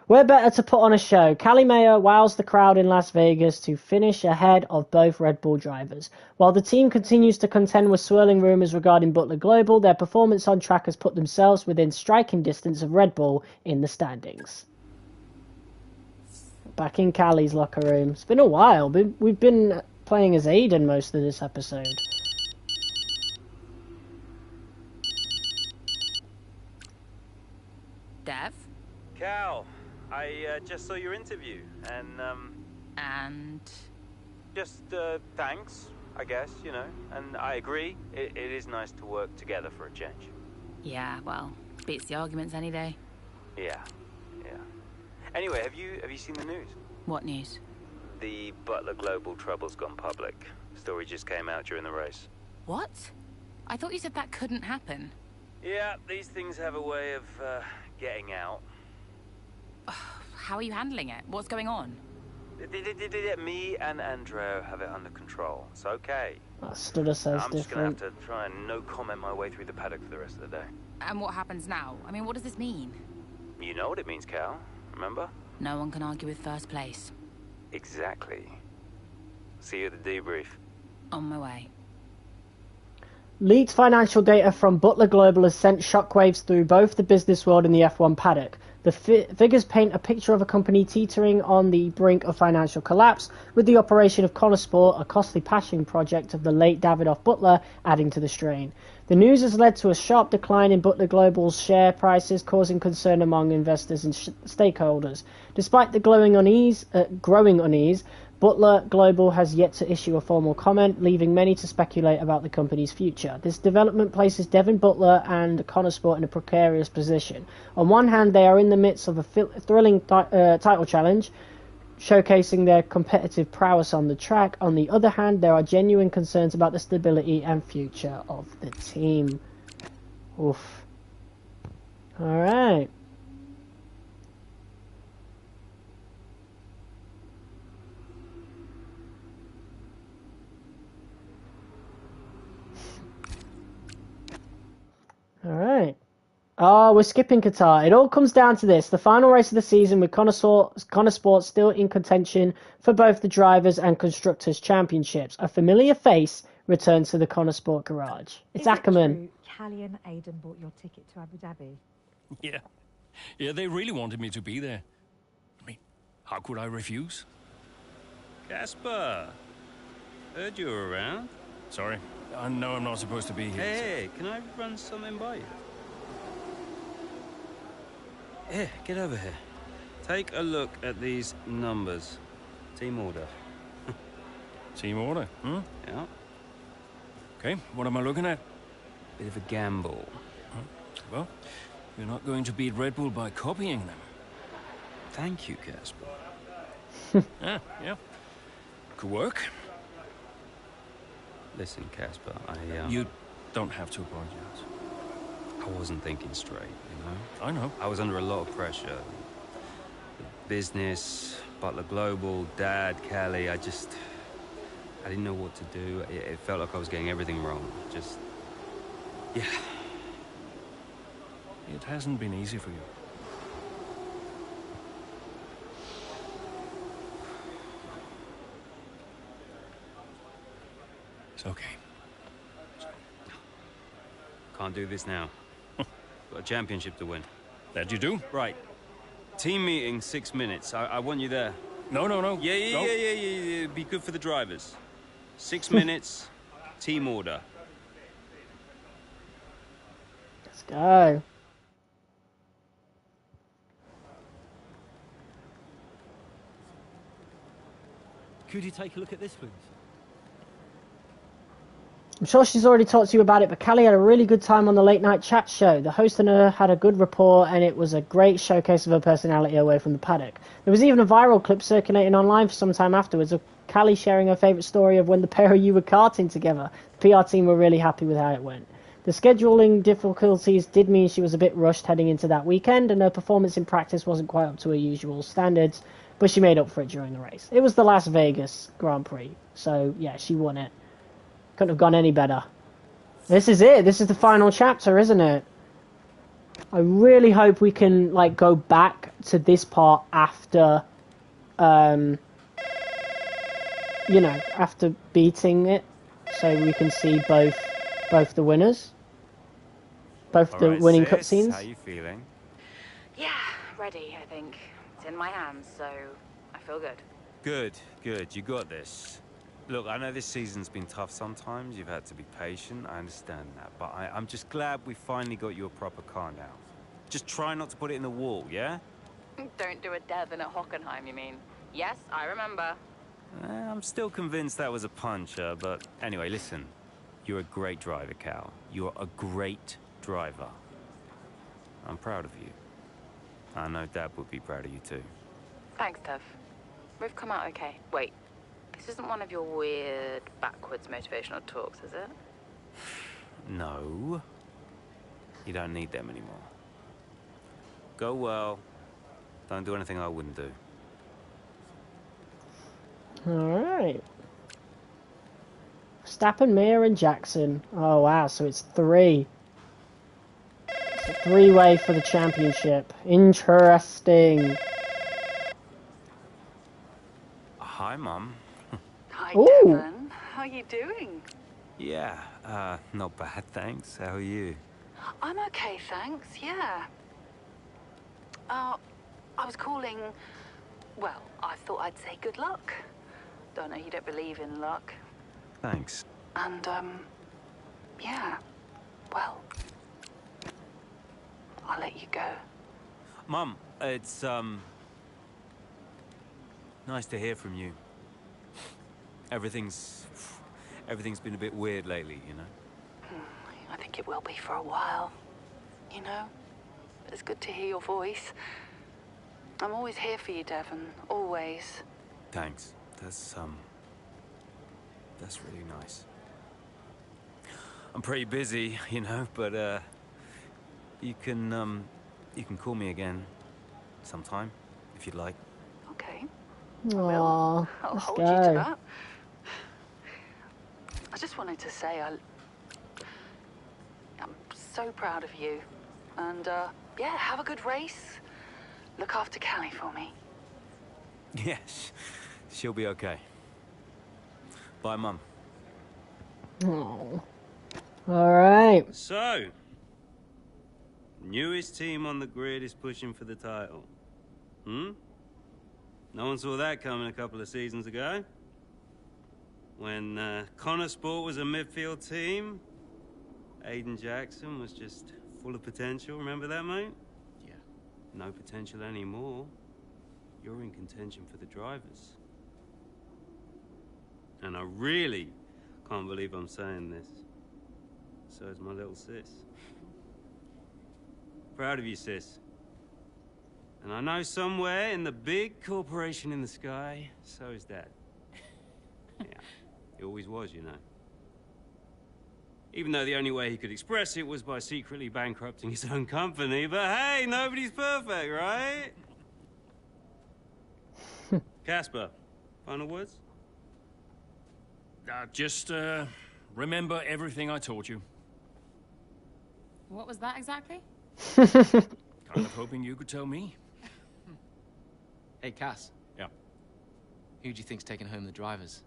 We're better to put on a show. Callie Mayer wows the crowd in Las Vegas to finish ahead of both Red Bull drivers. While the team continues to contend with swirling rumours regarding Butler Global, their performance on track has put themselves within striking distance of Red Bull in the standings. Back in Callie's locker room. It's been a while. We've been playing as Aiden most of this episode. Dev? Cal, I just saw your interview, and And? just thanks, I guess, you know. And I agree, it is nice to work together for a change. Yeah, well, beats the arguments any day. Yeah. Anyway, have you seen the news? What news? The Butler Global trouble's gone public. Story just came out during the race. What? I thought you said that couldn't happen. Yeah, these things have a way of getting out. How are you handling it? What's going on? Me and Andreo have it under control. It's okay. Stutter says I'm just different. gonna have to try and no comment my way through the paddock for the rest of the day. And what happens now? I mean, what does this mean? You know what it means, Cal. Remember? No one can argue with first place. Exactly. See you at the debrief. On my way. Leaked financial data from Butler Global has sent shockwaves through both the business world and the F1 paddock. The figures paint a picture of a company teetering on the brink of financial collapse, with the operation of Connosport, a costly passion project of the late Davidoff Butler, adding to the strain. The news has led to a sharp decline in Butler Global's share prices, causing concern among investors and stakeholders. Despite the growing unease, Butler Global has yet to issue a formal comment, leaving many to speculate about the company's future. This development places Devin Butler and Connosport in a precarious position. On one hand, they are in the midst of a thrilling title challenge, showcasing their competitive prowess on the track. On the other hand, there are genuine concerns about the stability and future of the team. Oof. Alright. Alright. Oh, we're skipping Qatar. It all comes down to this. The final race of the season with Connosport still in contention for both the Drivers' and Constructors' Championships. A familiar face returns to the Connosport garage. It's Ackerman. Callie and Aidan bought your ticket to Abu Dhabi. Yeah, they really wanted me to be there. I mean, how could I refuse? Casper, heard you were around. Sorry, I know I'm not supposed to be here. Hey, can I run something by you? Here, get over here. Take a look at these numbers. Team order. Team order, Yeah. Okay, what am I looking at? Bit of a gamble. Well, you're not going to beat Red Bull by copying them. Thank you, Casper. Yeah. Could work. Listen, Casper, You don't have to apologize. I wasn't thinking straight, you know? I know. I was under a lot of pressure. The business, Butler Global, Dad, Callie, I didn't know what to do. It felt like I was getting everything wrong. Yeah. It hasn't been easy for you. It's okay. Can't do this now. Got a championship to win. That you do? Right. Team meeting, 6 minutes. I want you there. No. Yeah. Be good for the drivers. 6 minutes, team order. Let's go. Could you take a look at this, please? I'm sure she's already talked to you about it, but Callie had a really good time on the late night chat show. The host and her had a good rapport, and it was a great showcase of her personality away from the paddock. There was even a viral clip circulating online for some time afterwards of Callie sharing her favourite story of when the pair of you were karting together. The PR team were really happy with how it went. The scheduling difficulties did mean she was a bit rushed heading into that weekend, and her performance in practice wasn't quite up to her usual standards, but she made up for it during the race. It was the Las Vegas Grand Prix, so yeah, she won it. Couldn't have gone any better. This is it. This is the final chapter, isn't it? I really hope we can go back to this part after, after beating it, so we can see both the winners, both the winning cutscenes. How you feeling? Yeah, ready, I think. It's in my hands, so I feel good. Good. You got this. Look, I know this season's been tough sometimes. You've had to be patient. I understand that. But I'm just glad we finally got you a proper car now. Just try not to put it in the wall, yeah? Don't do a Devon at Hockenheim, you mean? Yes, I remember. I'm still convinced that was a puncher, but anyway, listen. You're a great driver, Cal. You're a great driver. I'm proud of you. I know Dad would be proud of you too. Thanks, Dev. We've come out okay. Wait, this isn't one of your weird, backwards motivational talks, is it? No. You don't need them anymore. Go well. Don't do anything I wouldn't do. Alright. Verstappen, Mir, and Jackson. Oh wow, so it's 3. It's a 3-way for the championship. Interesting. Hi, Mum. Hi, Ooh. Devon. How are you doing? Yeah, not bad, thanks. How are you? I'm okay, thanks, yeah. I was calling... Well, I thought I'd say good luck. Don't know you don't believe in luck. Thanks. And, yeah. Well, I'll let you go. Mum, it's, nice to hear from you. Everything's been a bit weird lately, you know? I think it will be for a while. You know? But it's good to hear your voice. I'm always here for you, Devon. Always. Thanks. That's really nice. I'm pretty busy, you know, but, you can call me again sometime, if you'd like. Okay. Aww, I'll let's hold go. you to that. I just wanted to say I'm so proud of you. And, yeah, have a good race. Look after Callie for me. Yes, she'll be okay. Bye, Mum. Oh. Alright. So, newest team on the grid is pushing for the title. Hmm? No one saw that coming a couple of seasons ago. When Connor Sport was a midfield team, Aiden Jackson was just full of potential. Remember that, mate? Yeah. No potential anymore. You're in contention for the drivers. And I really can't believe I'm saying this. So is my little sis. Proud of you, sis. And I know somewhere in the big corporation in the sky, so is Dad. Yeah, he always was, you know. Even though the only way he could express it was by secretly bankrupting his own company. But hey, nobody's perfect, right? Casper, final words? Just remember everything I taught you. What was that exactly? Kind of hoping you could tell me. Hey, Cass. Yeah. Who do you think's taking home the drivers?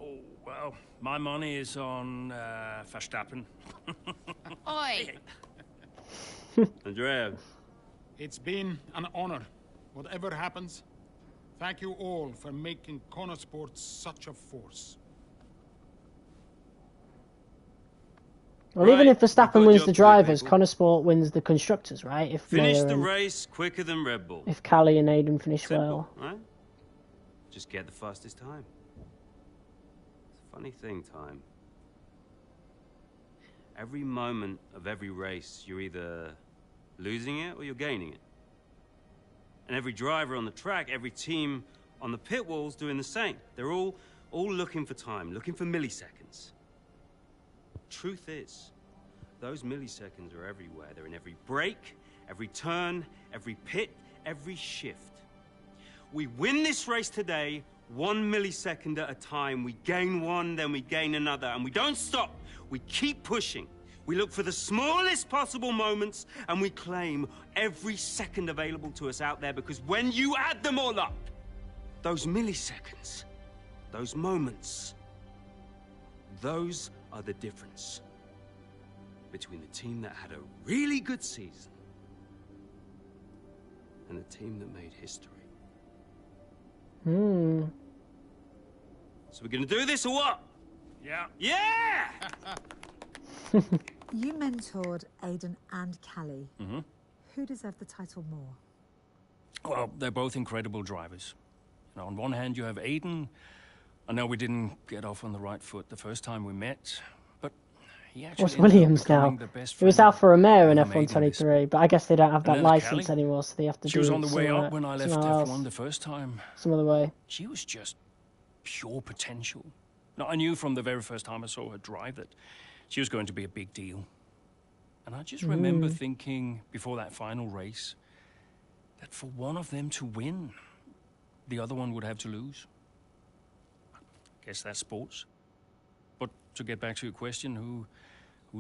Oh, well, my money is on Verstappen. Oi! Andrea. It's been an honor. Whatever happens, thank you all for making Connor Sports such a force. Well, even if Verstappen wins the drivers, Connor Sport wins the constructors, right? If Finish Mir the and- race quicker than Red Bull. If Callie and Aiden finish well. Right? Just get the fastest time. It's a funny thing, time. Every moment of every race, you're either losing it or you're gaining it. And every driver on the track, every team on the pit walls doing the same. They're all looking for time, looking for milliseconds. Truth is, those milliseconds are everywhere. They're in every break, every turn, every pit, every shift. We win this race today 1 millisecond at a time. We gain one, then we gain another, and we don't stop. We keep pushing. We look for the smallest possible moments, and we claim every second available to us out there, because when you add them all up, those milliseconds, those moments, those are the difference between the team that had a really good season and the team that made history. Hmm. So we're gonna do this or what? Yeah. Yeah! You mentored Aiden and Callie. Mm-hmm. Who deserved the title more? Well, they're both incredible drivers. You know, on one hand, you have Aiden. I know we didn't get off on the right foot the first time we met, but he actually What's ended up Williams now? becoming the best It was friend Alfa Romeo in whoever made F1 him this. 23, but I guess they don't have that And license Kelly, anymore, so they have to she do was it on the way somewhere, up when I left somewhere F1 else, the first time. some other way. She was just pure potential. Now, I knew from the very first time I saw her drive that she was going to be a big deal. And I just remember thinking before that final race that for one of them to win, the other one would have to lose. I guess that's sports. But to get back to your question, who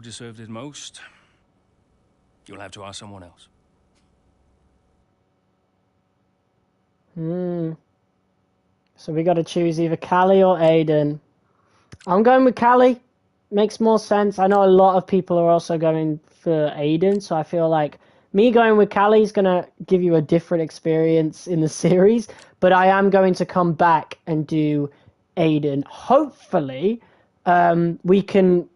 deserved it most? You'll have to ask someone else. So we got to choose either Callie or Aiden. I'm going with Callie. Makes more sense. I know a lot of people are also going for Aiden, so I feel like me going with Callie is going to give you a different experience in the series, but I am going to come back and do Aiden. Hopefully, we can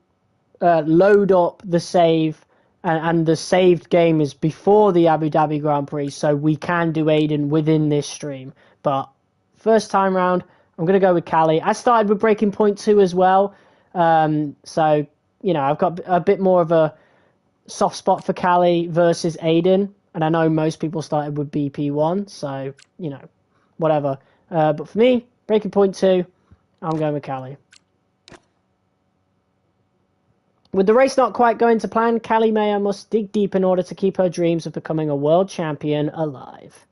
load up the save, and the saved game is before the Abu Dhabi Grand Prix, so we can do Aiden within this stream. But first time round, I'm going to go with Callie. I started with Breaking Point 2 as well, so, you know, I've got a bit more of a soft spot for Callie versus Aiden, and I know most people started with BP1, so, you know, whatever. But for me, Breaking Point 2, I'm going with Callie. With the race not quite going to plan, Callie Mayer must dig deep in order to keep her dreams of becoming a world champion alive.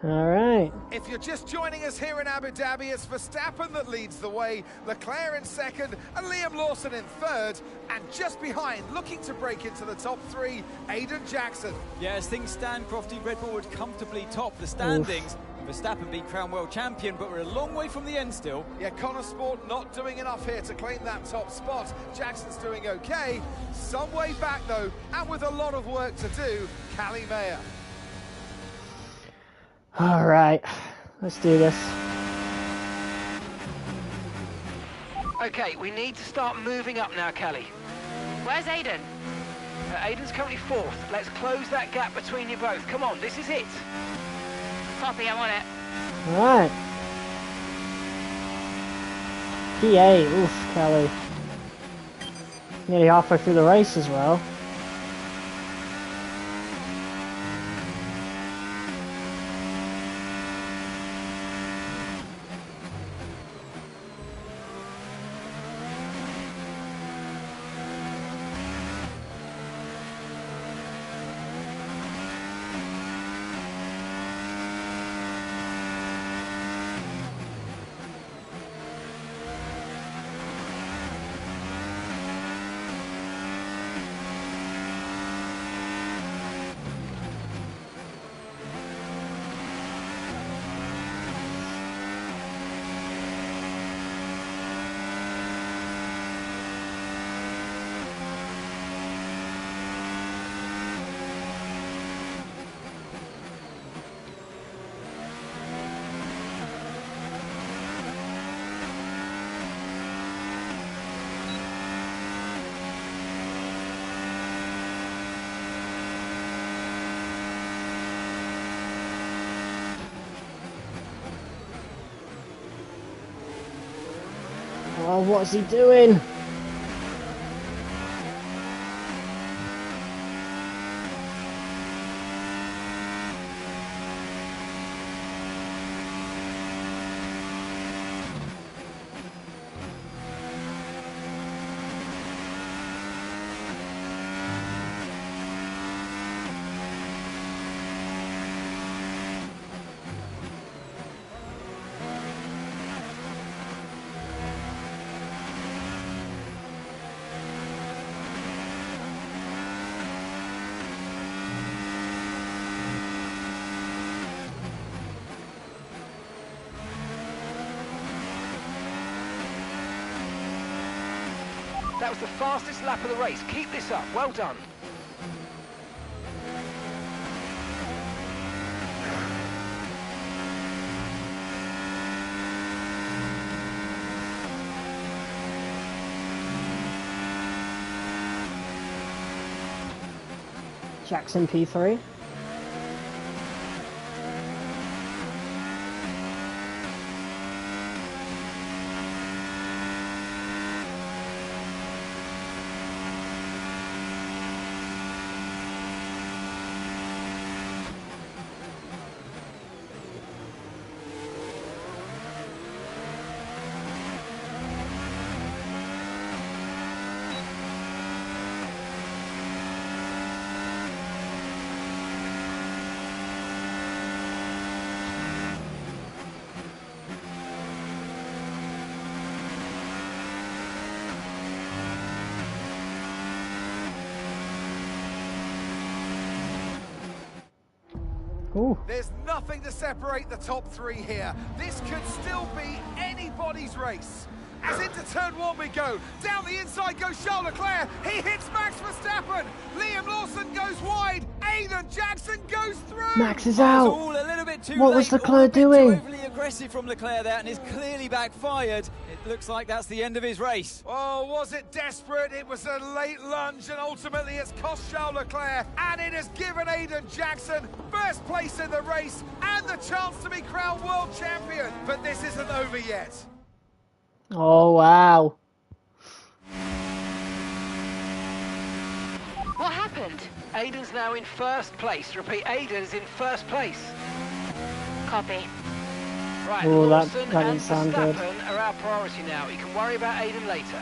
All right. If you're just joining us here in Abu Dhabi, it's Verstappen that leads the way, Leclerc in second, and Liam Lawson in third. And just behind, looking to break into the top three, Aiden Jackson. Yeah, as things stand, Crofty, Red Bull would comfortably top the standings. Verstappen beat crown world champion, but we're a long way from the end still. Yeah, Connor Sport not doing enough here to claim that top spot. Jackson's doing okay. Some way back, though, and with a lot of work to do, Callie Mayer. All right, let's do this. Okay, we need to start moving up now, Kelly. Where's Aiden? Aiden's currently fourth. Let's close that gap between you both. Come on, this is it. Copy, I'm on it. All right. P8, oof, Kelly. Nearly halfway through the race as well. Oh, what's he doing? That was the fastest lap of the race. Keep this up. Well done. Jackson P3. Ooh. There's nothing to separate the top three here. This could still be anybody's race. As into turn one we go. Down the inside goes Charles Leclerc. He hits Max Verstappen. Liam Lawson goes wide. Aiden Jackson goes through. Max is out. All a little bit too What late, was all a Leclerc bit too doing? overly aggressive from Leclerc there, and it's clearly backfired. It looks like that's the end of his race. Oh, was it desperate? It was a late lunge, and ultimately it's cost Charles Leclerc, and it has given Aiden Jackson first place in the race and the chance to be crowned world champion. But this isn't over yet. Oh, wow. What happened? Aiden's now in first place. Repeat, Aiden's in first place. Copy. Right, Oh, Lawson that and didn't sound good. Verstappen are our priority now. You can worry about Aiden later.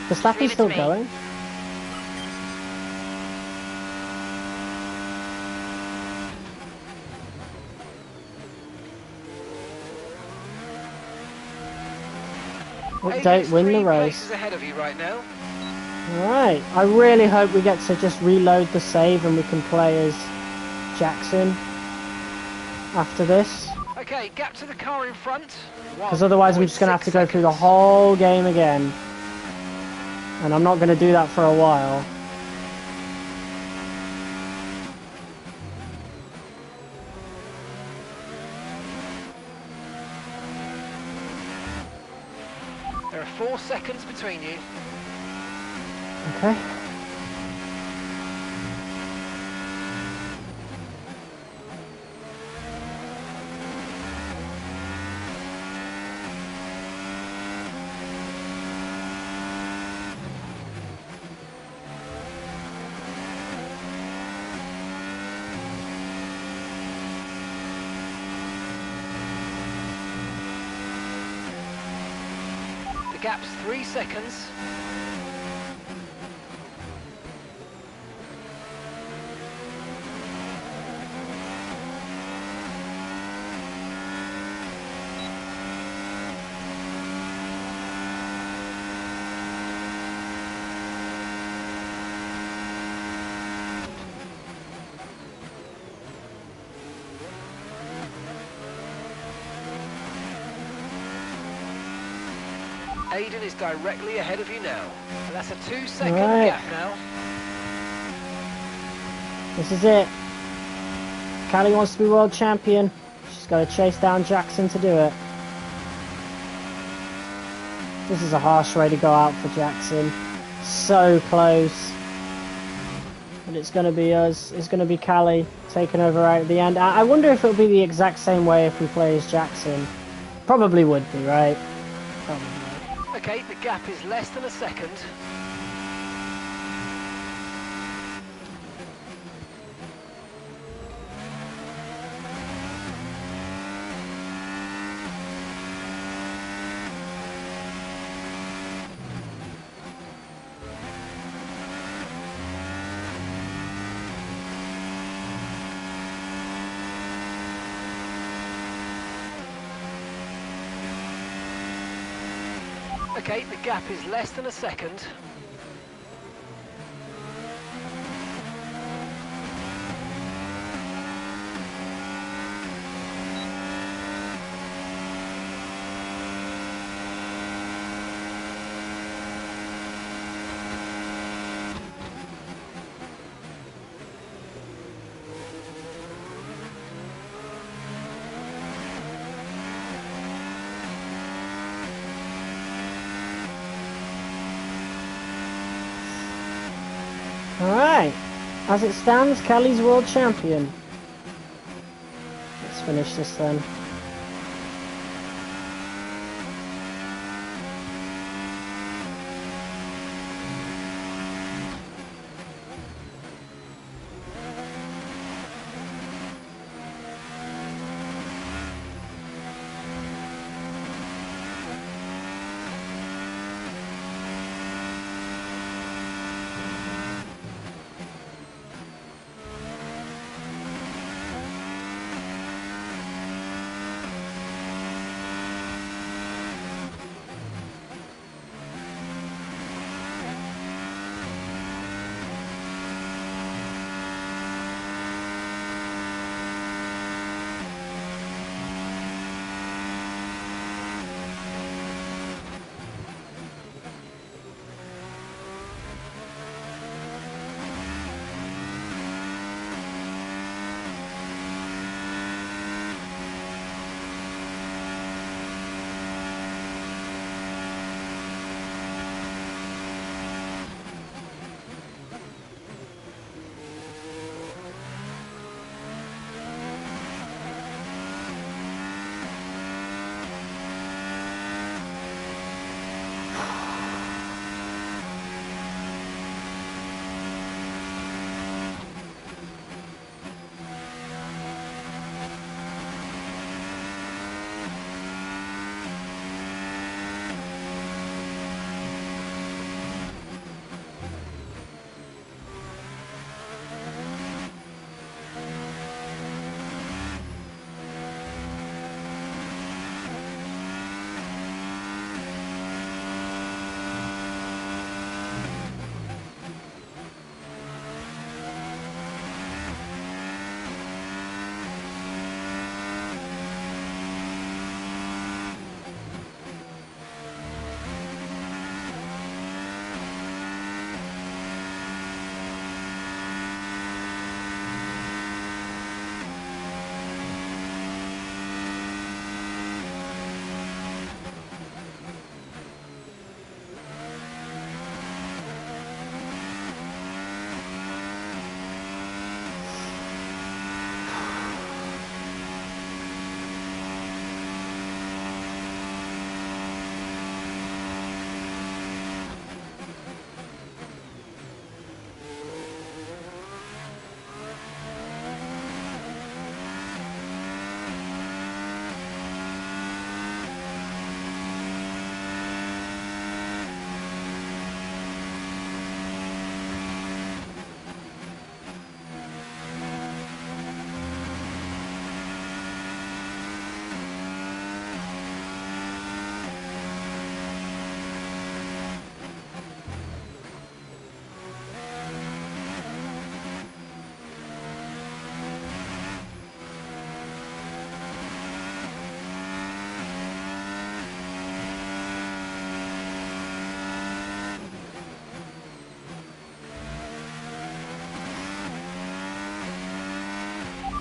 Verstappen's still going. Update, win the race. Places ahead of you right now. Alright, I really hope we get to just reload the save and we can play as Jackson after this. Okay, gap to the car in front. Because otherwise I'm just going to have to go through the whole game again. And I'm not going to do that for a while. There are 4 seconds between you. Okay. The gap's 3 seconds. Aiden is directly ahead of you now. And that's a 2-second gap now. This is it. Callie wants to be world champion. She's got to chase down Jackson to do it. This is a harsh way to go out for Jackson. So close. But it's going to be us. It's going to be Callie taking over right at the end. I wonder if it'll be the exact same way if we play as Jackson. Probably would be, right? Probably. Okay, the gap is less than a second. Okay, the gap is less than a second. Alright, as it stands, Callie's world champion. Let's finish this then.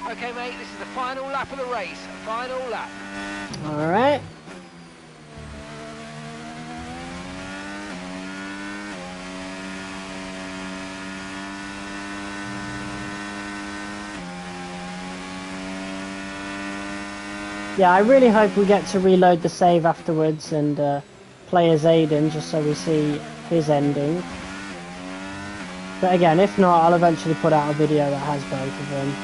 Okay, mate, this is the final lap of the race. Final lap. All right. Yeah, I really hope we get to reload the save afterwards and play as Aiden, just so we see his ending. But again, if not, I'll eventually put out a video that has both of them.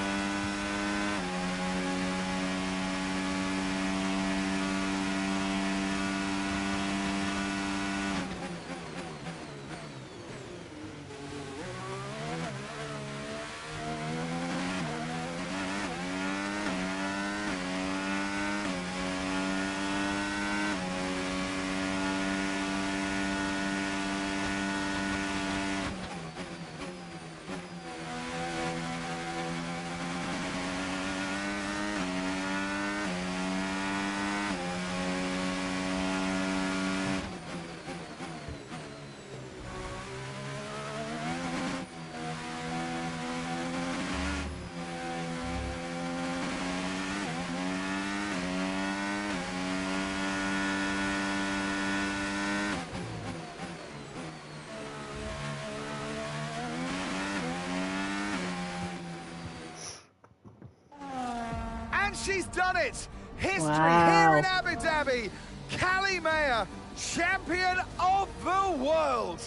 And she's done it! History Wow. here in Abu Dhabi. Callie Mayer, champion of the world.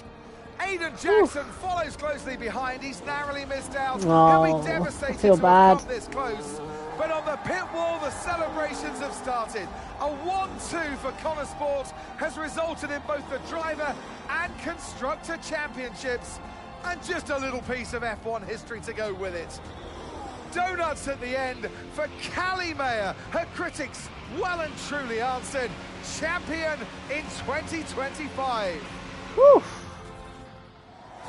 Aiden Jackson follows closely behind. He's narrowly missed out. Oh, He'll be devastated I feel to bad. have come this close. But on the pit wall, the celebrations have started. A 1-2 for Connor Sport has resulted in both the driver and constructor championships, and just a little piece of F1 history to go with it. Donuts at the end for Callie Mayer. Her critics well and truly answered. Champion in 2025. Whew.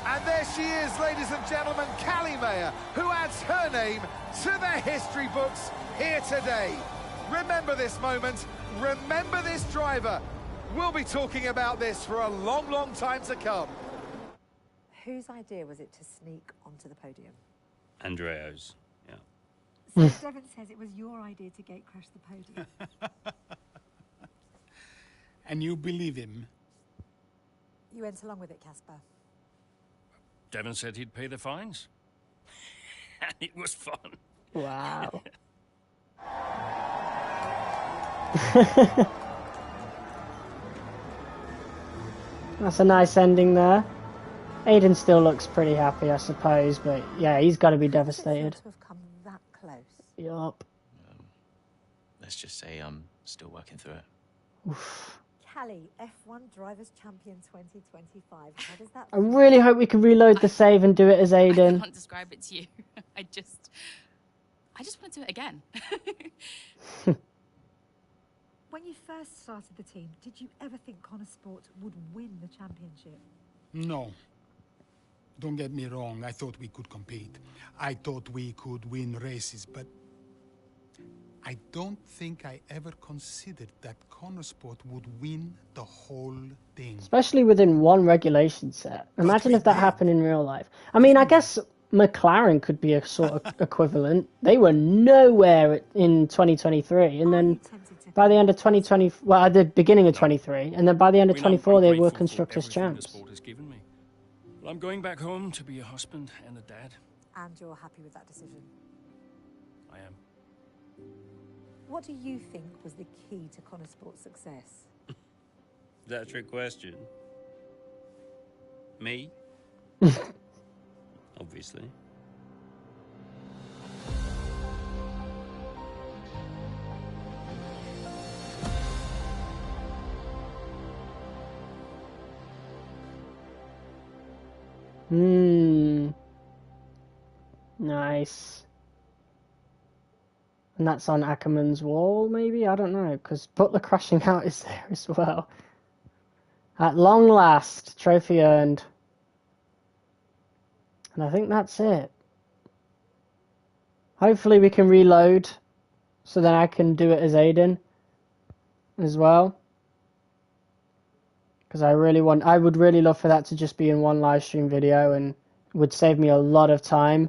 And there she is, ladies and gentlemen, Callie Mayer, who adds her name to the history books here today. Remember this moment, remember this driver. We'll be talking about this for a long, long time to come. Whose idea was it to sneak onto the podium? Andreo's, yeah. So Devon says it was your idea to gate crash the podium. And you believe him? You went along with it, Casper. Devon said he'd pay the fines. And it was fun. Wow. That's a nice ending there. Aiden still looks pretty happy, I suppose, but yeah, he's got to be devastated. To have come that close. Yup. Let's just say I'm still working through it. Oof. Callie, F1 Drivers' Champion 2025. How does that I really hope we can reload the save and do it as I Aiden. can't describe it to you. I just want to do it again. When you first started the team, did you ever think Connor Sport would win the championship? No. Don't get me wrong, I thought we could compete. I thought we could win races, but I don't think I ever considered that Connor Sport would win the whole thing. Especially within one regulation set. Imagine if that happened in real life. I mean, I guess McLaren could be a sort of equivalent. They were nowhere in 2023, and then by the end of 2020, well, at the beginning of 23, and then by the end of 24, they were constructors' champs. Sport has given me. Well, I'm going back home to be a husband and a dad. And you're happy with that decision? I am. What do you think was the key to Connor Sport's success? Is that a trick question? Me? Obviously. Nice. And that's on Ackerman's wall, maybe? I don't know, because Butler crashing out is there as well. At long last, trophy earned. And I think that's it. Hopefully we can reload, so then I can do it as Aiden as well. Because I would really love for that to just be in one live stream video, and would save me a lot of time.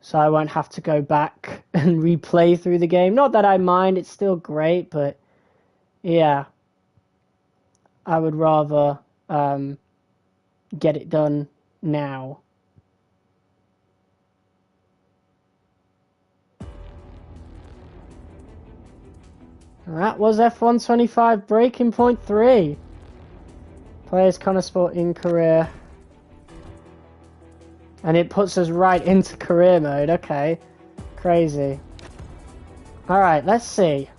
so I won't have to go back and replay through the game. Not that I mind, it's still great, but yeah, I would rather get it done now. That was F125 Breaking Point 3. Players Connor Sport in career. And it puts us right into career mode. Okay. Crazy. Alright, let's see.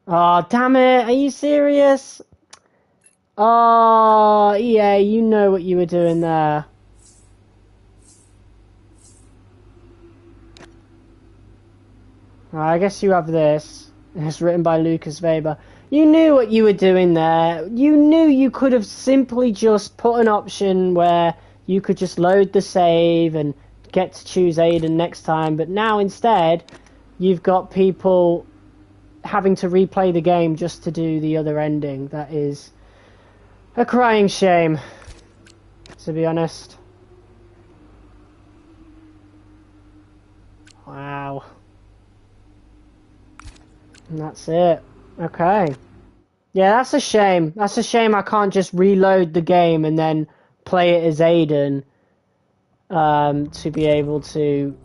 Oh, damn it. Are you serious? Oh, EA, you know what you were doing there. I guess you have this. It's written by Lucas Weber. You knew what you were doing there. You knew you could have simply just put an option where you could just load the save and get to choose Aiden next time. But now instead, you've got people having to replay the game just to do the other ending. That is a crying shame, to be honest. Wow. And that's it. Okay. Yeah, that's a shame. That's a shame I can't just reload the game and then play it as Aiden to be able to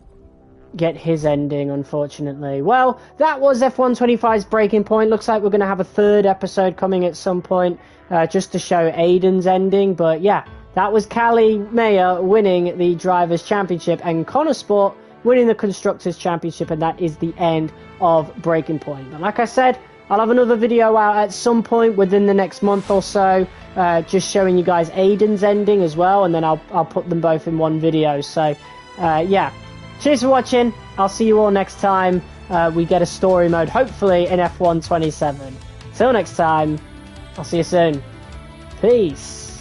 get his ending, unfortunately. Well, that was F125's Breaking Point. Looks like we're going to have a third episode coming at some point just to show Aiden's ending. But yeah, that was Callie Mayer winning the Drivers' Championship and Connor Sport winning the Constructors' Championship, and that is the end of Breaking Point. But like I said, I'll have another video out at some point within the next month or so, just showing you guys Aiden's ending as well, and then I'll put them both in one video. So, yeah. Cheers for watching. I'll see you all next time we get a story mode, hopefully in F1 27. Till next time, I'll see you soon. Peace.